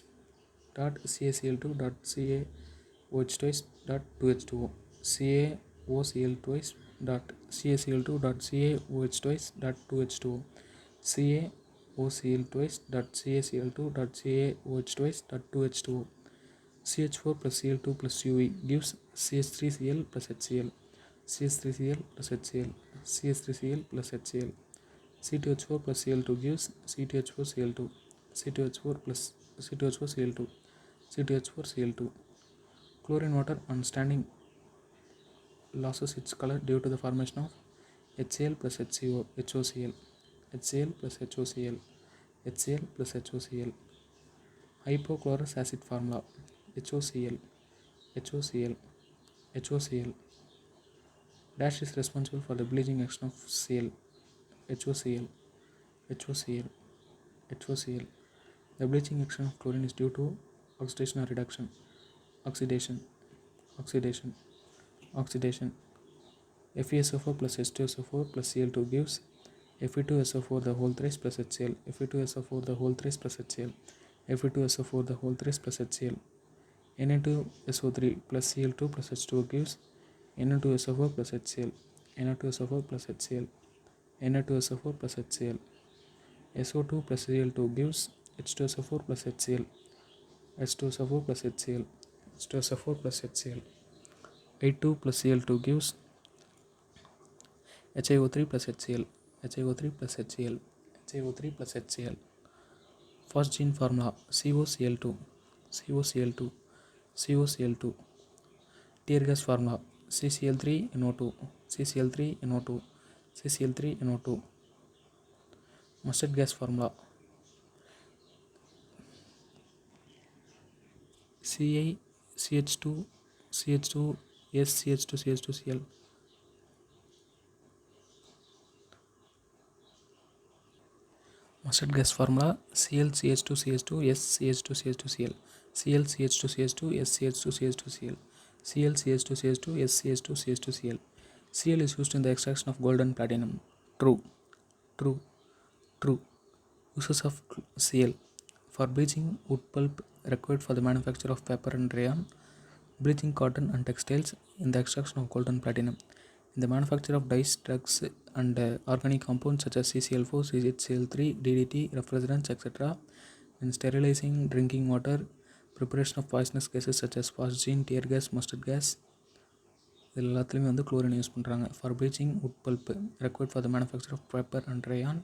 Speaker 1: dot CaCl2 dot CaOH twice dot 2H2O, CaOCl twice dot CaCl2 dot CaOH twice dot 2H2O, CaOCl twice dot CaCl2 dot CaOH twice dot 2H2O. CH4 plus Cl2 plus UV gives CH3Cl plus HCl, CH3Cl plus HCl, CH3Cl plus HCl. C2H4 plus Cl2 gives C2H4Cl2, C2H4 plus C2H4Cl2, C2H4Cl2. Chlorine water on standing loses its color due to the formation of HCl plus HCO, HOCl, HCl plus HOCl, HCl plus HOCl. Hypochlorous acid formula HOCl, HOCl, HOCl. Dash is responsible for the bleaching action of Cl, HOCl, HOCl, HOCl. The bleaching action of chlorine is due to oxidation or reduction, oxidation, oxidation, oxidation. FeSO4 plus H2SO4 plus Cl2 gives Fe2SO4 the whole thrice plus HCl, Fe2SO4 the whole thrice plus HCl, Fe2SO4 the whole thrice plus HCl. Na2SO3 plus Cl2 plus H2O gives Na2SO4 plus HCl, Na2SO4 plus HCl, Na2SO4 plus HCl. SO2 plus Cl2 gives H2SO4 plus HCl, H2SO4 plus HCl, H2SO4 plus HCl. I2 plus Cl2 gives HiO3 plus HCl, HiO3 plus HCl, HiO3 plus HCl. Phosgene formula COCl2, COCl2, COCl2. Tear gas formula CCl3NO2, CCl3NO2, CCl3NO2. Mustard gas formula CiCH2 CH2 SCH2 CH2Cl. Mustard gas formula ClCH2CH2 SCH2CH2Cl, ClCH2CH2 SCH2CH2Cl, ClCH2CH2 SCH2CH2Cl. Cl is used in the extraction of gold and platinum. True, true, true. Uses of Cl for bleaching wood pulp required for the manufacture of paper and rayon, bleaching cotton and textiles, in the extraction of gold and platinum, in the manufacture of dyes, drugs and organic compounds such as CCl4, CHCl3, DDT, refrigerants, etc., in sterilizing drinking water, preparation of poisonous gases such as phosgene, tear gas, mustard gas. இதில் எல்லாத்துலேயுமே வந்து chlorine use பண்ணுறாங்க. For bleaching wood pulp required for the manufacture of paper and rayon,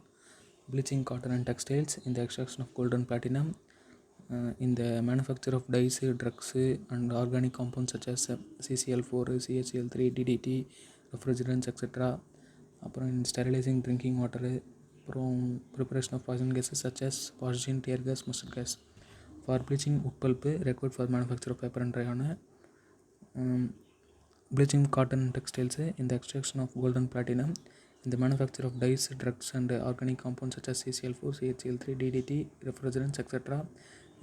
Speaker 1: bleaching cotton and textiles, in the extraction of gold and platinum, in the manufacture of dyes, drugs and organic compounds such as CCl4, CHCl3, DDT, refrigerants, etc. அப்புறம் in sterilizing drinking water, அப்புறம் preparation of poison gases such as phosgene, tear gas, mustard gas. For bleaching wood pulp required for the manufacture of paper and rayon, Bleaching cotton and textiles in the extraction of gold and platinum, in the manufacture of dyes, drugs and organic compounds such as CCl4, CHCl3, DDT, refrigerants, etc.,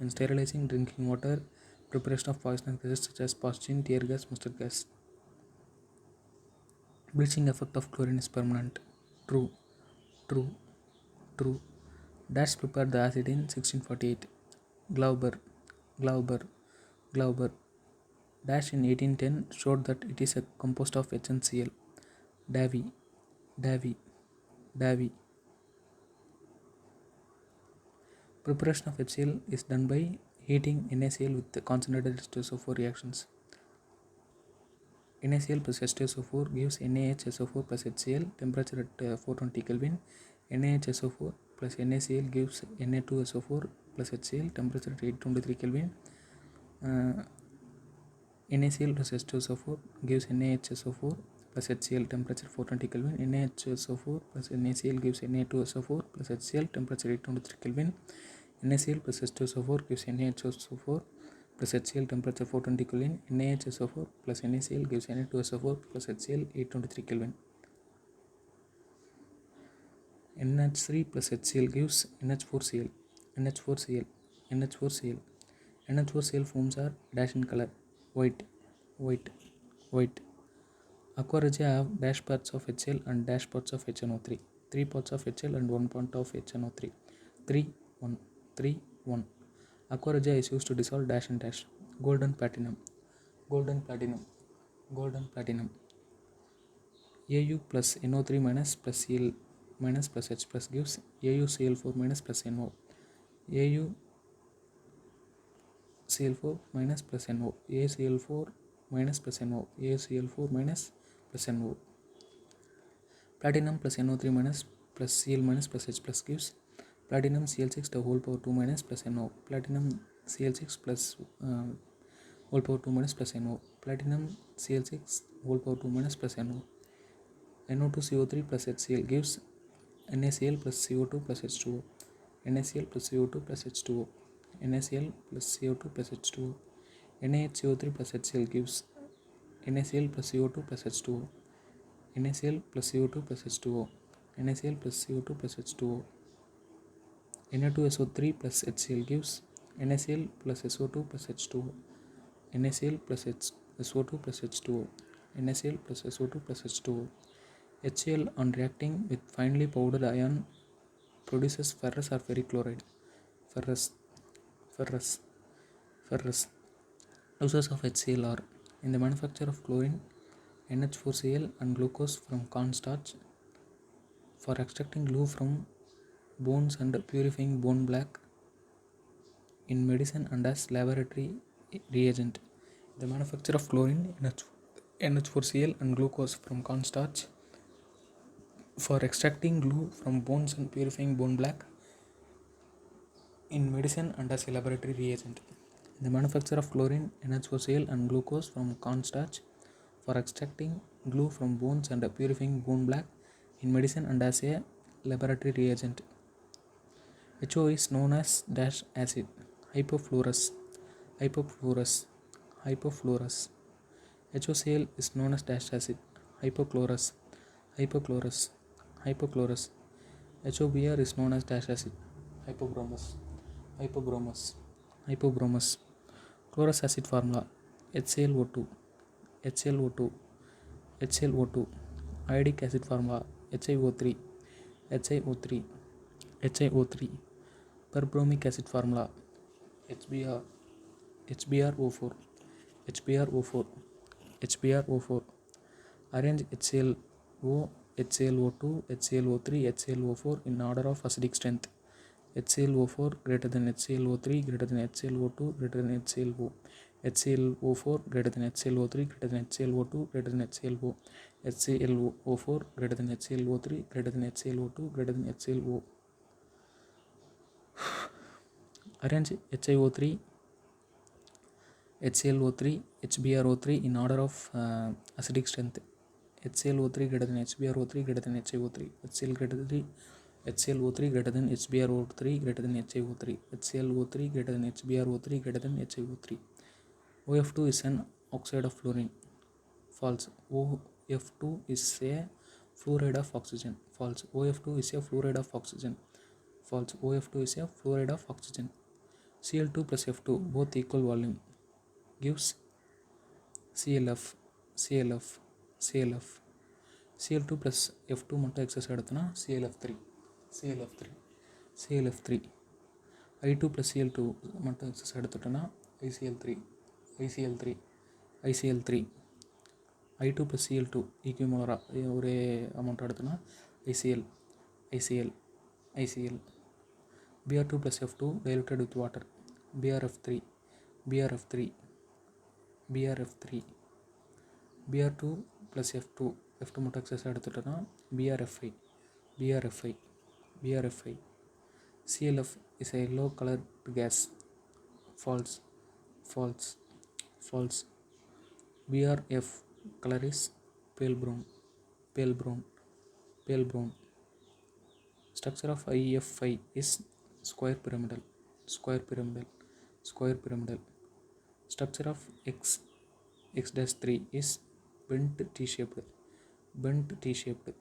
Speaker 1: in sterilizing drinking water, preparation of poisonous gases such as phosgene, tear gas, mustard gas. Bleaching effect of chlorine is permanent. True, true, true. Dash prepared the acid in 1648. Glauber, Glauber, Glauber. Dash in 1810 showed that it is a compost of HNCl. Davy, Davy, Davy. Preparation of HCl is done by heating NaCl with the concentrated H2SO4 reactions. NaCl plus H2SO4 gives NaHSO4 plus HCl, temperature at 420 Kelvin. NaHSO4 plus NaCl gives Na2SO4 plus HCl, temperature at 823 Kelvin. NaCl plus H2SO4 gives NaHSO4 plus HCl, temperature 420 Kelvin. NaHSO4 plus NaCl gives Na2SO4 plus HCl, temperature 823 Kelvin. NaCl plus H2SO4 gives NaHSO4 plus HCl, temperature 420 Kelvin. NaHSO4 plus NaCl gives Na2SO4 plus HCl, 823 Kelvin. NH3 plus HCl gives NH4Cl, NH4Cl, NH4Cl. NH4Cl foams are dash in color, white, white, white. Aqua regia have dash parts of HCl and dash parts of HNO3. 3 parts of HCl and 1 part of HNO3. 3, 1, 3, 1. Aqua regia is used to dissolve dash and dash. Golden platinum, golden platinum, golden platinum. Au plus NO3 minus plus Cl minus plus H plus gives AuCl4 minus plus NO. AuCl4 minus plus NO. AuCl4 minus plus NO. AuCl4 minus plus NO. Platinum plus NO3 minus plus Cl minus plus H plus gives platinum Cl6 to whole power 2 minus plus NO. Platinum Cl6 plus whole power 2 minus plus NO. Platinum Cl6 whole power 2 minus plus NO. NO2CO3 plus HCl gives NaCl plus CO2 plus H2O. NaCl plus CO2 plus H2O. NaCl plus CO2 plus H2O. NaHCO3 plus HCl gives NaCl plus CO2 plus H2O. NaCl plus CO2 plus H2O. NaCl plus CO2 plus H2O. Na2SO3 plus HCl gives NaCl plus SO2 plus H2O. NaCl plus SO2 plus H2O. NaCl plus SO2 plus H2O. HCl on reacting with finely powdered iron produces ferrous or ferric chloride. Ferrous, ferrous, ferrous. Uses of HCl are in the manufacture of chlorine, NH4Cl and glucose from cornstarch, for extracting glue from bones and purifying bone black, in medicine and as laboratory reagent. The manufacture of chlorine, NH4Cl and glucose from cornstarch, for extracting glue from bones and purifying bone black, in medicine and as a laboratory reagent. The manufacture of chlorine, NH4Cl and glucose from cornstarch, for extracting glue from bones and purifying bone black, in medicine and as a laboratory reagent. HO is known as dash acid, hypofluorous, hypofluorous, hypofluorous. HOCl is known as dash acid, hypochlorous, hypochlorous, hypochlorous. HOBr is known as dash acid, hypochromous, hypochromous, hypochromous. Chlorous acid formula, HClO2, HClO2, HClO2. Iodic acid formula, HiO3, HiO3, HiO3. Perbromic acid formula, HBr, HBrO4, HBrO4, HBrO4. Arrange HClO, HClO2, HClO3, HClO4 in order of acidic strength. HClO4 greater than HClO3 greater than HClO2 greater than HClO. HClO4 greater than HClO3 greater than HClO2 greater than HClO. HClO4 greater than HClO3 greater than HClO2 greater than HClO. Arrange HiO3, HClO3, HBrO3 in order of acidic strength. HClO3 greater than HBrO3 greater than HiO3. HClO3 greater than HBrO3 greater than HiO3. HClO3 greater than HBrO3 greater than HiO3. OF2 is an oxide of fluorine. false. OF2 is a fluoride of oxygen. False. OF2 is a fluoride of oxygen. False. OF2 is a fluoride of oxygen. Cl2 plus F2 both equal volume gives CLF. CLF. CLF. Cl2 plus F2 மட்டும் excess எடுத்தோன்னா CLF3. CLF3. CLF3. I2 plus Cl2 மட்டும் excess எடுத்துட்டோன்னா ICl3. ICl3. ICl3. I2 plus Cl2 ஈக்குவமோலராக ஒரே amount எடுத்தோன்னா ICl. ICl. ICl. Br2 plus F2 diluted with water. BRF3. BRF3. BRF3. Br2 plus F2 F2 மட்டும் excess எடுத்துட்டோன்னா BRF5. BRF5. BRF5. CLF is a yellow colored gas. False. False. False. BRF color is pale brown. Pale brown. Pale brown. Structure of IF5 is square pyramidal. Square pyramidal. Square pyramidal. Structure of X-3 is bent T-shaped. Bent T-shaped.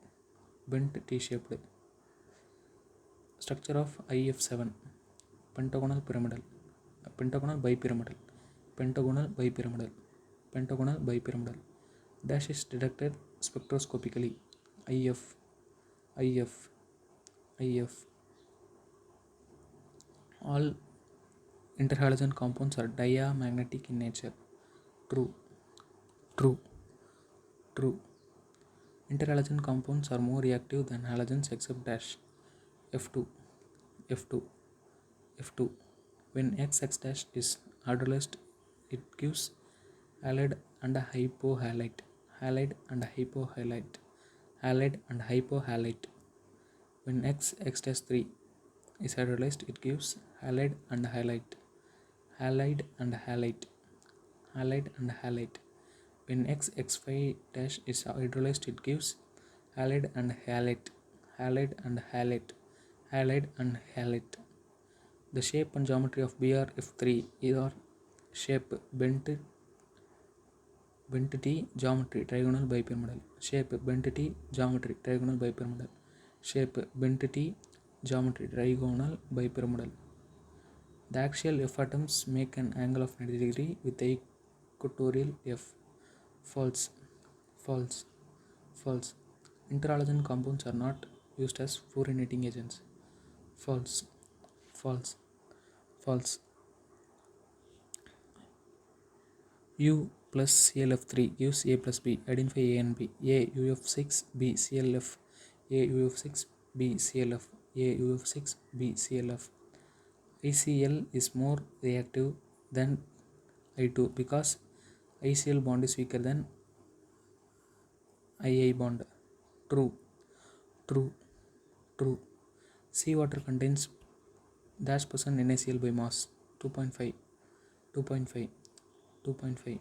Speaker 1: Bent T-shaped. Structure of IF7 pentagonal pyramidal. Pentagonal bipyramidal. Pentagonal bipyramidal. Pentagonal bipyramidal. Dash is detected spectroscopically. IF. IF. IF. All interhalogen compounds are diamagnetic in nature. True. True. True. Interhalogen compounds are more reactive than halogens except dash. F2. F2. F2. When XX dash is hydrolyzed, it gives halide and hypohalite. Halide and hypohalite. Halide and hypohalite. When X-3 is hydrolyzed, it gives halide and halite. Halide and halite. Halide and halite. When X5 dash is hydrolyzed, it gives halide and halite. Halide and halite. Halide and halite. The shape and geometry of BRF3 are shape bent T geometry trigonal bipyramidal. Shape bent T geometry trigonal bipyramidal. Shape bent T geometry trigonal bipyramidal. The axial F atoms make an angle of 90 degree with the equatorial F. False. False. False. Interhalogen compounds are not used as fluorinating agents. False. False. False. U plus CLF3 gives A plus B. Identify A and B. A UF6, B CLF. A UF6, B CLF. A UF6, B CLF. ICl is more reactive than I2 because ICl bond is weaker than II bond. True. True. True. Seawater contains dash percent NaCl by mass 2.5. 2.5. 2.5.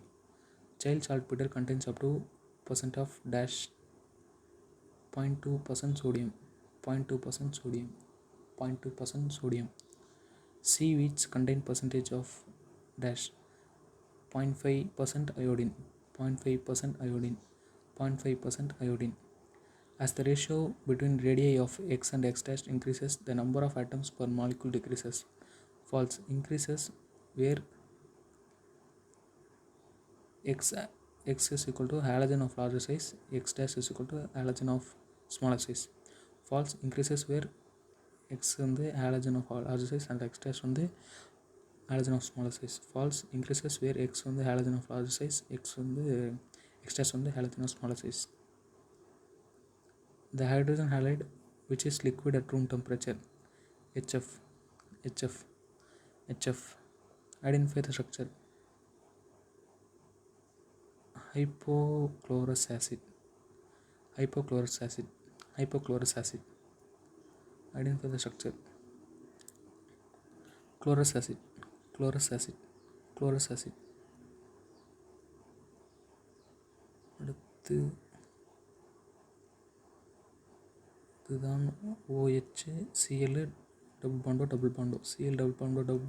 Speaker 1: Child saltpeter contains up to percent of dash 0.2% sodium. 0.2% sodium. 0.2% sodium. Seaweeds contain percentage of dash 0.5% iodine. 0.5% iodine. 0.5% iodine. As the ratio between radii of X and X dash increases, the number of atoms per molecule decreases. False. Increases where X is equal to halogen of larger size, X dash is equal to halogen of smaller size. False. Increases where X வந்து halogen of larger size and X dash வந்து halogen of smaller size. False. Increases where X வந்து halogen of larger size, X dash வந்து halogen of smaller size. The hydrogen halide which is liquid at room temperature. HF. HF. HF. Identify the structure. Hypochlorous acid. Hypochlorous acid. Hypochlorous acid. Identify the structure. Chlorous acid. Chlorous acid. Chlorous acid. அடுத்து இதுதான் OH Cl double பாண்டோ Cl double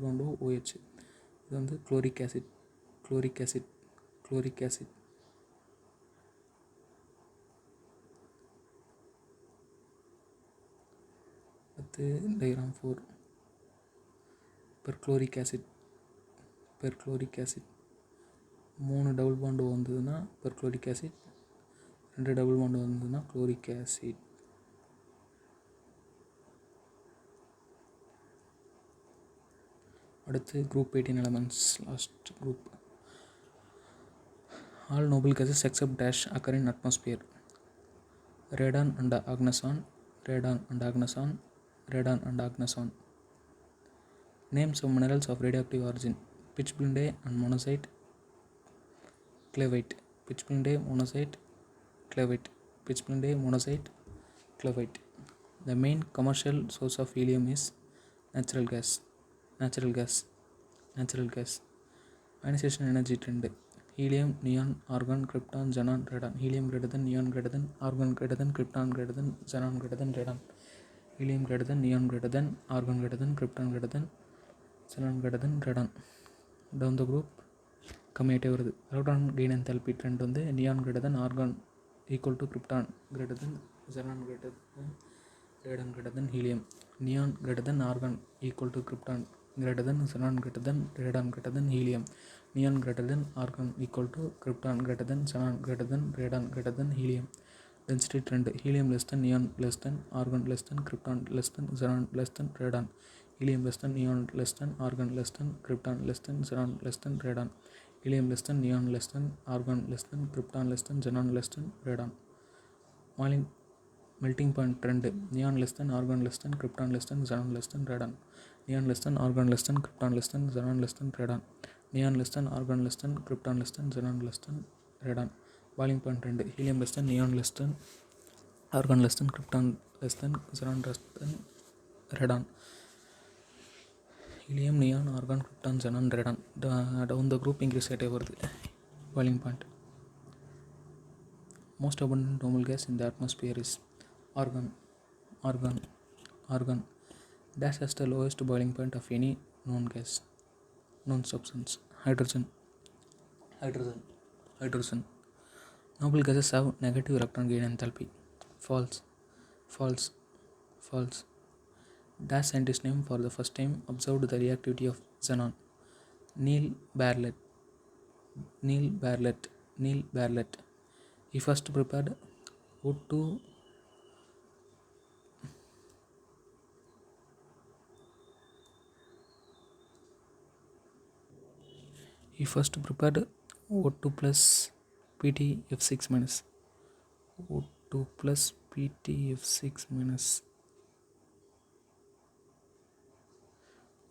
Speaker 1: பாண்டோ OH. இது வந்து chloric acid. Chloric acid. Chloric acid. அடுத்து diagram 4 perchloric acid 3 double bond வந்ததுன்னா perchloric acid, 2 double bond வந்ததுன்னா chloric acid. அடுத்து group 18 elements, last group. All noble gases except dash occur in atmosphere. Radon and agnazon, radon and agnazon, radon and agnazon. Names of minerals of radioactive origin: pitchblende and monazite, clavite, pitchblende, monazite, clavite, pitchblende, monazite, clavite. The main commercial source of helium is natural gas. Ionization energy trend: helium, neon, argon, krypton, xenon, radon. Helium greater than, neon greater than, argon greater than, krypton greater than, xenon greater than, radon. Helium greater than, neon greater than, argon greater than, krypton greater than, xenon greater than, radon. Down the group கம்மியாகிட்டே வருது. Electron gain enthalpy trend வந்து neon greater than argon equal to krypton greater than xenon greater than, radon greater than, helium. Neon greater than, argon equal to krypton greater than, xenon greater than, radon greater than, helium. Neon greater than, argon equal to krypton greater than, xenon greater than, radon greater than, helium. Density trend: helium less than, neon less than, argon less than, krypton less than, xenon less than, radon. Helium less than, neon less than, argon less than, krypton less than, xenon less than, radon. Helium less than, neon less than, argon less than, krypton less than, xenon less than, radon. Melting point trend: neon less than, argon less than, krypton less than, xenon less than, radon. Neon less than, argon less than, krypton less than, xenon less than, radon. Neon less than, argon less than, krypton less than, xenon less than, radon. Boiling point trend: helium less than, neon less than, argon less than, krypton less than, xenon less than, radon. Helium, neon, argon, krypton, xenon, radon. Down the group increase ஆகிட்டே வருது. Boiling point: most abundant noble gas in the atmosphere is argon. Dash has the lowest boiling point of any known substance. Hydrogen. Noble gases have negative electron gain enthalpy. False. Dash scientist name for the first time observed the reactivity of xenon. Neil Bartlett. He first prepared O2 plus PtF6 minus O2 plus PtF6 minus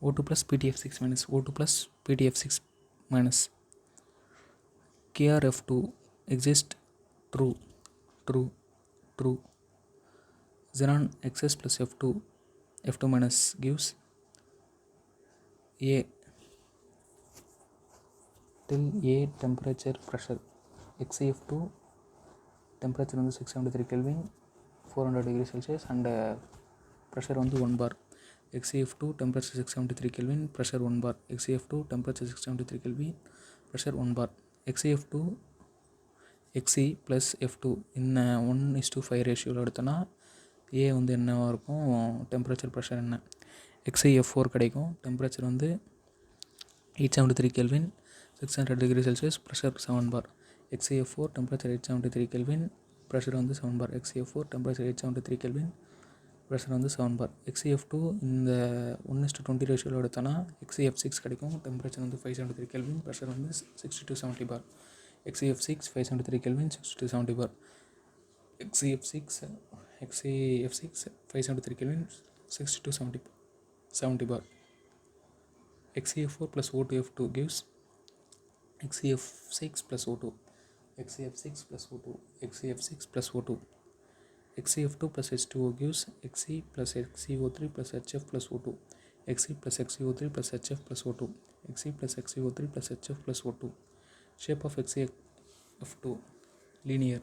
Speaker 1: O2 plus PtF6 minus KrF2 exists. True. Xenon excess plus F2 minus gives A till A temperature pressure. XCF2 temperature வந்து 673 Kelvin, 400 degree Celsius and pressure வந்து 1 bar. XCF2 temperature 673 Kelvin, pressure 1 bar. XCF2 temperature 673 Kelvin, pressure 1 bar. XCF2 XC plus F2 இன்ன 1:5 ரேஷியோவில் எடுத்தோன்னா ஏ வந்து என்னவாக இருக்கும், temperature pressure என்ன, XCF4 கிடைக்கும். டெம்பரேச்சர் வந்து 873 Kelvin, 600 degree Celsius, pressure 7 bar. XCF4 temperature 873 Kelvin, pressure வந்து 7 bar. XCF4 temperature 873 Kelvin, pressure வந்து 7 bar. XCF2 இந்த 1:20 ரேஷியோவில் எடுத்தோன்னா XCF6 கிடைக்கும். டெம்பரேச்சர் வந்து 573 Kelvin, pressure வந்து 60-70 bar. XCF6 573 Kelvin, 60-70 bar. XCF6 573 Kelvin, 60-70 bar. XCF4 plus O2F2 gives XCF6 plus O2, XCF6 plus O2, XCF6 plus O2. XCF2 plus H2O gives Xc plus XCO3 plus HF plus O2, Xc plus XCO3 plus HF plus O2, Xc plus XCO3 plus HF plus O2. Shape of XCF2 linear.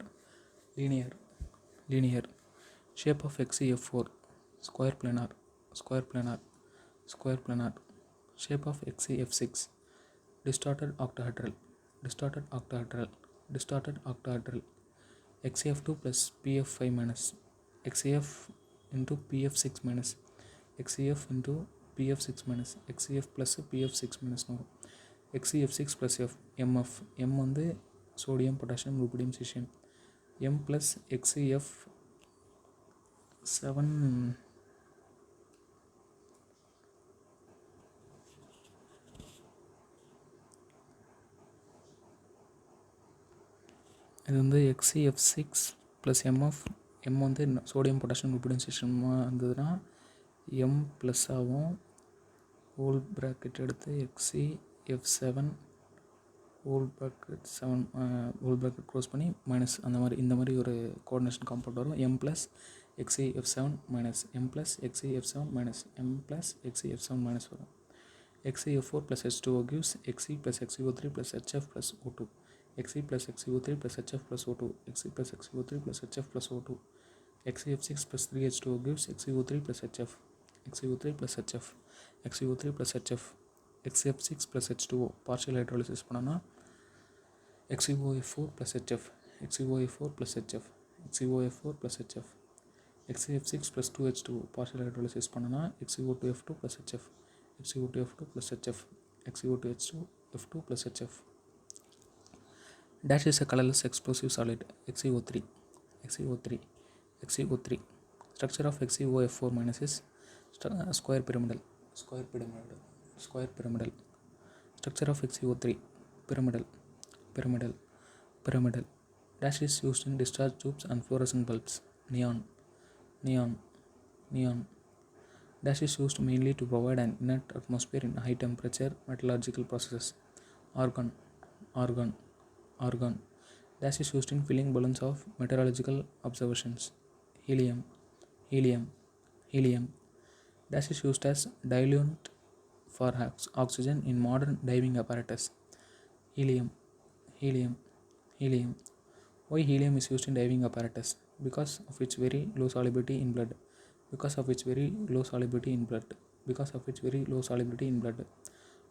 Speaker 1: Shape of XCF4 square planar. Shape of XCF6 distorted octahedral. XCF2 plus PF5 minus XCF into PF6 minus XCF into PF6 minus XCF plus PF6 minus வரும். XCF6 plus MF M வந்து sodium potassium rubidium caesium M plus XCF7 இது வந்து XCF6 plus MF M வந்து sodium potassium rubidium சீசியமாக இருந்ததுன்னா M plus ஆகும். Whole bracket எடுத்து XCF7 whole bracket close பண்ணி minus இந்த மாதிரி ஒரு கோஆர்டினேஷன் காம்பவுண்ட் வரும். M plus XCF7 minus M plus XCF7 minus M plus XCF7 minus வரும். XCF4 plus H2O gives Xe plus XCO3 plus HF plus O2. Xe plus XCO3 plus HF plus O2. Xe plus XCO3 plus HF plus O2. XCF6 plus 3H2O gives XCO3 plus HF. XCO3 plus HF. XCO3 plus HF. XCF6 plus H2O partial hydrolysis பண்ணனா XCOF4 plus HF. XCOF4 plus HF. XCOF4 plus HF. XCF6 plus 2H2O partial hydrolysis பண்ணனா XCO2F2 plus HF. XCO2F2 plus HF. XCO2H2F2 plus HF. Dash is a colorless explosive solid. XCO3. XCO3. XCO3. Structure of XCOF4 minus is square pyramidal. Structure of XCO3 pyramidal. Dash is used in discharge tubes and fluorescent bulbs. Neon. Dash is used mainly to provide an inert atmosphere in high temperature metallurgical processes. Argon. Dash is used in filling balloons of meteorological observations. Helium. Dash is used as diluent for oxygen in modern diving apparatus. Helium. Why helium is used in diving apparatus? Because of its very low solubility in blood.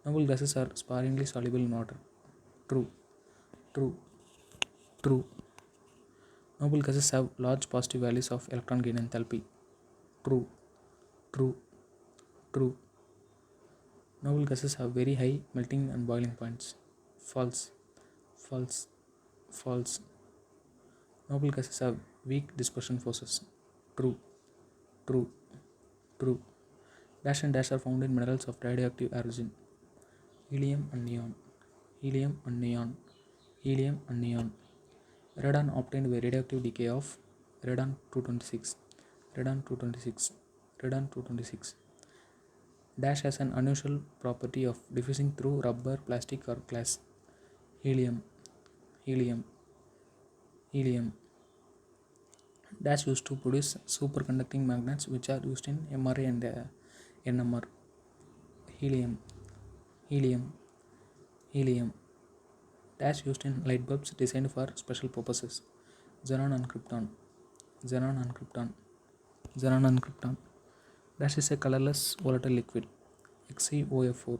Speaker 1: Noble gases are sparingly soluble in water. True. Noble gases have large positive values of electron gain enthalpy. True. Noble gases have very high melting and boiling points. False. Noble gases have weak dispersion forces. True. Dash and dash are found in minerals of radioactive origin. Helium and neon. Radon obtained by radioactive decay of radon 226. Dash has an unusual property of diffusing through rubber, plastic or glass. Helium. Dash used to produce superconducting magnets which are used in MRI and NMR. Helium. Dash used in light bulbs designed for special purposes. Xenon and krypton. Dash is a colorless volatile liquid. XeOF4.